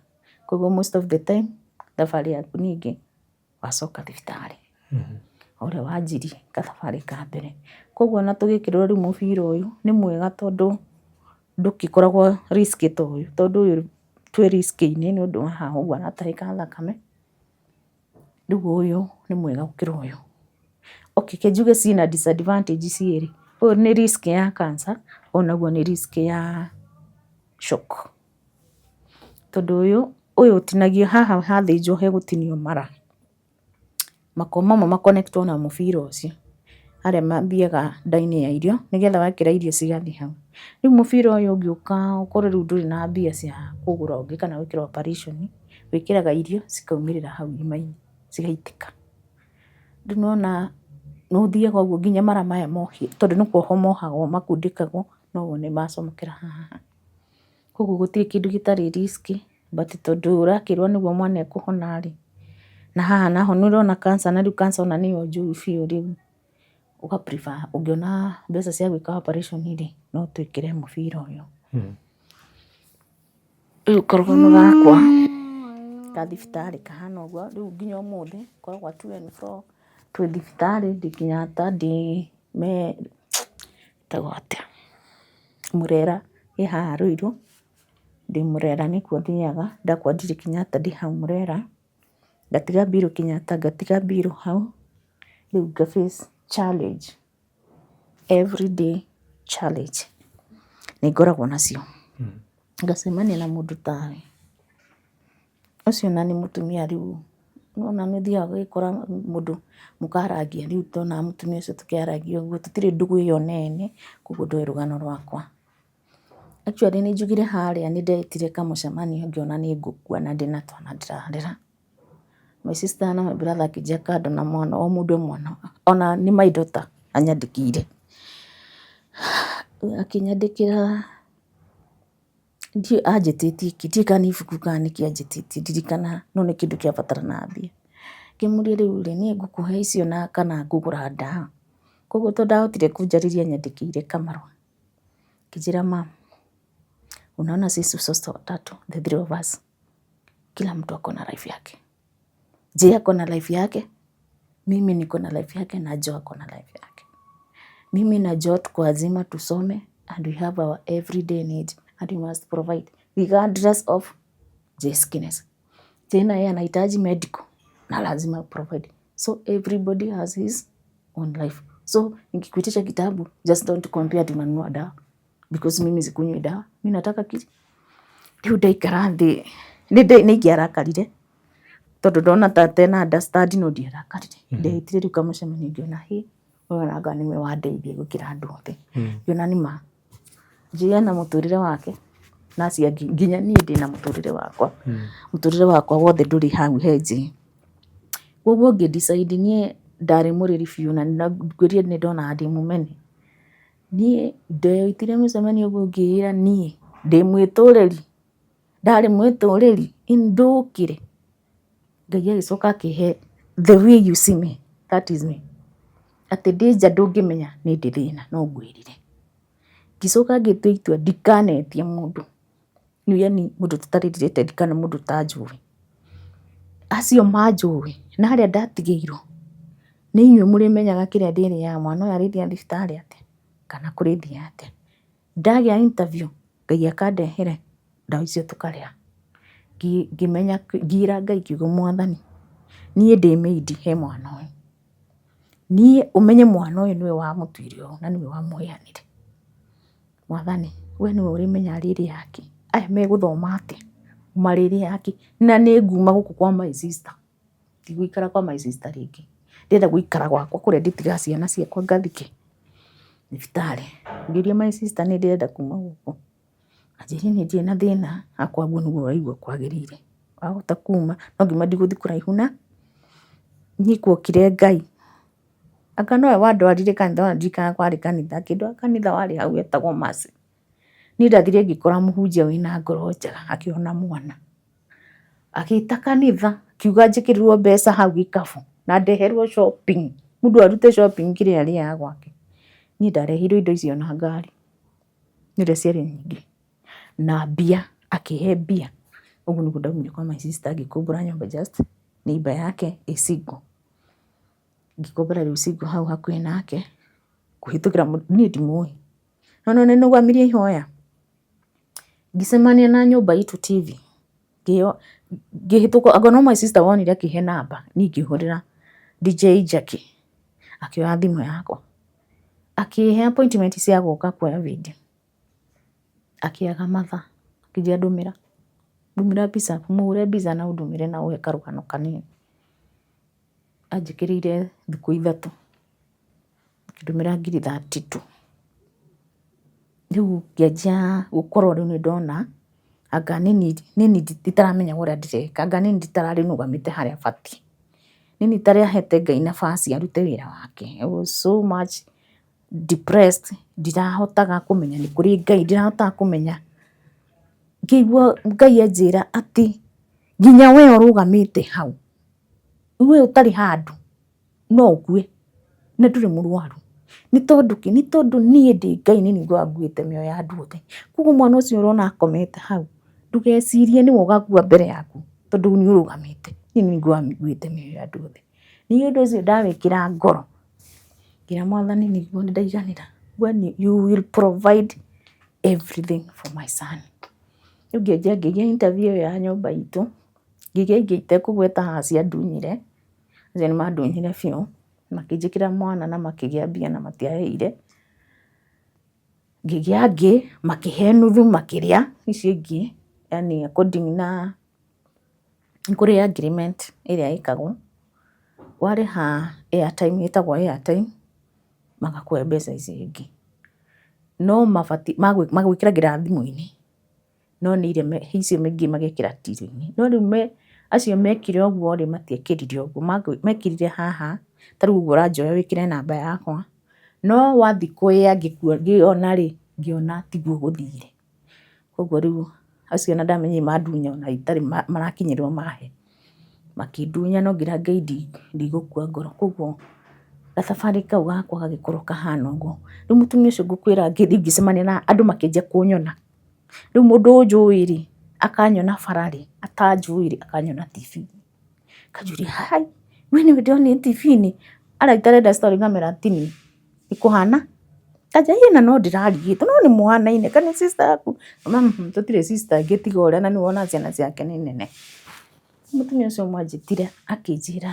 Koguo most of the time thabarĩ yaku ningĩ wacoka thibitarĩ, ũrĩa wanjirie gathabarĩ ka mbere. Koguo ona tũgĩkĩrwo rĩu mũbira ũyũ nĩ mwega, tondũ ndũgĩkoragwo risk ta ũyũ, tondũ ũyũ twĩ risk-inĩ nĩ ũndũ wa haha ũguo aratahĩka thakame. Rĩu ũyũ nĩ mwega gũkĩra ũyũ. Okay, kĩnjuge ciĩna disadvantage cierĩ, ũyũ nĩ risk ya cancer, ũyũ naguo nĩ risk ya shock, tondũ ũyũ ũtinagio haha hathĩnjwo hegũtinio mara, mako mamwe makonectwo na mũbira ũcio, harĩa mathiaga nda-inĩ ya irio, nĩgetha wekĩra irio cigathiĩ hau. Rĩu mũbira ũyũ ũngĩũka ũkorwo rĩu ndũrĩ na mbia cia kũgũra ũngĩ kana gwĩkĩra operation, wĩkĩraga irio cikaumĩrĩra hau irima-inĩ cigaitĩka. Rĩu nĩwona no ũthiaga ũguo nginya mara maya mohie, tondũ nĩkuo mohagwo makundĩkagwo, no wone macomokera haha. Koguo gũtirĩ kĩndũ gĩtarĩ risky, but tondũ ũrakĩrwo nĩguo mwana ekũhona-rĩ, na haha naho nĩũrona cancer, na rĩu cancer ona nĩyo njũru biũ rĩu, ũga prefer ũngĩona mbeca cia gwĩka operation-rĩ, no twĩkĩre mũbira ũyũ. Rĩu karũgano gakwa ka thibitarĩ kahana ũguo, rĩu nginya ũmũthĩ ngoragwo at 2 twĩ thibitarĩ, ndĩ Kenyatta, ndĩ ĩtagwo atĩa, Murera ĩ haha Ruiru, ndĩ Murera nĩkuo thiaga, ndakorwo ndirĩ Kenyatta ndĩ hau Murera, ngatiga mbirũ Kenyatta, ngatiga mbirũ hau, rĩu nga face challenge, everyday challenge nĩngoragwo nacio. Ngacemania na mũndũ tawe, ũcio na nĩ mũtumia rĩu, nĩwona nĩũthiaga ũgakora mũndũ mũkarangia, rĩu tuonaga mũtumia ũcio tũkĩaragia ũguo, tũtirĩ ndũgũ ĩyo nene, koguo ndoĩ rũgano rwakwa. Actually nĩnjugire harĩa nĩndetire kamũcemanio ngĩona nĩngũkua na ndĩna twana ndĩrarera. My sister na my brother akĩnjia kando na mwana, o mũndũ mwana, ona nĩ my daughter anyandĩkĩire. Akĩnyandĩkĩra anjĩtĩtie kĩ, ndiũĩ kana nĩ ibuku kana nĩkĩ anjĩtĩtie, ndirikana no nĩ kĩndũ kĩabataranaga mbia. Ngĩmũria rĩu-rĩ niĩ ngũkũhe icio na kana ngũgũra ndawa, koguo tondũ ndahotire kũnjarĩria nyandĩkĩire kamarũa. Akĩnjĩra ma'am, unaona sisi sote watatu, the 3 of us, kila mtu ako na life yake. Jay ako na life yake, mimi niko na life yake, na Joe ako na life yake. Mimi na Joe tuko lazima tusome, and we have our everyday need, and we must provide regardless of Jay's skinnes. Jay na yeye anahitaji medical na lazima provide, so everybody has his own life. So nikikuitisha kitabu, just don't compare tunanunua dawa, because mimi sikunywi dawa, mimi nataka kiti. Rĩu ndaikara thĩ nĩingĩarakarire, tondũ ndona ta tena understand no ndiarakarire. Ndehĩtire rĩu kamũcemanio ngĩona ũyũ anga nĩwe wandeithia gũkĩra andũ othe. Ngĩona nĩma Jay ena mũtũrĩre wake, na acio angĩ nginya niĩ ndĩna mũtũrĩre wakwa, mũtũrĩre wakwa wothe ndũrĩ hau he Jay. Koguo ngĩdecide niĩ ndarĩ mũrĩri biũ na ngwĩrire nĩndonaga ndĩ mũmene. Niĩ ndeyoitire mũcemanio ũguo ngĩĩra niĩ ndĩ mwĩtũrĩri, ndarĩ mwĩtũrĩri ndũkĩre. Ngai agĩcoka akĩhe the way you see me, that is me. Atĩ ndĩ nja ndũngĩmenya nĩ ndĩ thĩna, no ngwĩrire. Ngĩcoka ngĩtua itua ndikanetie mũndũ, yani mũndũ tũtarĩrĩte ndikana mũndũ ta njũĩ. Acio manjũĩ na harĩa ndatigĩirwo, nĩ inyuĩ mũrĩmenyaga kĩrĩa ndĩrĩaga, mwana ũyũ arĩthiaga thibitarĩ atĩa kana kũrĩthiaga atĩa. Ndagĩa interview Ngai akandehere ndawa icio tũkarĩa. Ngĩmenya ngĩra Ngai kiugo Mwathani, niĩ ndĩ made he mwana ũyũ, niĩ ũmenye mwana ũyũ nĩwe wamũtuire ũũ na nĩwe wamũheanire. Mwathani we nĩwe ũrĩmenya rĩrĩ yake, aya megũthoma atĩa marĩrĩ yake, na nĩ nguma gũkũ kwa my sister, ndigũikara kwa my sister rĩngĩ, ndĩrenda gũikara gwakwa kũrĩa ndĩtigaga ciana ciakwa ngathike thibitarĩ. Ngĩũria my sister nĩ ndĩrenda kuma gũkũ, anjĩrire niĩ ndirĩ na thĩna, hakwa guo nĩguo ũraigua kwagĩrĩire, wahota kuma no ngiuma ndigũthiĩ kũraihu na niĩ kuokire Ngai. Anga nowe wandwarire kanitha, ona ndirikanaga kwarĩ kanitha, akĩndwara kanitha warĩ hau etagwo Mercy. Niĩ ndathire ngĩkora mũhunjia wĩna ngoro njega akĩona mwana, agĩta kanitha, akiuga njĩkĩrĩrwo mbeca hau gĩkabũ na ndeherwo shopping, mũndũ arute shopping kĩrĩa arĩaga gwake. Niĩ ndarehirwo indo icio na ngari, nĩũrĩa ciarĩ nyingĩ, na mbia, akĩhe mbia. Ũguo nĩguo ndaumire kwa my sister, ngĩkombora nyũmba just neighbor yake ĩ single. Ngĩkombora rĩu single hau hakuhĩ nake kũhĩtũkĩra niĩ ndimũĩ, no nĩnũgamirie ihoya. Ngĩcemania na Nyũmba Itu TV, ngĩhĩtũka, anga no my sister wonire akĩhe namba, niĩ ngĩhũrĩra DJ Jackie, akĩoya thimũ yakwa, akĩhe appointment cia gũka kuoya video, akĩaga mathaa, akĩnjĩra ndũmĩra mbica, mũhũre mbica na ũndũmĩre na ũhe karũgano kanini. Anjĩkĩrĩire thikũ 3, akĩndũmĩra 32. Rĩu ngĩanjia gũkorwo rĩu nĩndona anga nini nditaramenya ũrĩa ndĩreka, anga nini nditararĩnũgamĩte harĩa batiĩ, nini itarahete Ngai nabasi arute wĩra wake. I was so much depressed, ndirahotaga kũmenya nĩ kũrĩ Ngai, ndirahotaga kũmenya, ngĩigua Ngai anjĩra atĩ nginya we ũrũgamĩte hau, we ũtarĩ handũ no ũkue na ndũrĩ mũrwaru. Nĩ tondũ kĩ? Nĩ tondũ niĩ ndĩ Ngai nĩ ngoragwo nguĩte mĩoyo ya andũ othe. Koguo mwana ũcio ũrona akomete hau, ndũgecirie nĩwe ũgakua mbere yaku tondũ nĩ ũrũgamĩte, niĩ nĩ ngoragwo nguĩte mĩoyo ya andũ othe. Nĩ ũndũ ũcio ndawĩkĩra ngoro, ngĩra Mwathani nĩguo nĩ ndaiganĩra, you will provide everything for my son. Rĩu ngĩgĩa interview ya nyũmba itũ, ngĩgĩa itekũgweta haha ciandunyire, acio nĩ mandunyire biũ, makĩnjĩkĩra mwana na makĩgĩa mbia na matiaheire. Ngĩgĩa angĩ makĩhe nuthu makĩrĩa icio ingĩ, yani according na kũrĩ agreement ĩrĩa ĩkagwo, warĩha airtime, ĩtagwo airtime, magakũhe mbeca icio ingĩ. No mabatiĩ magwĩkĩragĩra thimũ-inĩ, no nĩ icio ingĩ magekĩra till-inĩ. No rĩu acio mekire ũguo rĩ matiekĩrire ũguo, mekĩrire haha, ta rĩu ũguo ũranjoya wĩkĩre namba yakwa, no wathiĩ kuoya ngĩona rĩ, ngĩona tiguo gũthire. Koguo rĩu acio ona ndamenyire mandunya ona itarĩ marakinyĩrwo mahe, makĩndunya, no ngira Ngai ndigũkua ngoro. Koguo gathabarĩ kau gakwa gagĩkorwo kahana ũguo. Rĩu mũtumia ũcio ngũkwĩra ngĩcemania na andũ makĩnjia kũnyona. Rĩu mũndũ ũnjũĩ rĩ akanyona bara rĩ, atanjũĩ rĩ akanyona TV. Kanjũria hai, we nĩwe ndĩronire TV-inĩ? Ara itarenda story ngamera atini ikũhana? Kanja hiena no ndĩrarigĩtwo, no nĩ mũhanaine, kana sister yaku? Tũtirĩ sister ĩngĩ tiga ũrĩa, na nĩ wona ciana ciake nĩ nene. Mũtumia ũcio mwanjĩtire akĩnjĩra,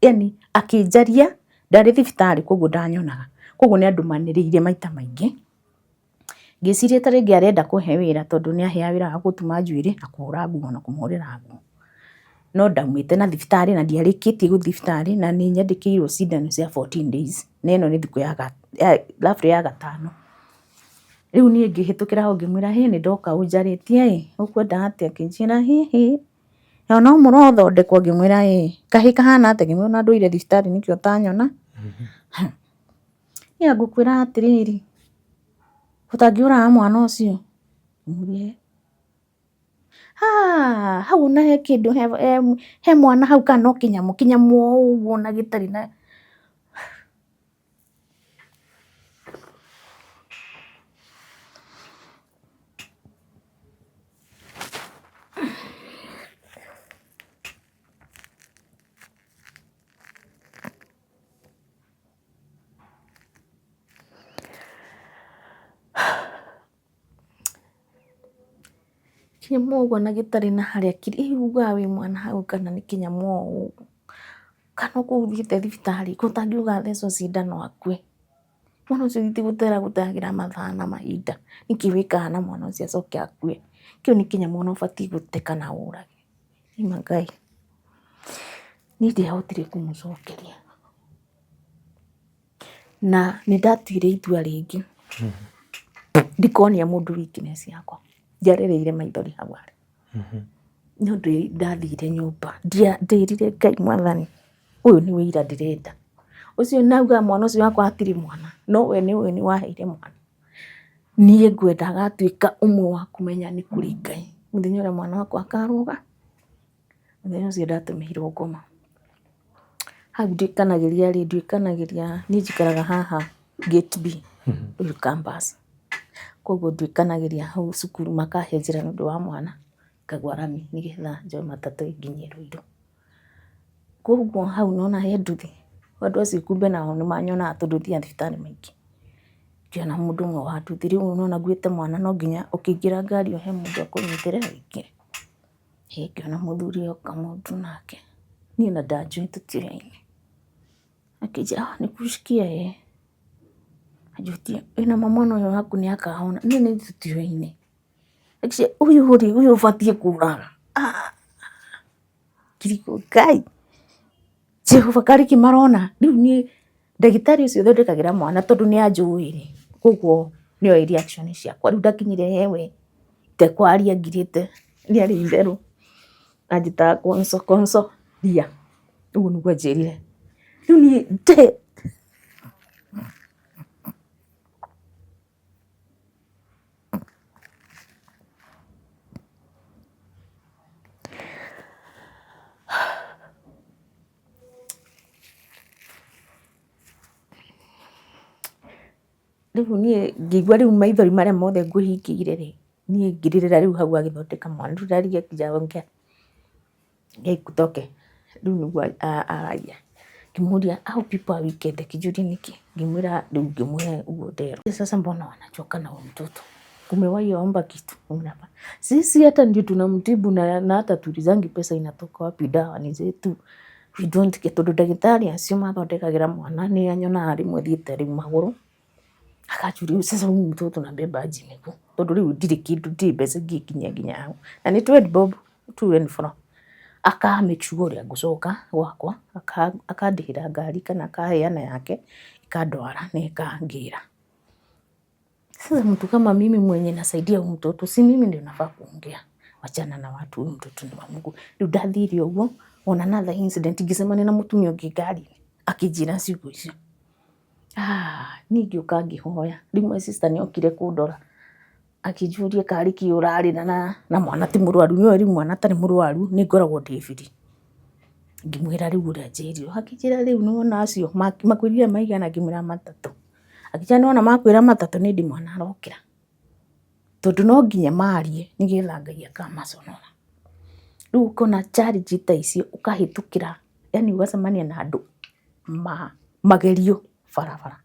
yani akĩnjaria, ndarĩ thibitarĩ koguo ndanyonaga, koguo nĩ andũ manĩrĩire maita maingĩ. Ngĩciria ta rĩngĩ arenda kũhe wĩra tondũ nĩ aheaga wĩra wa gũtuma njuĩrĩ na kũhũra nguo na kũmũhũrĩra nguo. No ndaumĩte na thibitarĩ na ndiarĩkĩtie gũthiĩ thibitarĩ, na nĩ nyandĩkĩirwo cindano cia 14 days, na ĩno nĩ thikũ ya gatano. Rĩu niĩ ngĩhĩtũkĩra hau ngĩmwĩra nĩ ndoka ũnjarĩtie ũkwenda atĩa? Akĩnjĩra hihi no mũrothondekwo? Ngĩmwĩra kahĩ kahana atĩa? Ngĩmwĩra ona ndũire thibitarĩ nĩkĩo ũtanyona. Niĩ ngũkwĩra atĩrĩrĩ, ũtangĩũraga mwana ũcio? Ngĩmũria hau na he kĩndũ he mwana hau, kana no kĩnyamũ o ũguo na gĩtarĩ na kĩnyamũ ũguo na gĩtarĩ na harĩa kĩrĩ. Ugaga wĩ mwana hau kana nĩ kĩnyamũ o ũguo, kana kũu ũthiĩte thibitarĩ ũtangiuga athecwo cindano akue? Mwana ũcio ti gũteragĩra mathaa na mahinda, nĩkĩ wĩkaga na mwana ũcio acoke akue? Kĩu nĩ kĩnyamũ ona ũbatiĩ gũte kana ũrage. Ima Ngai, niĩ ndiahotire kũmũcokeria na nĩ ndatuire itua rĩngĩ, ndikonia mũndũ weakness yakwa, ndiarereire maithori hau arĩ. No ndathire nyũmba ndĩrire Ngai, Mwathani ũyũ nĩ wĩira ndĩrenda. Ũcio nauga mwana ũcio wakwa hatirĩ mwana, no we nĩ waheire mwana. Niĩ ngwendaga atuĩka ũmwe wa kũmenya nĩ kũrĩ Ngai. Mũthenya ũrĩa mwana wakwa akarũga, mũthenya ũcio ndatũmĩirwo ngoma. Hau nduĩkanagĩria niĩ njikaraga haha Gate B, ũyũ campus. Koguo nduĩkanagĩria hau cukuru, makahe njĩra nĩ ũndũ wa mwana, ngagwa rami nĩgetha njoe matatũ ĩnginyie Ruiru. Koguo hau nona he nduthi, andũ acio kumbe nao nĩ manyonaga tondũ thiaga thibitarĩ maingĩ. Ngĩona mũndũ ũmwe wa nduthi, rĩu nona nguĩte mwana no nginya ũkĩingĩra ngari ũhe mũndũ akũnyitĩre wĩingĩre. Ngĩona mũthuri oka mũndũ nake, niĩ na ndanjũĩ tũtioyaine. Akĩnjĩra nĩkusikia anjũtie wĩna mwana ũyũ waku nĩ akahona? Niĩ nĩ tũtioyaine. Akĩnjĩra ũyũ ũbatiĩ kũraga. Ngĩrigwo Ngai, Jehova karĩ kĩmarona. Rĩu niĩ ndagĩtarĩ ũcio thondekagĩra mwana tondũ nĩ anjũĩ rĩ, koguo nĩoĩ reaction ciakwa. Rĩu ndakinyire we tekwaria ngirĩte rĩarĩ itherũ anjĩtaga konso ria ũguo nĩguo anjĩrire rĩu niĩ rĩu niĩ ngĩigua rĩu maithori marĩa mothe ngũhingĩire rĩ niĩ ngĩrĩrĩra rĩu hau agĩthondeka mwana rĩu ndaria kijaongea toke rĩu nĩguo aragia ngĩmũria how people are wicked akĩnjũria nĩkĩ ngĩmwĩra rĩu ngĩmwĩra ũguo nderwo sasa mbona wanachoka na huyu mtoto umewahi omba kitu unapa sisi hata ndio tunamtibu na hata tulizangi pesa inatoka wapi dawa ni zetu we don't get tondũ ndagĩtarĩ acio mathondekagĩra mwana nĩ anyonaga rĩmwe thiĩte rĩu magũrũ akajũria sasa huyu mtoto nabeba aje miguu tondũ rĩu ndirĩ kĩndũ ndirĩ mbeca ingĩkinyia nginya hau na nĩ 20 bob to and fro aka make sure ũrĩa ngũcoka gwakwa akandĩhĩra ngari kana akaheana yake ikandwara na ikangĩra. Sasa mtu kama mimi mwenye nasaidia huyu mtoto si mimi ndio nafaa kuongea wachana na watu huyu mtoto ni wa Mungu. Rĩu ndathire ũguo on another incident ngĩcemania na mũtumia ũngĩ ngari akĩnjĩra ciugo icio niĩ ngĩũka ngĩhoya rĩu my sister nĩokire kũndora akĩnjũria karĩ kĩ ũrarĩ na mwana ti mũrwaru nĩwe rĩu mwana tarĩ mũrwaru nĩ ngoragwo ndĩ free ngĩmwĩra rĩu ũrĩa njĩrirwo akĩnjĩra rĩu nĩwona acio makwĩrire maigana ngĩmwĩra 3 akĩnjĩra nĩwona makwĩra 3 nĩ ndĩ mwana arokĩra tondũ no nginya marie nĩgetha Ngai akamaconora rĩu ũkona challenge ta icio ũkahĩtũkĩra yani ũgacemania na andũ magerio barabara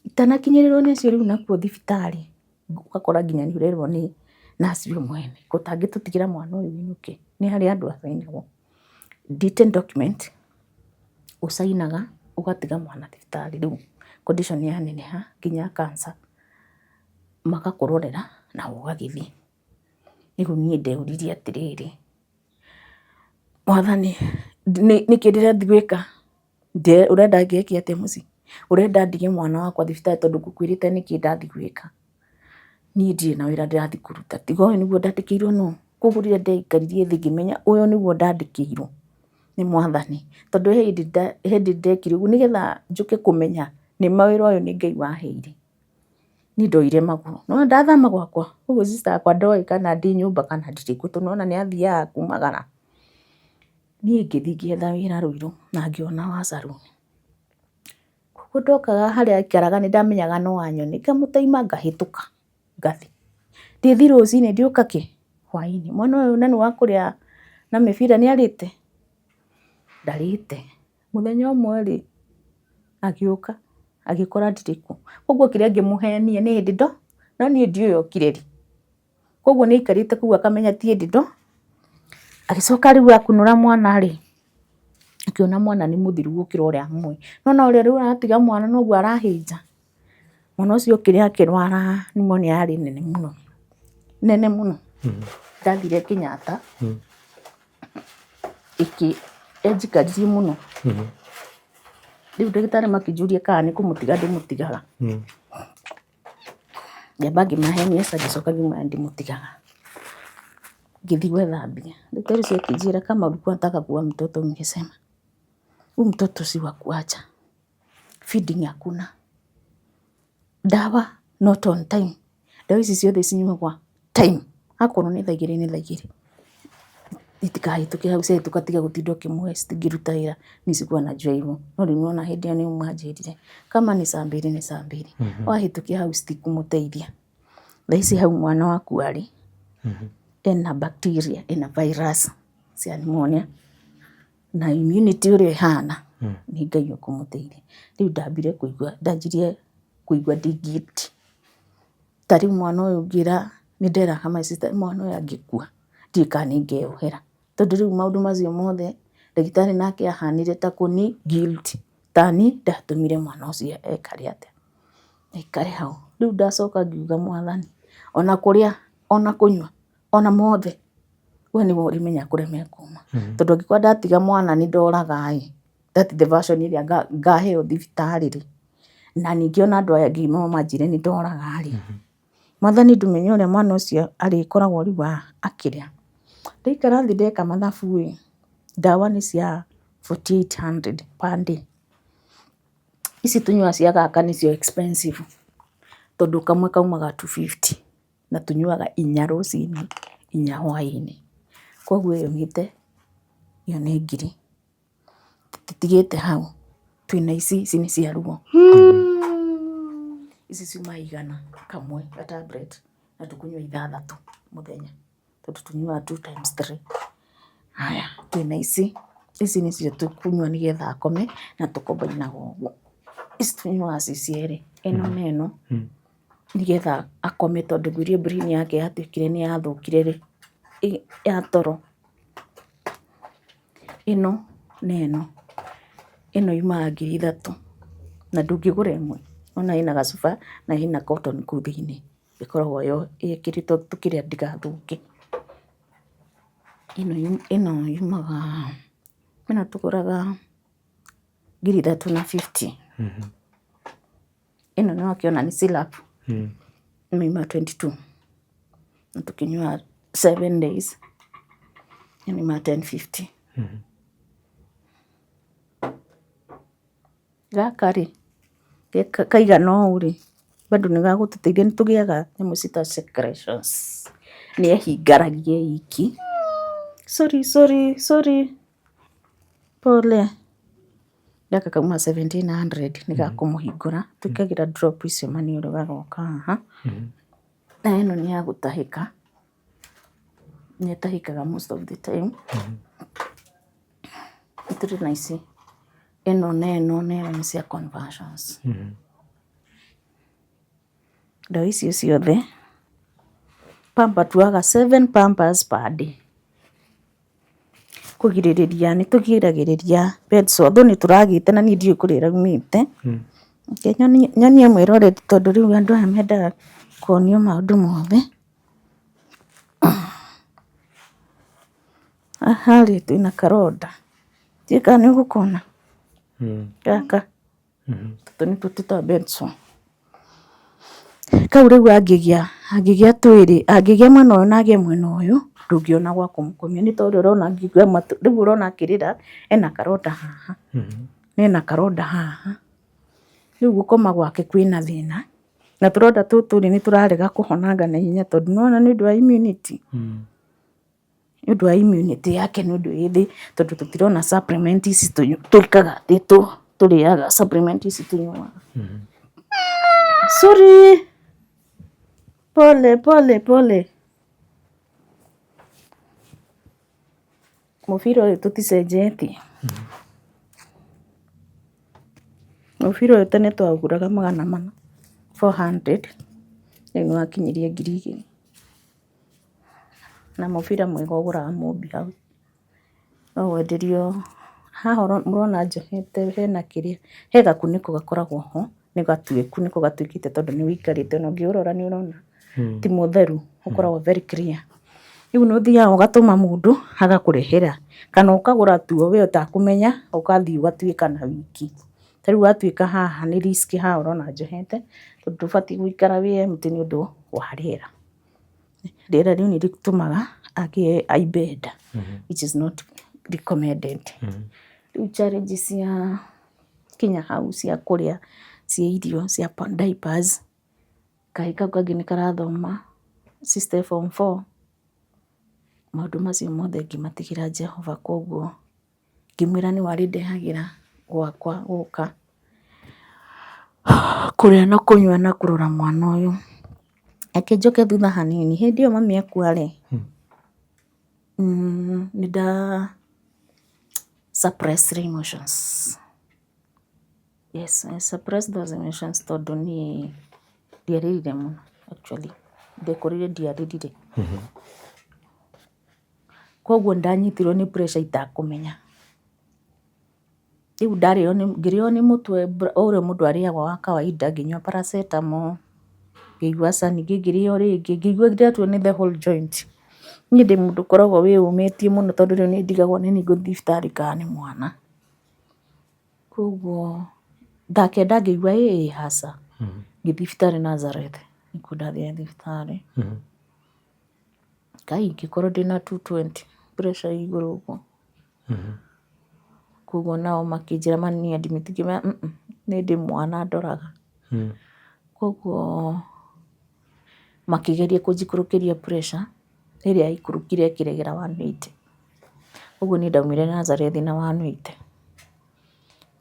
itanakinyĩrĩrwo nĩcio rĩu nakuo thibitarĩ ũgakora nginya nĩ ũrerwo nĩ nurse we mwene gũtangĩtũtigĩra mwana ũyũ wĩnũke nĩ harĩ andũ acainagwo detailed document ũcainaga ũgatiga mwana thibitarĩ rĩu condition yaneneha nginya cancer magakũrorera na ũgagĩthiĩ rĩu niĩ ndeyũririe atĩrĩrĩ Mwathani nĩkĩ ndĩrathiĩ gwĩka ũrenda ngĩke atĩa mũciĩ ũrenda ndige mwana wakwa thibitarĩ tondũ ngũkwĩrĩte nĩkĩ ndathiĩ gwĩka niĩ ndirĩ na wĩra ndĩrathiĩ kũruta tiga ũyũ nĩguo ndandĩkĩirwo no kũguo ndekaririe thĩ ngĩmenya ũyũ nĩguo ndandĩkĩirwo nĩ Mwathani tondũ hĩndĩ ndekire ũguo nĩgetha njũke kũmenya nĩ mawĩra ũyũ nĩ Ngai waheire niĩ ndoire magũrũ no ndathama gwakwa ũguo sister yakwa ndoĩ kana ndĩ nyũmba kana ndirĩ kuo tondũ nĩwona nĩ athiaga kumagara niĩ ngĩthiĩ ngĩetha wĩra Ruiru na ngĩona wa salon koguo ndokaga harĩa aikaraga nĩ ndamenyaga no anyone ngamũteima ngahĩtũka ngathi ndĩthi rũcinĩ ndĩũka hwainĩ mwana ũyũ nĩ wa kũrĩa na mĩbira nĩ arĩte ndarĩte mũthenya ũmwe rĩ agĩũka agĩkora ndirĩ kuo koguo kĩrĩa ngĩmũhenia nĩ hĩndĩ no niĩ ndiũĩ okire rĩ koguo nĩ aikarĩte kũu akamenya ti hĩndĩ agĩcoka rĩu akunũra mwana rĩ akĩona mwana nĩ mũthiru gũkĩra ũrĩa mũĩ no ũrĩa rĩu aratiga mwana noguo arahĩnja mwana ũcio kĩrĩa akĩrwara pneumonia yarĩ nene mũno ndathire Kenyatta enjikaririe mũno rĩu ndagĩtarĩ makĩnjũria kana nĩ kũmũtiga ndĩmũtigaga ngĩamba ngĩmahenia ngacoka ngiuga ndĩmũtigaga ngĩthiĩ gwetha mbia daktari ũcio akĩnjĩra kama ulikuwa unataka kuua mtoto ningesema huyu mtoto si wa kuacha feeding hakuna dawa not on time dawa ici ciothe cinyuagwa time akorwo nĩ thaa igĩrĩ itikahĩtũke hau ciahĩtũka tiga gũtinda ũkĩmũhe citingĩruta wĩra niĩ sikuwa najua hivyo no rĩu nĩwona hĩndĩ ĩyo nĩo manjĩrire kama nĩ saa 2 nĩ saa 2 wahĩtũkia hau citikũmũteithia thaa ici hau mwana waku arĩ ena bacteria ena virus cia pneumonia na immunity ũrĩa ĩhana nĩ Ngai ũkũmũteithia rĩu ndanjirie kũigua ndĩ guilty ta rĩu mwana ũyũ ngĩra nĩ nderaga my sister mwana ũyũ angĩkua ndiũĩ kana nĩngeohera tondũ rĩu maũndũ macio mothe ndagĩtarĩ nake ahanire ta kũni guilty tani ndatũmire mwana ũcio ekare atĩa aikare hau rĩu ndacoka ngiuga Mwathani ona kũrĩa ona kũnyua ona mothe we nĩwe ũrĩmenya kũrĩa mekuma tondũ angĩkorwo ndatiga mwana nĩ ndoraga that the version ĩrĩa ngaheo thibitarĩ rĩ na ningĩ ona andũ aya ngima manjĩre nĩ ndoraga rĩ mwathani ndũmenye ũrĩa mwana ũcio arĩkoragwo rĩu akĩrĩa. Ndaikara thĩ ndeka mathabu ndawa nĩ cia 4800 per day. Ici tũnyua cia gaka nĩcio expensive tondũ kamwe kaumaga 250 na tũnyuaga 4 rũcinĩ 4 hwaĩ-inĩ. Koguo ĩyo mĩte ĩyo nĩ 1000. Tũtigĩte hau twĩna ici nĩ cia ruo. Ici ciuma 100 kamwe ga tablet na tũkũnyua 6 mũthenya tondũ tũnyuaga 2 times 3. Haya twĩna ici nĩcio tũkũnyua nĩgetha akome na tũkombainaga ũguo. Ici tũnyuaga ci cierĩ ĩno na ĩno nĩgetha akome tondũ ngwĩrire brain yake yatuĩkire nĩ yathũkire ya toro. Ĩno na ĩno yumaga 3000 na ndũngĩgũra ĩmwe. Ona ĩna gacuba na ĩna cotton kũu thĩinĩ ĩkoragwo yo ĩkĩrĩtwo tũkĩrĩa ndigathũke. Ĩno yumaga ĩno tũgũraga 350. Ĩno nĩ wakĩona nĩ syrup ĩma 22 na tũkĩnyua 7 days ĩma 1050. Gaka rĩ kaigana ũũ rĩ bado nĩ gagũtũteithia nĩ tũgĩaga nyamũ cita secretions nĩ ehingaragia iki. Sorry pole. Gaka kauma 1700 nĩ gakũmũhingũra twĩkagĩra drop icio maniũrũ gagoka haha. Na ĩno nĩ ya gũtahĩka nĩ ĩtahĩkaga most of the time. Tũrĩ na ici ĩno na ĩno nĩ cia conversions. Ndawa icio ciothe pamba tuaga 7 pampers per day. Kũgirĩrĩria nĩ tũgiragĩrĩria bed sore though nĩ tũragĩte na niĩ ndiũĩ kũrĩa ĩraumĩte. Nyonie mwĩrore tondũ rĩu andũ aya mendaga kuonio maũndũ mothe. Aha rĩ twĩna karonda ndiũĩ kana nĩ ũgũkona gaka tũtũ nĩtuo twĩtagwo bed sore. Kau rĩu angĩgĩa twĩrĩ angĩgĩa mwena ũyũ na agĩe mwena ũyũ ndũngĩona gwa kũmũkomia nĩ tondũ ũrona rĩu ũrona akĩrĩra ena karonda haha na ena karonda haha. Rĩu gũkoma gwake kwĩna thĩna na tũronda tũtũ nĩ tũrarega kũhonanga na ihenya tondũ nĩwona nĩ ũndũ wa immunity. Nĩ ũndũ wa immunity yake nĩ ũndũ ĩ thĩ tondũ tũtirona supplement ici twĩkaga atĩ tũrĩaga supplement ici tũnyuaga. Sorry pole. Mũbira ũyũ tũticenjetie. Mũbira ũyũ tene twaũgũraga 400 rĩu nĩ wakinyirie 2000. Na mũbira mwega ũgũraga mũmbi hau no wenderio haha mũrona njohete hena kĩrĩa he gakunĩko gakoragwo ho nĩ gatuĩku nĩko gatuĩkĩte tondũ nĩ wĩikarĩte na ũngĩũrora nĩ ũrona ti mũtheru ũkoragwo very clear. Rĩu nĩ ũthiaga ũgatũma mũndũ agakũrehera kana ũkagũra tu we ũtakũmenya ũgathiĩ ũgatuĩka na wiki. Ta rĩu watuĩka haha nĩ risk haha ũrona njohete tondũ ndũbatiĩ gũikara wĩ empty nĩ ũndũ wa rĩera. Rĩera rĩu nĩ rĩtũmaga aimbe nda which is not recommended. Rĩu challenge cia kinya hau cia kũrĩa cia irio cia diapers kaĩ kau kangĩ nĩ karathoma sister form 4. Maũndũ macio mothe ngĩmatigĩra Jehova koguo ngĩmwĩra nĩ warĩ ndehagĩra gwakwa gũka kũrĩa na kũnyua na kũrora mwana ũyũ. Reke njoke thutha hanini hĩndĩ ĩyo mami akua rĩ nĩ suppress emotions. Yes, I suppress those emotions tondũ niĩ ndiarĩrire mũno actually ndekũrire ndiarĩrire. Koguo ndanyitirwo nĩ pressure itakũmenya. Rĩu ngĩrĩo nĩ mũtwe ũrĩa mũndũ arĩaga wa kawaida ngĩnyua paracetamol ngĩigua ca ningĩ ngĩrĩo rĩngĩ ngĩigua ndĩratuo nĩ the whole joint. Niĩ ndĩ mũndũ ũkoragwo wĩyũmĩtie mũno tondũ rĩu nĩ ndigagwo nĩ niĩ ngũthiĩ thibitarĩ kana nĩ mwana. Koguo ndakenda ngĩigua aca ngĩthiĩ thibitarĩ Nazareth nĩkuo ndathire thibitarĩ. Ngai ingĩkorwo ndĩna 220 pressure ĩ igũrũ ũguo. Koguo nao makĩnjĩra mani admit ngĩmera nĩ ndĩ mwana ndoraga. Koguo makĩgeria kũnjikũrũkĩria pressure ĩrĩa yaikũrũkire ĩkĩregera 180. Ũguo niĩ ndaumire Nazareth na 180.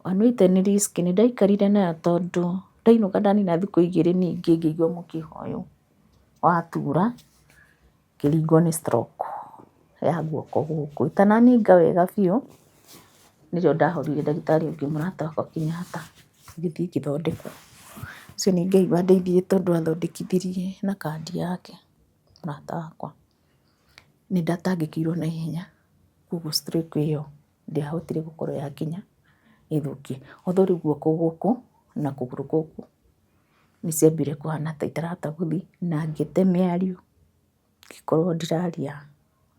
180 nĩ risk, nĩ ndaikarire nayo tondũ ndainũka ndanina thikũ 2 ningĩ ngĩigua mũkiha ũyũ watura ngĩringwo nĩ stroke ya guoko gũkũ. Itananinga wega biũ nĩrĩo ndahorire ndagĩtarĩ ũngĩ mũrata wakwa Kenyatta ngĩthiĩ ngĩthondekwo. Ũcio nĩ Ngai wandeithirie tondũ athondekithirie na kandi yake mũrata wakwa. Nĩ ndatangĩkĩirwo na ihenya, koguo stroke ĩyo ndĩahotire gũkorwo yakinya ĩthũkie. Although rĩu guoko gũkũ na kũgũrũ gũkũ nĩ ciambire kũhana ta itarahota gũthiĩ na ngĩte mĩario ngĩkorwo ndiraria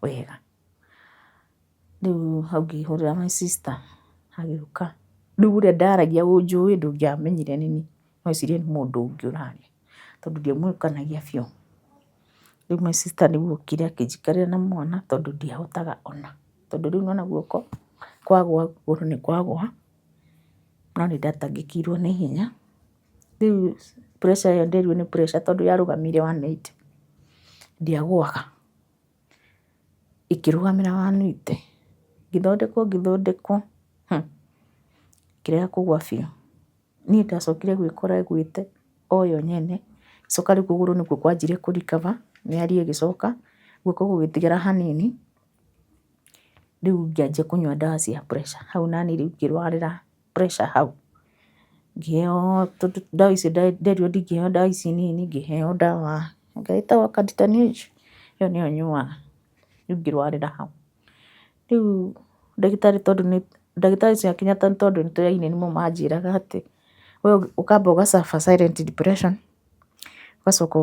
wega. Rĩu hau ngĩhũrĩra my sister agĩũka. Rĩu ũrĩa ndaragia ũnjũĩ ndũngĩamenyire nĩ niĩ, no wecirie nĩ mũndũ ũngĩ ũraria tondũ ndiamũĩkanagia biũ. Rĩu my sister nĩguo okire akĩnjikarĩra na mwana tondũ ndiahotaga ona, tondũ rĩu nĩwona guoko kwagũa kũgũrũ nĩ kwagũa no nĩ ndatangĩkĩirwo na ihenya. Rĩu pressure ĩyo nderirwo nĩ pressure tondũ yarũgamire 180 ndiagũaga, ĩkĩrũgamĩra 180 ngĩthondekwo ngĩrega kũgũa biũ. Niĩ ndacokire gwĩkora ĩgwĩte o yo nyene, icoka rĩu kũgũrũ nĩkuo kwanjire kũ recover, mĩario ĩgĩcoka, guoko gũgĩtigara hanini. Rĩu ngĩanjia kũnyua ndawa cia pressure, hau nani rĩu ngĩrwarĩra pressure hau. Ngĩheo ndawa icio nderirwo ndingĩheo ndawa ici nini, ngĩheo ndawa ĩtagwo Canditonage, ĩyo nĩyo nyuaga. Rĩu ngĩrwarĩra hau. Rĩu ndagĩtarĩ ũcio wa Kenyatta tondũ nĩtũyaine nĩmo manjĩraga atĩ we ũkamba ũga silent depression, ũgacoka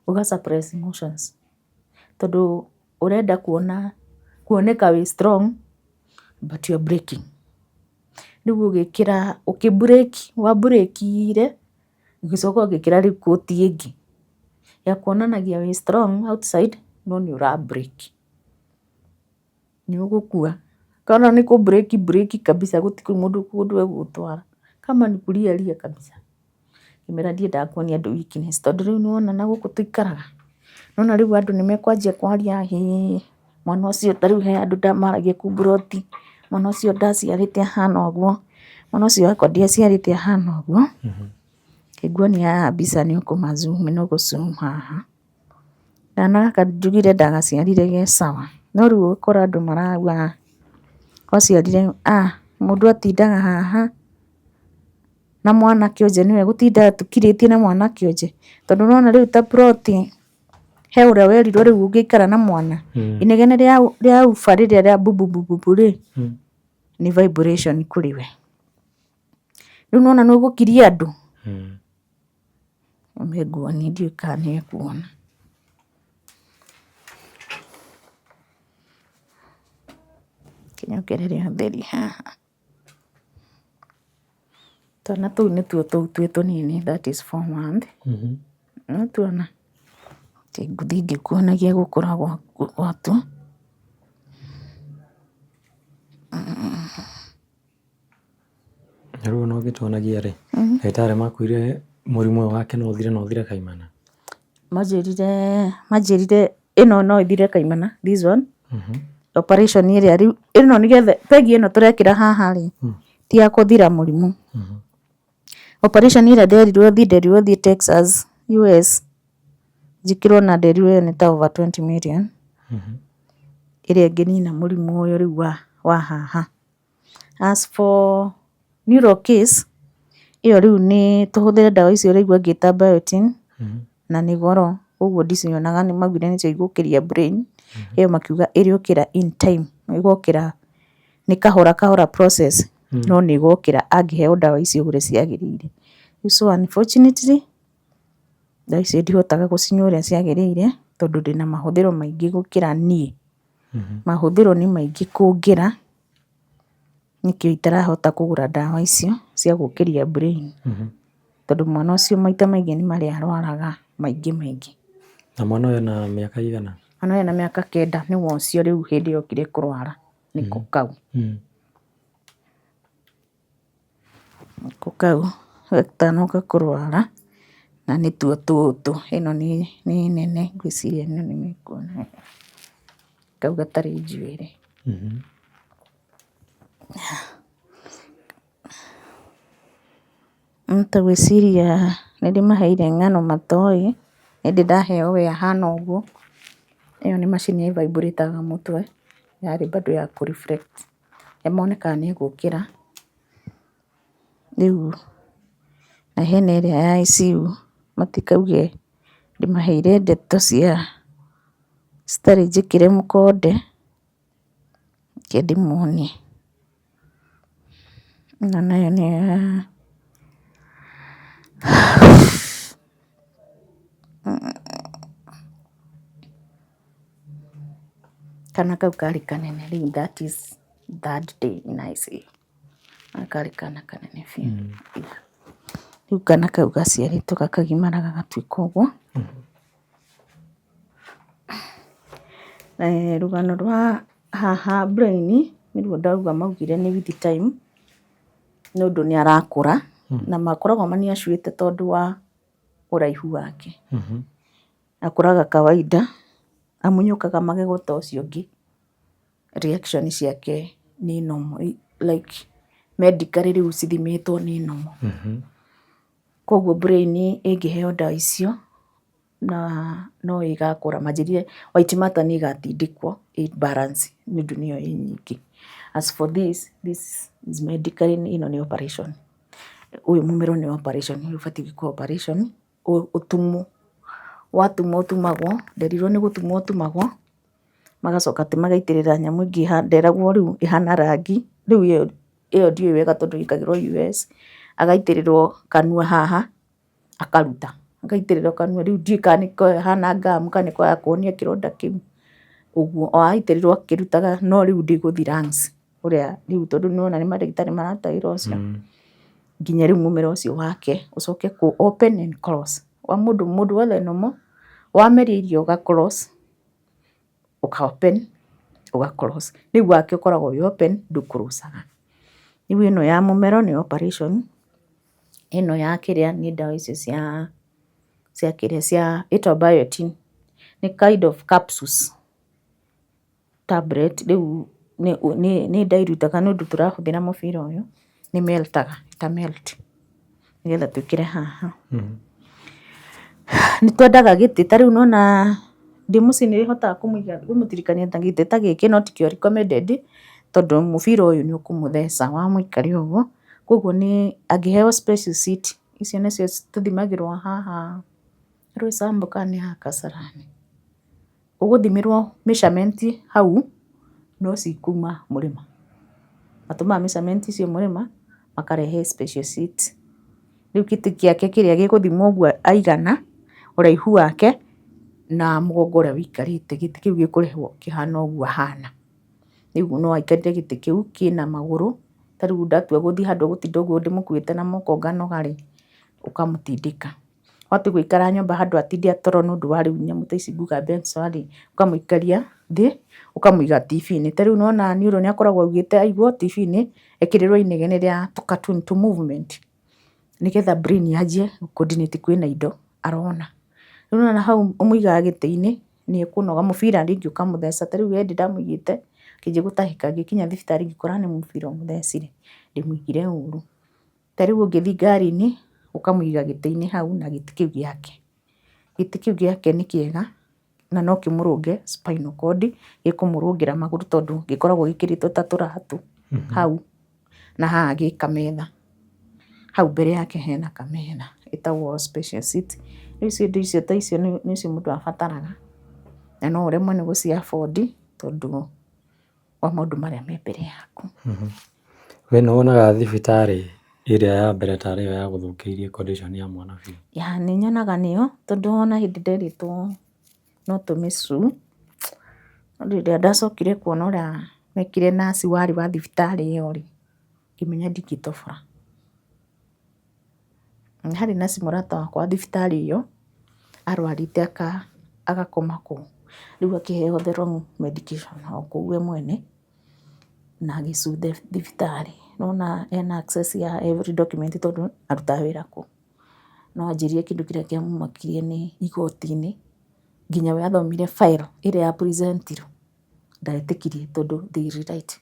ũga suppress emotions tondũ ũrenda kuoneka wĩ strong but you're breaking. Rĩu wabreakire ũgĩcoka ũgĩkĩra rĩu coat ĩngĩ ya kuonanagia wĩ strong outside no nĩ ũra break, nĩ ũgũkua. Kana nĩ kũ break kabisa gũtirĩ mũndũ egũgũtwara, kama nĩ kulia kabisa. Kĩmera ndiendaga kuonia andũ weakness tondũ rĩu nĩwona na gũkũ tũikaraga, nĩwona rĩu andũ nĩmekwanjia kwaria mwana ũcio ta rĩu he andũ maragia kũu plot, mwana ũcio ndaciarĩte ahana ũguo, mwana ũcio wakwa ndiaciarĩte ahana ũguo. Ngĩnguonia mbica nĩ ũgũ zoom haha. Kana gaka njugire ndagaciarire ge sawa, no rĩu ũgakora andũ marauga waciarire mũndũ atindaga haha na mwana kĩonje nĩwe gũtinda tũkirĩtie na mwana kĩonje, tondũ nĩwona rĩu ta plot he ũrĩa werirwo rĩu ũngĩikara na mwana inegene rĩa uba rĩrĩa rĩa bubububu nĩ vibration kũrĩ we. Rĩu nĩwona nĩ ũgũkiria andũ. Nguonie ndiũĩ kana nĩ ekuona. Kĩnyongerere ũtheri haha. Twana tũu nĩtuo tũu twĩ tũnini, that is 4 month. Nĩtuona ngũthiĩ ngĩkuonagia gũkũra gwatuo. Rĩu no gĩtuonagia rĩ, ndagĩtarĩ makwĩrire mũrimũ ũyũ wake no ũthire kaimana? Manjĩrire ĩno no ĩthire kaimana, this one. Operation ĩrĩa rĩu ĩno nĩgetha pegi ĩno tũrekĩra haha rĩ ti ya kũthira mũrimũ. Operation ĩrĩa nderirwo thiĩ Texas, US, njĩkĩrwo na nderirwo ĩyo nĩ ta over 20 million, ĩrĩa ĩngĩnina mũrimũ ũyũ rĩu wa haha. As for neuro case, ĩyo rĩu nĩ tũhũthĩre ndawa icio ũraigua ngĩta biotin na nĩ goro, ũguo ndicionaga nĩ maugire nĩcio igũkĩria brain. Ĩyo makiuga ĩrĩũkĩra in time, ĩgũkĩra nĩ kahora process, no nĩ ĩgũkĩra angĩheo ndawa icio ũrĩa ciagĩrĩire. So unfortunately ndawa icio ndihotaga gũcinyua ũrĩa ciagĩrĩire tondũ ndĩna mahũthĩro maingĩ gũkĩra niĩ. Mahũthĩro nĩ maingĩ kũngĩra, nĩkĩo itarahota kũgũra ndawa icio cia gũkĩria brain. tondũ mwana ũcio maita maingĩ nĩ marĩa arwaraga maingĩ. Na mwana ũyũ ena mĩaka igana? Mwana ũyũ ena mĩaka 9, nĩwe ũcio rĩu hĩndĩ yokire kũrwara nĩko kau. Nĩko kau gatanoka kũrwara na nĩtuo tũtũ. Ĩno nĩ nene ngwĩciria ĩno nĩ mĩkuona. Kau gatarĩ njuĩrĩ. Ngwĩciria nĩndĩmaheire ng'ano matoĩ, ĩndĩ ndaheo we ahana ũguo. Ĩyo nĩ macini ĩvaibũrĩtaga mũtwe, yarĩ bado ya kũ-reflect. Mone kana nĩĩgũkĩra. Rĩu na hena ĩrĩa ya ICU, matikauge ndĩmaheire ndeto citarĩ njĩkĩre mũkonde, reke ndĩmuonie. Ĩno nayo nĩ ya kana kau karĩ kanene rĩu, that is 3rd day in ICU. Karĩ kana kanene biũ. Rĩu kana kau gaciarĩtwo gakagimara gagatuĩka ũguo. Rũgano rwa haha brain nĩruo ndauga maugire nĩ with time, nĩũndũ nĩarakũra na makoragwo maniacuĩte tondũ wa ũraihu wake. Akũraga kawaida, amunyũkaga magego ta ũcio ũngĩ. Reaction ciake nĩ normal, like medically rĩu cithimĩtwo nĩ normal. Koguo brain ĩngĩheo ndawa icio na no ĩgakũra, manjĩrire white matter nĩĩgatindĩkwo balance nĩũndũ nĩyo ĩ nyingĩ. As for this is medically, ĩno nĩ operation. Ũyũ mũmero nĩ operation, ũbatiĩ gwĩkwo operation, ũtumwo. Watumwo ũtumagwo, nderirwo nĩ gũtumwo ũtumagwo, magacoka atĩ magaitĩrĩra nyamũ ĩngĩ nderagwo rĩu ĩhana rangi, rĩu ĩyo ndiũĩ wega tondũ ĩkagĩrwo US, agaitĩrĩrwo kanua haha, akaruta. Agaitĩrĩrwo kanua, rĩu ndiũĩ kana nĩko ĩhana ngamu kana nĩko ya kuonia kĩronda kĩu. Ũguo aitĩrĩrwo akĩrutaga, no rĩu ndĩgũthiĩ lungs ũrĩa rĩu tondũ nĩwona nĩ mandagĩtarĩ marataĩra ũcio. Nginya rĩu mũmero ũcio wake ũcoke kũ open and close. Wa mũndũ wothe normal, wameria irio ũga close, ũka open, ũga close. Rĩu wake ũkoragwo wĩ open, ndũ-close-aga. Rĩu ĩno ya mũmero nĩ operation, ĩno ya kĩrĩa nĩ ndawa icio cia kĩrĩa ĩtagwo biotin. Nĩ kind of capsules, tablet, rĩu nĩ dilutaga nĩũndũ tũrahũthĩra mũbira ũyũ, nĩ meltaga, ĩka melt nĩgetha twĩkĩre haha. Nĩtwendaga gĩtĩ, ta rĩu nĩwona ndĩ mũciĩ nĩhotaga kũmũtirikania ta gĩtĩ ta gĩkĩ, no tikĩo recommended tondũ mũbira ũyũ nĩ ũkũmũtheca wamũikaria ũguo. Koguo angĩheo special seat, icio nĩcio tũthimagĩrwo haha Roysambu kana nĩ haha Kasarani. Ũgũthimĩrwo measurement hau, no cikuma mũrĩma. Matũmaga measurement icio mũrĩma, makarehe special seat. Rĩu gĩtĩ gĩake kĩrĩa gĩgũthimwo ũguo aigana, ũraihu wake na mũgongo ũrĩa wĩikarĩte, gĩtĩ kĩu gĩkũrehwo kĩhana ũguo ahana. Rĩu no aikarire gĩtĩ kĩu kĩna magũrũ, ta rĩu ndatua gũthiĩ handũ gũtinda ũguo ndĩmũkuĩte na moko nganoga-rĩ, ũkamũtindĩka. Watua gũikara nyũmba handũ atinde toro nĩũndũ wa rĩu nyamũ ta ici nguga benso-rĩ, ũkamũikaria thĩ, ũkamũiga TV-inĩ. Ta rĩu nĩwona neuro nĩakoragwo augĩte aigwo TV-inĩ, ekĩrĩrwo inegene rĩa tũ-cartoon, tũ-movement, nĩgetha brain yanjie gũ-coordinate kwĩna indo arona. Rĩu nĩwona hau ũmũigaga gĩtĩ-inĩ, nĩekũnoga, mũbira rĩngĩ ũkamũtheca. Ta rĩu hĩndĩ ndamũigĩte, ngĩnjia gũtahĩka ngĩkinya thibitarĩ ngĩkora nĩ mũbira ũmũthecire, ndĩmũigire ũru. Ta rĩu ũngĩthiĩ ngari-inĩ, ũkamũiga gĩtĩ-inĩ hau na gĩtĩ kĩu gĩake. Gĩtĩ kĩu gĩake nĩ kĩega na no kĩmũrũnge spinal cord, gĩkũmũrũngĩra magũrũ tondũ gĩkoragwo gĩkĩrĩtwo ta tũratũ hau, na haha gĩ kametha. Hau mbere yake hena kametha, ĩtagwo special seat. Rĩu indo icio ta icio nĩcio mũndũ abataraga, na no ũremwo nĩ gũci afford tondũ wa maũndũ marĩa me mbere yaku. We nĩwonaga thibitarĩ ĩrĩa ya mbere tarĩ yo ya gũthũkĩirie condition ya mwana biũ? Nĩnyonaga nĩyo, tondũ ona hĩndĩ nderĩtwo no tũmĩcu, rĩrĩa ndacokire kuona ũrĩa mekire nurse warĩ wa thibitarĩ ĩyo-rĩ, ngĩmenya ndingĩtobora. harĩ na mũrata wakwa thibitarĩ ĩyo arwarĩte agakoma kũu, rĩu akĩheo the wrong medication o kũu we mwene na agĩsue thibitarĩ. Nona ena access ya every document tondũ arutaga wĩra kũu. No anjĩrire kĩndũ kĩrĩa kĩamũmakirie nĩ igoti-inĩ, nginya we athomire file ĩrĩa ya presentirwo ndetĩkirie tondũ they rewrite,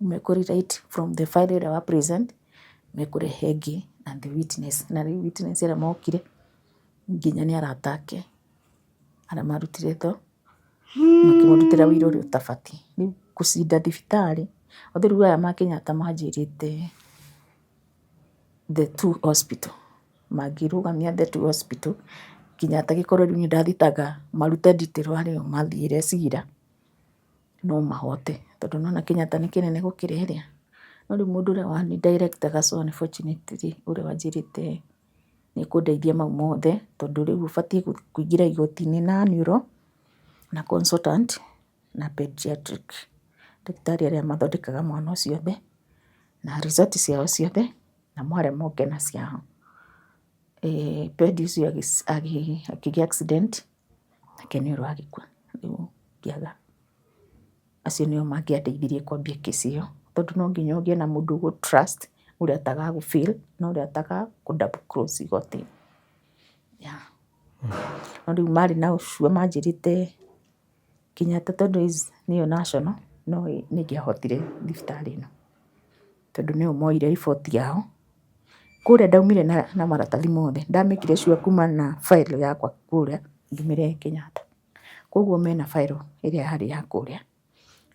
mekũ-rewrite from the file ĩrĩa wa present mekũrehe ĩngĩ na the witness, na rĩu witness ĩrĩa mokire nginya nĩ arata ake arĩa marutire tho makĩmũrutĩra wĩra ũrĩa ũtabatiĩ. Rĩu gũcinda thibitarĩ othe rĩu aya ma Kenyatta manjĩrĩte the two hospital, mangĩrũgamia the two hospital nginya atagĩkorwo rĩu nĩndathitaga marute detail harĩa mathiĩre cira no mahote, tondũ nona Kenyatta nĩ kĩnene gũkĩra ĩrĩa. No rĩu mũndũ ũrĩa wani director so unfortunately ũrĩa wanjĩrĩte nĩkũndeithia mau mothe, tondũ rĩu ũbatiĩ kũingĩra igoti-inĩ na neuro na consultant na pediatric, ndagĩtarĩ arĩa mathondekaga mwana ũcio othe na result ciao ciothe na mware moke na ciao. Pedi ũcio akĩgĩa accident nake neuro agĩkua. Rĩu ngĩaga acio nĩo mangĩandeithirie kwambia case ĩyo, tondũ no nginya ũgĩe na mũndũ ũgũ trust ũrĩa atagagũ-fail na ũrĩa atagakũ double cross igoti. No rĩu marĩ na ũcio manjĩrĩte Kenyatta tondũ nĩyo national no nĩngĩahotire thibitarĩ ĩno, tondũ nĩo moire riboti yao kũrĩa ndaumire na maratathi mothe, ndamĩkire sure kuma na file yakwa kũrĩa ngiumĩre Kenyatta, koguo mena file ĩrĩa yarĩ ya kũrĩa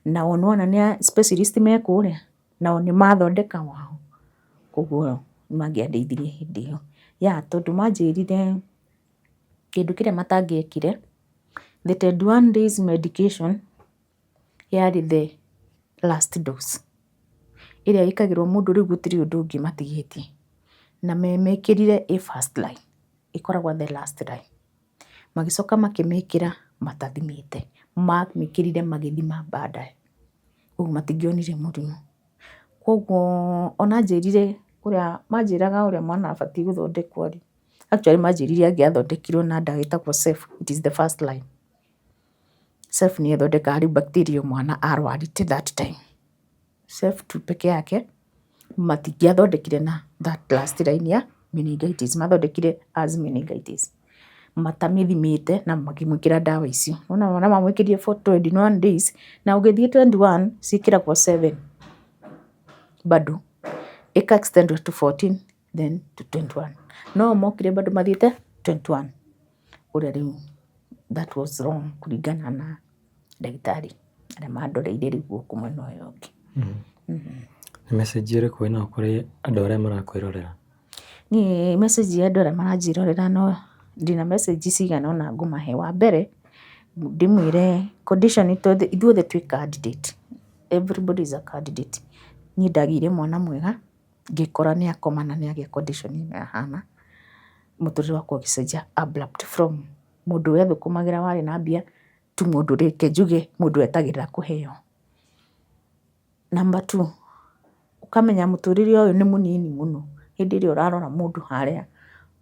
na nĩwona nĩ specialist me kũrĩa nao nĩmathondeka wao, koguo nĩmangĩandeithirie hĩndĩ ĩyo. Tondũ manjĩrire kĩndũ kĩrĩa matangĩekire, the 21 days medication yarĩ the last dose ĩrĩa ĩkagĩrwo mũndũ, rĩu gũtirĩ ũndũ ũngĩ matigĩtie na mekĩrire ĩ first line, ĩkoragwo the last line, magĩcoka makĩmĩkĩra matathimĩte, mamĩkĩrire magĩthima baadaye, ũguo matingĩonire mũrimũ. Koguo ona njĩrire ũrĩa manjĩraga ũrĩa mwana abatiĩ gũthondekwo rĩ, actually manjĩrire angĩathondekirwo na ndawa ĩtagwo Ceph, it is the first line. Ceph nĩ ĩthondekaga rĩu bacteria mwana arwarĩte that time. Ceph tu peke yake matingĩathondekire na that last line ya meningitis, mathondekire as meningitis, matamĩthimĩte na makĩmwĩkĩra ndawa icio. Ona mamwĩkĩrire for 21 days na ũgĩthiĩ 21 ciĩkĩragwo 7 bado ĩka extend to 14 then to 21, no mokire bado mathiĩte 21 ũrĩa rĩu that was wrong kũringana na ndagĩtarĩ arĩa mandoreire rĩu gũkũ mwena ũyũ ũngĩ. Nĩ message ĩrĩkũ ĩno kũrĩ andũ arĩa marakwĩrorera? Niĩ message ya andũ arĩa maranjĩrorera no ndĩna message cigana ũna ngũmahe. Wa mbere ndĩmwĩre condition ithuothe twĩ candidate, everybody is a candidate. Niĩ ndagĩire mwana mwega ngĩkora nĩ akoma na nĩ agĩa condition ĩno yahana, mũtũrĩre wakwa ũgĩcenjia abrupt from mũndũ wethũkũmagĩra warĩ na mbia tu mũndũ rĩke njuge mũndũ etagĩrĩra kũheo. Number 2, ũkamenya mũtũrĩre ũyũ nĩ mũnini mũno, hĩndĩ ĩrĩa ũrarora mũndũ harĩa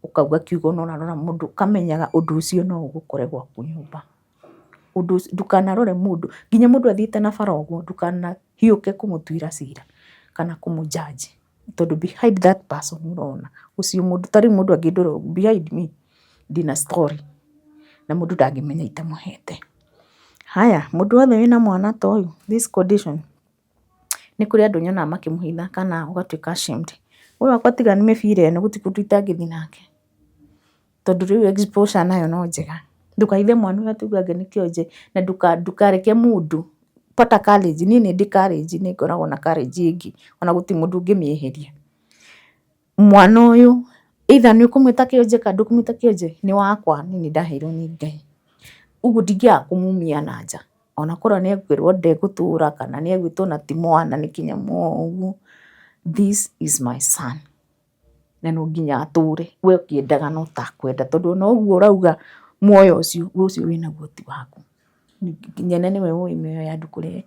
ũkauga kiugo no ũrarora mũndũ ũkamenyaga ũndũ ũcio no ũgũkore gwaku nyũmba. Ndukanarore mũndũ nginya mũndũ athiĩte na bara ũguo ndũkanahiũke kũmũtuĩra cira kana kũmũjudge, tondũ behind that person ũrona ũcio mũndũ, ta rĩu mũndũ angĩndora behind me ndĩna story na mũndũ ndangĩmenya itamũhete. Haya, mũndũ wothe wĩna mwana ta ũyũ this condition, nĩ kũrĩ andũ nyonaga makĩmũhitha kana ũgatuĩka ashamed. Ũyũ wakwa tiga nĩ mĩbira ĩno gũtirĩ kũndũ itangĩthiĩ nake, tondũ rĩu exposure nayo no njega. Ndũkaithe mwana ũyũ atugange nĩ kĩonje na ndũkareke mũndũ pata courage. Niĩ nĩ ndĩ courage, nĩ ngoragwo na courage ĩngĩ ona gũtirĩ mũndũ ũngĩmĩeheria. Mwana ũyũ either nĩ ũkũmwĩta kĩonje kana ndũkũmwĩta kĩonje nĩ wakwa, niĩ nĩ ndaheirwo nĩ Ngai, ũguo ndingĩaga kũmumia na nja ona korwo nĩ egwĩrwo ndegũtũra kana nĩ egwĩtwo na ti mwana nĩ kĩnyamũ o ũguo. This is my son na no nginya atũre, we ũkĩendaga no takwenda, tondũ ona ũguo ũrauga muoyo ũcio wĩnaguo ti waku. Nyene nĩwe ũĩ mĩoyo ya andũ kũrĩa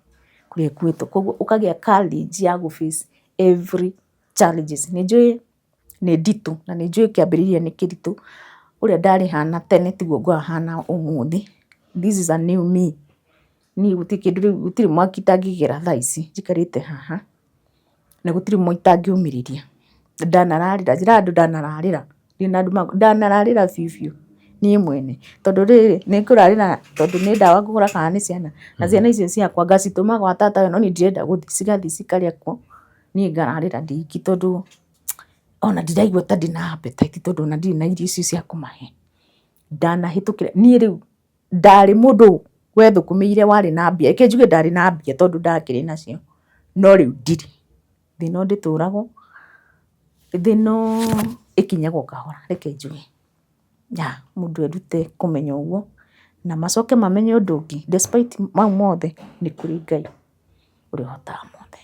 ĩkuĩtwo, koguo ũkagĩa courage ya gũ face every challenges. Nĩ njũĩ nĩ nditũ na nĩ njũĩ kĩambĩrĩria nĩ kĩritũ. Ũrĩa ndarĩ hana tene tiguo ngahana ũmũthĩ. This is a new me. Niĩ gũtirĩ kĩndũ rĩu, gũtirĩ mwaki itangĩgera thaa ici njikarĩte haha, na gũtirĩ mo itangĩũmĩrĩria. Ndanararĩra, njĩraga andũ ndanararĩra, ndĩna andũ ndanararĩra biũ niĩ mwene. Tondũ rĩrĩ nĩ kũrarĩra tondũ nĩ ndawa ngũgũra kana nĩ ciana, na ciana icio ciakwa ngacitũma gwa tata no niĩ ndirenda gũthiĩ, cigathiĩ cikarĩa kuo, niĩ ngararĩra ndĩ iki tondũ ona ndiraigua ta ndĩna appetite tondũ ona ndirĩ na irio icio cia kũmahe. Ndanahĩtũkĩra niĩ rĩu ndarĩ mũndũ wethũkũmĩire warĩ na mbia, reke njuge ndarĩ na mbia tondũ ndakĩrĩ nacio, no rĩu ndirĩ. Thĩna ndĩtũragwo, thĩna ĩkinyagwo kahora, reke njuge. Mũndũ erute kũmenya ũguo na macoke mamenye ũndũ ũngĩ, despite mau mothe nĩ kũrĩ Ngai ũrĩa ũhotaga mothe.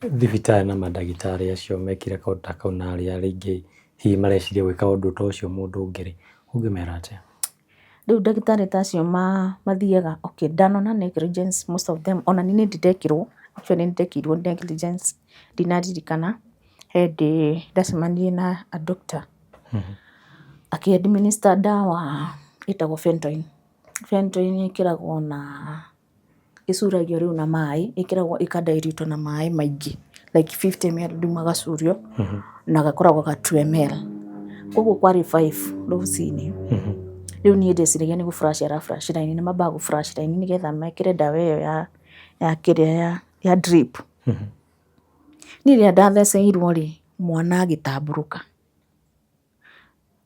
Thibitarĩ na mandagĩtarĩ acio mekire kaũndũ ta kau na arĩa rĩngĩ hihi mareciria gwĩka ũndũ ta ũcio mũndũ ũngĩ-rĩ, ũngĩmera atĩa? Rĩu ndagĩtarĩ ta acio mathiaga, okay, ndanona negligence most of them, ona niĩ nĩ ndekirwo, actually nĩ ndekirwo negligence, ndinaririkana hĩndĩ ndacemanirie na a doctor akĩ administer ndawa ĩtagwo Fentanyl. Fentanyl ĩkĩragwo na ĩcuragio rĩu na maĩ, ĩkĩragwo ĩkadilutwo na maĩ maingĩ like 50 ml rĩu magacurio na gakoragwo ga 2 ml, koguo kwarĩ 5 rũcinĩ. Rĩu niĩ ndeciragia nĩ gũ-flash ara-flash line, nĩ mambaga gũ-flash line nĩgetha mekĩre ndawa ĩyo ya kĩrĩa ya drip. Niĩ rĩrĩa ndatheceirwo-rĩ, mwana agĩtambũrũka.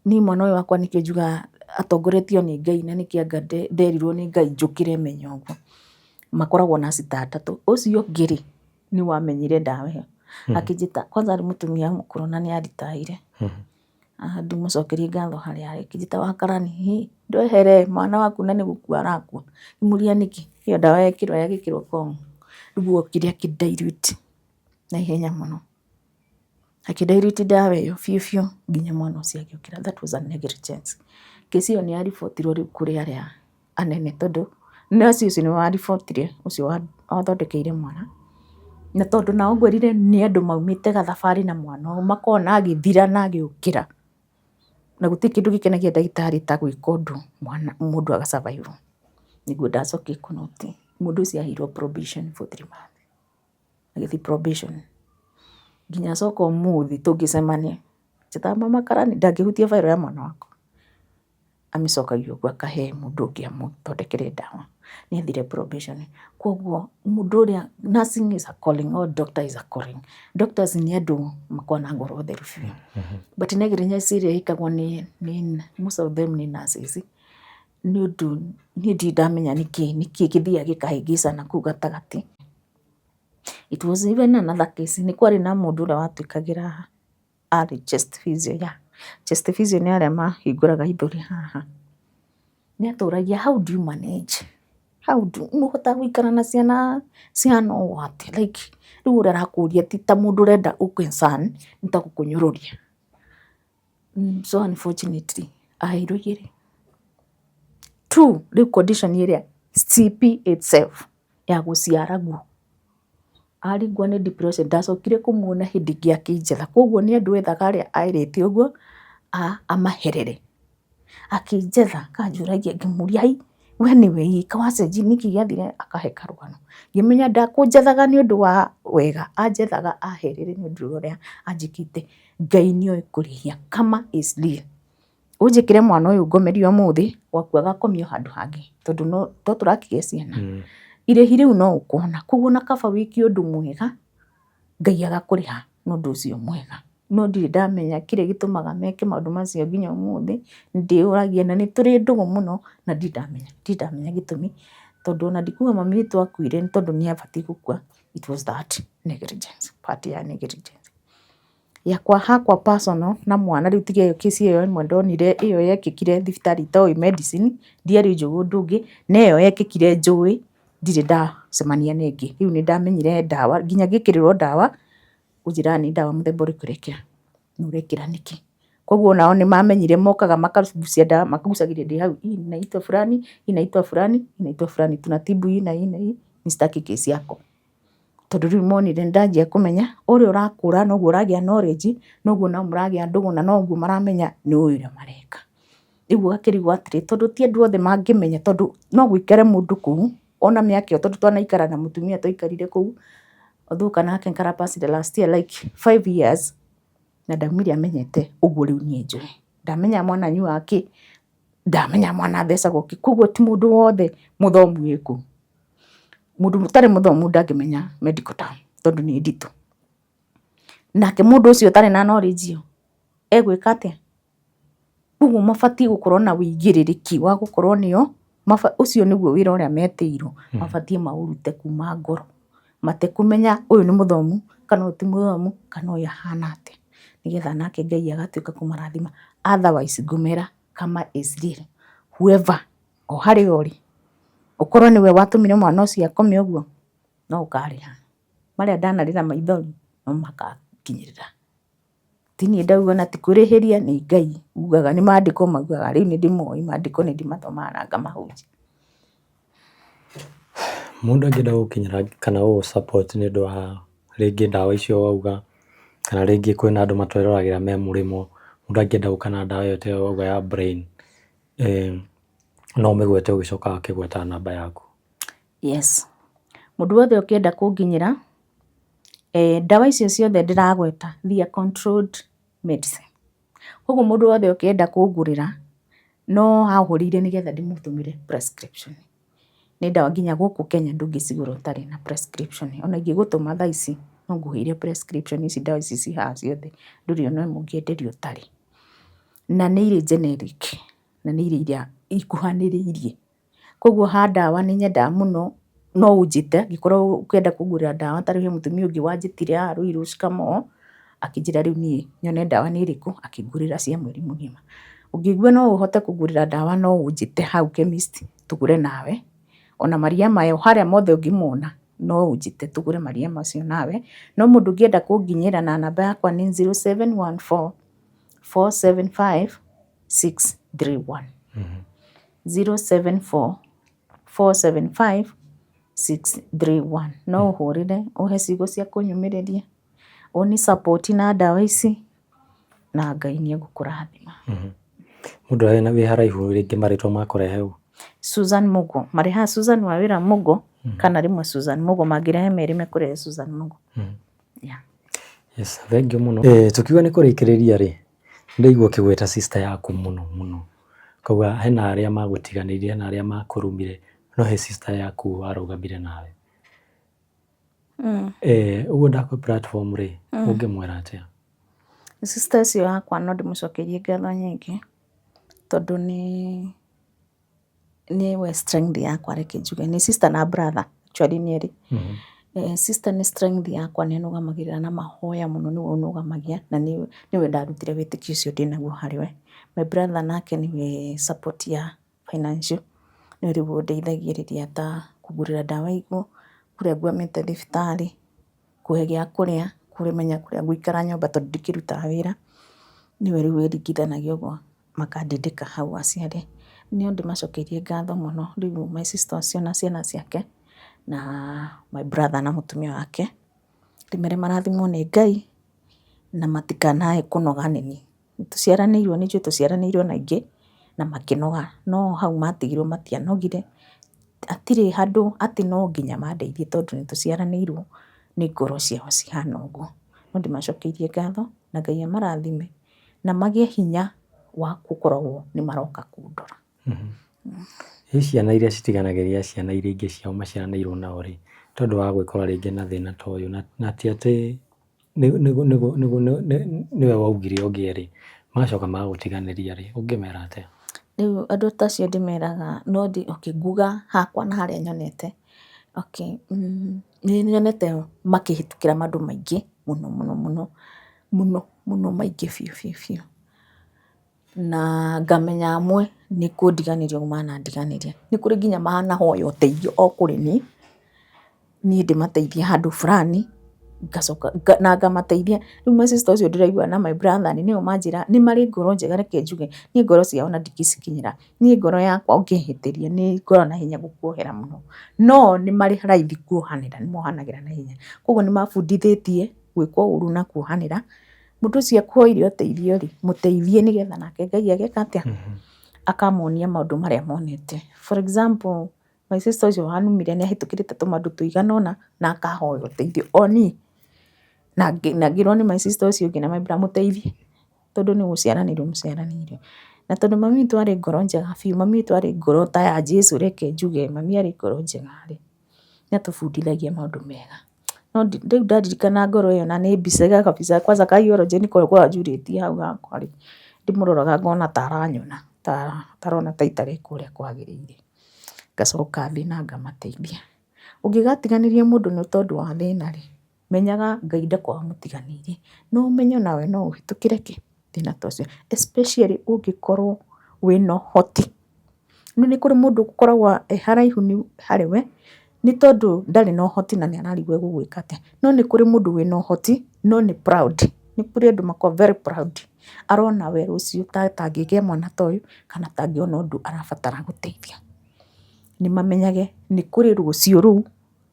Niĩ mwana ũyũ wakwa nĩkĩo njugaga atongoretio nĩ Ngai na nĩkĩo anga nderirwo nĩ Ngai njũkĩre menye ũguo. Makoragwo na cita 3. Ũcio ũngĩ-rĩ nĩ wamenyire ndawa ĩyo akĩnjĩta, kwanza arĩ mũtumia mũkũrũ na nĩ aritaire, ndimũcokerie ngatho harĩa arĩ, akĩnjĩta Wakarani, ndwehere mwana waku na nĩ gũkua arakua. Ngĩmũria nĩkĩ? Ĩyo ndawa yagĩkĩrwo kong. Rĩu okire akĩ-dilute na ihenya mũno, akĩ-dilute ndawa ĩyo biũ nginya mwana ũcio agĩũkĩra. That was a negligence. Case ĩyo nĩ yaribotirwo rĩu kũrĩ arĩa anene tondũ nurse ũcio nĩ waribotire ũcio wathondekeire mwana, na tondũ nao ngwerire nĩ andũ maumĩte gathabarĩ na mwana ũyũ, makona agĩthira na agĩũkĩra, na gũtirĩ kĩndũ gĩkenagia ndagĩtarĩ ta gwĩka ũndũ mũndũ aga survive. Nĩguo ndacokire kũ-note mũndũ ũcio aheirwo probation for 3 months, agĩthiĩ probation nginya acoka ũmũthĩ tũngĩcemania njĩtaga Mama Karani ndangĩhutia file ya mwana wakwa, amĩcokagia ũguo akahe mũndũ ũngĩ amũthondekere ndawa, nĩ athire probation. Koguo mũndũ ũrĩa, nursing is a calling or doctor is a calling. Doctors nĩ andũ makoragwo na ngoro theru biũ, but negligence ĩrĩa ĩkagwo nĩ most of them nĩ nurses, nĩ ũndũ niĩ ndirĩ ndamenya nĩkĩ gĩthiaga gĩkahĩngĩcana kũu gatagatĩ. It was even another case, nĩ kwarĩ na mũndũ ũrĩa watwĩkagĩra arĩ chest physio. Chest physio nĩ arĩa mahingũraga gĩthũri haha. Nĩ atũragia how do you manage, mũhota gũikara na ciana cihana ũũ atĩa, like rĩu ũrĩa arakũria ti ta mũndũ ũrenda ũkũconcern, nĩ ta gũkũnyũrũria. So unfortunately aheirwo 2. Rĩu condition ĩrĩa CP itself ya gũciara guo, aringwo nĩ depression, ndacokire kũmuona hĩndĩ ĩngĩ akĩnjetha. Koguo nĩ andũ ethaga arĩa aĩrĩte ũguo amaherere, akĩnjetha kanjũragia, ngĩmũria we nĩwe ika wacenjia nĩkĩ gĩathire, akahe karũgano. Ngĩmenya ndakũnjethaga nĩ ũndũ wa wega, anjethaga aherere nĩ ũndũ ũrĩa anjĩkĩte. Ngai nĩoĩ kũrĩhia, karma is real. Ũnjĩkĩre mwana ũyũ ngomerio ũmũthĩ, waku agakomio handũ hangĩ tondũ to tũrakĩgĩa ciana. Irĩhi rĩu no ũkuona, koguo na kaba wĩke ũndũ mwega, Ngai agakũrĩha n'ũndũ ũcio mwega. No ndirĩ ndamenya kĩrĩa gĩtũmaga meke maũndũ macio nginya ũmũthĩ, ndĩyũragia na nĩ tũrĩ ndũgũ mũno na ndirĩ ndamenya gĩtũmi, tondũ ona ndikuga mami witũ akuire nĩ tondũ nĩ abatiĩ gũkua. It was that negligence, part ya negligence yakwa hakwa personal na mwana. Rĩu tiga ĩyo case ĩyo ĩmwe ndonire, ĩyo yekĩkire thibitarĩ itoĩ medicine, ndiarĩ njũĩ ũndũ ũngĩ, na ĩyo yekĩkire njũĩ, ndirĩ ndacemania na ĩngĩ. Rĩu nĩ ndamenyire ndawa, nginya ngĩkĩrĩrwo ndawa, ũnjĩraga nĩ ndawa mũthemba ũrĩkũ ũrekĩra, na ũrekĩra nĩkĩ. Koguo nao nĩ mamenyire, mokaga makagucia ndawa, makagucagĩria ndĩ hau, hii inaitwa fulani, inaitwa fulani, inaitwa fulani, tunatibu hii na hii na hii, ni sitaki case yako. tondu riu monire ndanjia kumenya uria urakura noguo uragia knowledge noguo nao muragia ndugu na noguo maramenya ni uyu mareka riu akirigwo atiri tondu ti andu othe mangimenya tondu no gwikare mundu kuu ona miaka iyo tondu twanaikara na mutumia twaikarire kuu othuka nake Nkarabas the last year like 5 years na ndaumire amenyete uguo riu nie njui ndamenya mwana nyu wake ndamenya mwana thecagwo ki koguo ti mundu wothe muthomu wiku mundu mutare muthomu ndangimenya medical term tondu ni nditu nake mundu ucio tare na knowledge iyo egwika atia uguo mabati gukorwo na wigiririki wa gukorwo nio ucio niguo wira uria metirwo mabati maurute kuma ngoro mate kumenya uyu ni muthomu kana ti muthomu kana uyu ahana atia nigetha nake Ngai agatuika kumarathima otherwise ngumera kama Israel whoever o hari ori ukorwo niwe watumire mwana ucio akome uguo no ukariha maria ndanarira maithori no makakinyirira tini ndauga na tikurihiria ni Ngai ugaga ni maandiko maugaga riu ni ndimoi maandiko ni ndimathomaga na ngamahunjia mundu angĩenda gũkinyĩra kana support nĩ ũndũ wa rĩngĩ ndawa icio wauga kana rĩngĩ kwĩna andũ matwĩroragĩra me mũrĩmo mundu angĩenda gũka na ndawa ĩyo ta wauga ya brain no ũmĩgwete ũgĩcoka akĩgweta namba yaku. Yes, mundu wothe ũkĩenda kũnginyĩra ndawa icio ciothe ndĩragweta they are controlled medicine koguo mundu wothe ũkĩenda kũngũrĩra no ahũrĩire nigetha ndĩmũtũmĩre prescription ni ndawa nginya gũkũ Kenya ndũngĩcigũra ũtarĩ na prescription ona ingĩgũtũma thaa ici no ngũheire prescription ici ndawa ici cihaha ciothe ndũrĩ ona ĩmwe ũngĩenderio ũtarĩ na nĩ irĩ generic na nĩ irĩ iria ikuhanĩrĩirie koguo ha ndawa nĩ nyendaga mũno no ũnjĩte angĩkorwo ũkĩenda kũngũrĩra ndawa tarĩu he mũtumia ũngĩ wanjĩtire haha Ruiru shikamoo akĩnjĩra rĩu niĩ nyone ndawa nĩ ĩrĩkũ akĩngũrĩra cia mweri mũgima ũngĩigua no ũhote kũngũrĩra ndawa no ũnjĩte hau chemist tũgũre nawe ona maria mayo harĩa mothe ũngĩmona no ũnjĩte tũgũre maria macio nawe no mũndũ ũngĩenda kũnginyĩra na namba yakwa nĩ 0714 475 631 074 475 631 no ũhũrĩre ũhe ciugo cia kũnyũmĩrĩria ũni support na ndawa ici na Ngai nĩ egũkũrathima. Mundu wĩ haraihu rĩngĩ marĩtwa makũrehe u Susan Mugo marĩ haha Susan Wawĩra Mugo kana rĩmwe Susan Mugo mangĩrehe merĩ mekũrehe Susan Mugo. Yeah. Yes, thengiũ mũno. Tukiuga nĩ kũrĩkĩrĩria rĩ ndaigua ũkĩgweta sister yaku mũno koguo hena arĩa magũtiganĩirie na arĩa makũrumire no he sister yaku warũgamire nawe ũguo ndakwa platform rĩ ũngĩmwĩra atĩa? Sister ũcio yakwa no ndĩmũcokerie ngatho nyingĩ tondũ nĩ we strength yakwa reke njuge nĩ sister na brother actually nĩ erĩ. Sister nĩ strength yakwa nĩ nũgamagĩrĩra na mahoya mũno nĩwe ũnũgamagia na nĩwe ndarutire wĩtĩkio ũcio ndĩ naguo harĩ we. My brother nake nĩwe support ya financial nĩ rĩu ũndeithagĩrĩria ta kũgũrĩra ndawa iguo kũrĩa ngwamĩte thibitarĩ kũhe gĩa kũrĩa kũmenya kũrĩa ngũikara nyũmba tondũ ndikĩrutaga wĩra nĩwe rĩu wĩringithanagia ũguo makandindĩka hau aciari nĩo ndĩmacokeirie ngatho mũno rĩu my sister ũcio na ciana ciake na my brother na mũtumia wake ndĩmere marathimwo nĩ Ngai na matikanae kũnoga nini tũciaranĩirwo nĩ tũciaranĩirwo na ingĩ na makĩnoga no hau matigirwo matianogire atirĩ handũ atĩ no nginya mandeithie tondũ nĩ tũciaranĩirwo nĩ ngoro ciao cihana ũguo no ndĩmacokeirie ngatho na Ngai amarathime na magĩe hinya wa gũkoragwo nĩ maroka kũndora. Ciana iria citiganagĩria ciana iria ingĩ ciao maciaranĩirwo nao rĩ tondũ wa gwĩkora rĩngĩ na thĩna ta ũyũ na ti atĩ nĩwe waugire ũngĩerĩ magacoka magagũtiganĩria rĩ ũngĩmera atĩa? Rĩu andũ tacio ndĩmeraga no nguga hakwa na harĩa nyonete nĩ nyonete makĩhĩtũkĩra maũndũ maingĩ mũno maingĩ biũ na ngamenya amwe nĩ kũndiganĩria manandiganĩria nĩ kũrĩ nginya manahoya ũteithio o kũrĩ niĩ ndĩmateithie handũ fulani ngacoka na ngamateithia. Rĩu my sister ũcio ndĩraigua na my brother nĩo manjĩra nĩ marĩ ngoro njega, reke njuge nĩ ngoro ciao na ndingĩcikinyĩra. Niĩ ngoro yakwa ũngĩhĩtĩria nĩ ngoragwo na hinya gũkuohera mũno, no nĩ marĩ raithi kuohanĩra, nĩ mohanagĩra na hinya. Koguo nĩ mabundithĩtie gwĩka ũru na kuohanĩra. Mũndũ ũcio akuoire ũteithio rĩ, mũteithie nĩgetha nake Ngai ageka atĩa, akamuonia maũndũ marĩa monete. For example, my sister ũcio wanumire nĩ ahĩtũkĩrĩte tũmaũndũ tũigana ũna na akahoya ũteithio. O niĩ na ngĩrwo nĩ my sister ũcio ũngĩ na my brother mũteithie, tondũ nĩ gũciaranĩrwo mũciaranĩirwo. Na tondũ mami witũ arĩ ngoro njega biũ, mami witũ arĩ ngoro ta ya Jesũ, reke njuge mami arĩ ngoro njega rĩ, nĩ atũbundithagia maũndũ mega. No rĩu ndaririkana ngoro ĩyo na nĩ mbica kabica, kwanza ka urology nĩko anjurĩtie hau hakwa rĩ, ndĩmũroraga ngona ta aranyona, ta arona ta itarĩ kũrĩa kwagĩrĩire. Ngacoka thĩ na ngamateithia. Ũngĩgatiganĩria mũndũ nĩ tondũ wa thĩna rĩ, menyaga Ngai ndakwamũtiganĩirie, no ũmenye nawe no ũhĩtũkĩre thĩna ta ũcio, especially ũngĩkorwo wĩna ũhoti. Nĩ kũrĩ mũndũ ũkoragwo haraihu harĩ we nĩ tondũ ndarĩ na ũhoti na nĩ ararigwo egũgwĩka atĩa. No nĩ kũrĩ mũndũ wĩna ũhoti no nĩ proud. Nĩ kũrĩ andũ makoragwo very proud. Arona we rũciũ tangĩgĩa mwana ta ũyũ kana tangĩona ũndũ arabatara gũteithia. Nĩ mamenyage nĩ kũrĩ rũciũ rũu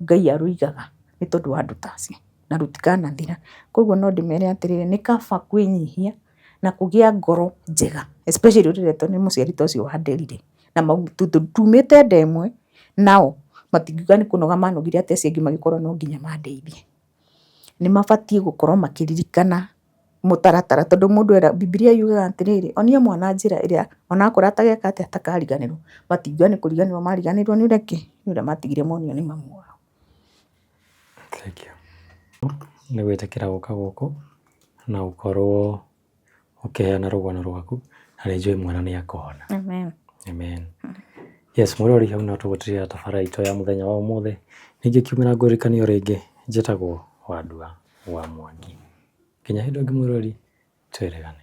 Ngai arũigaga nĩ tondũ wa andũ ta acio na rũtikanathira. Koguo no ndĩmere atĩrĩrĩ, nĩ kaba kwĩnyihia na kũgĩa ngoro njega, especially ũreretwo nĩ mũciari ta ũcio wanderire. Na tumĩte nda ĩmwe nao matingiuga nĩ kũnoga manogire atĩ acio angĩ magĩkorwo no nginya mandeithie. Nĩ mabatiĩ gũkorwo makĩririkana mũtaratara, tondũ mũndũ Bibilia yugaga atĩrĩrĩ, onia mwana njĩra ĩrĩa onakorwo atageka atĩa atakariganĩrwo. Matingiuga nĩ kũriganĩrwo mariganĩrwo nĩ ũrĩa nĩ ũrĩa matigire monio nĩ mamu wao. Thank you. Nĩ gwĩtĩkĩra gũka gũkũ na gũkorwo ũkĩheana rũgano rwaku na nĩ njũĩ mwana nĩ akũhona. Amen. Amen. Yes, mũrori hau no tũgũtirĩra tabarĩra itũ ya mũthenya wa ũmũthĩ. Ningĩ kiumĩra ngũrĩkanio rĩngĩ njĩtagwo Wandua wa Mwangi. Nginya hĩndĩ ĩngĩ mũrori, twĩrĩgane.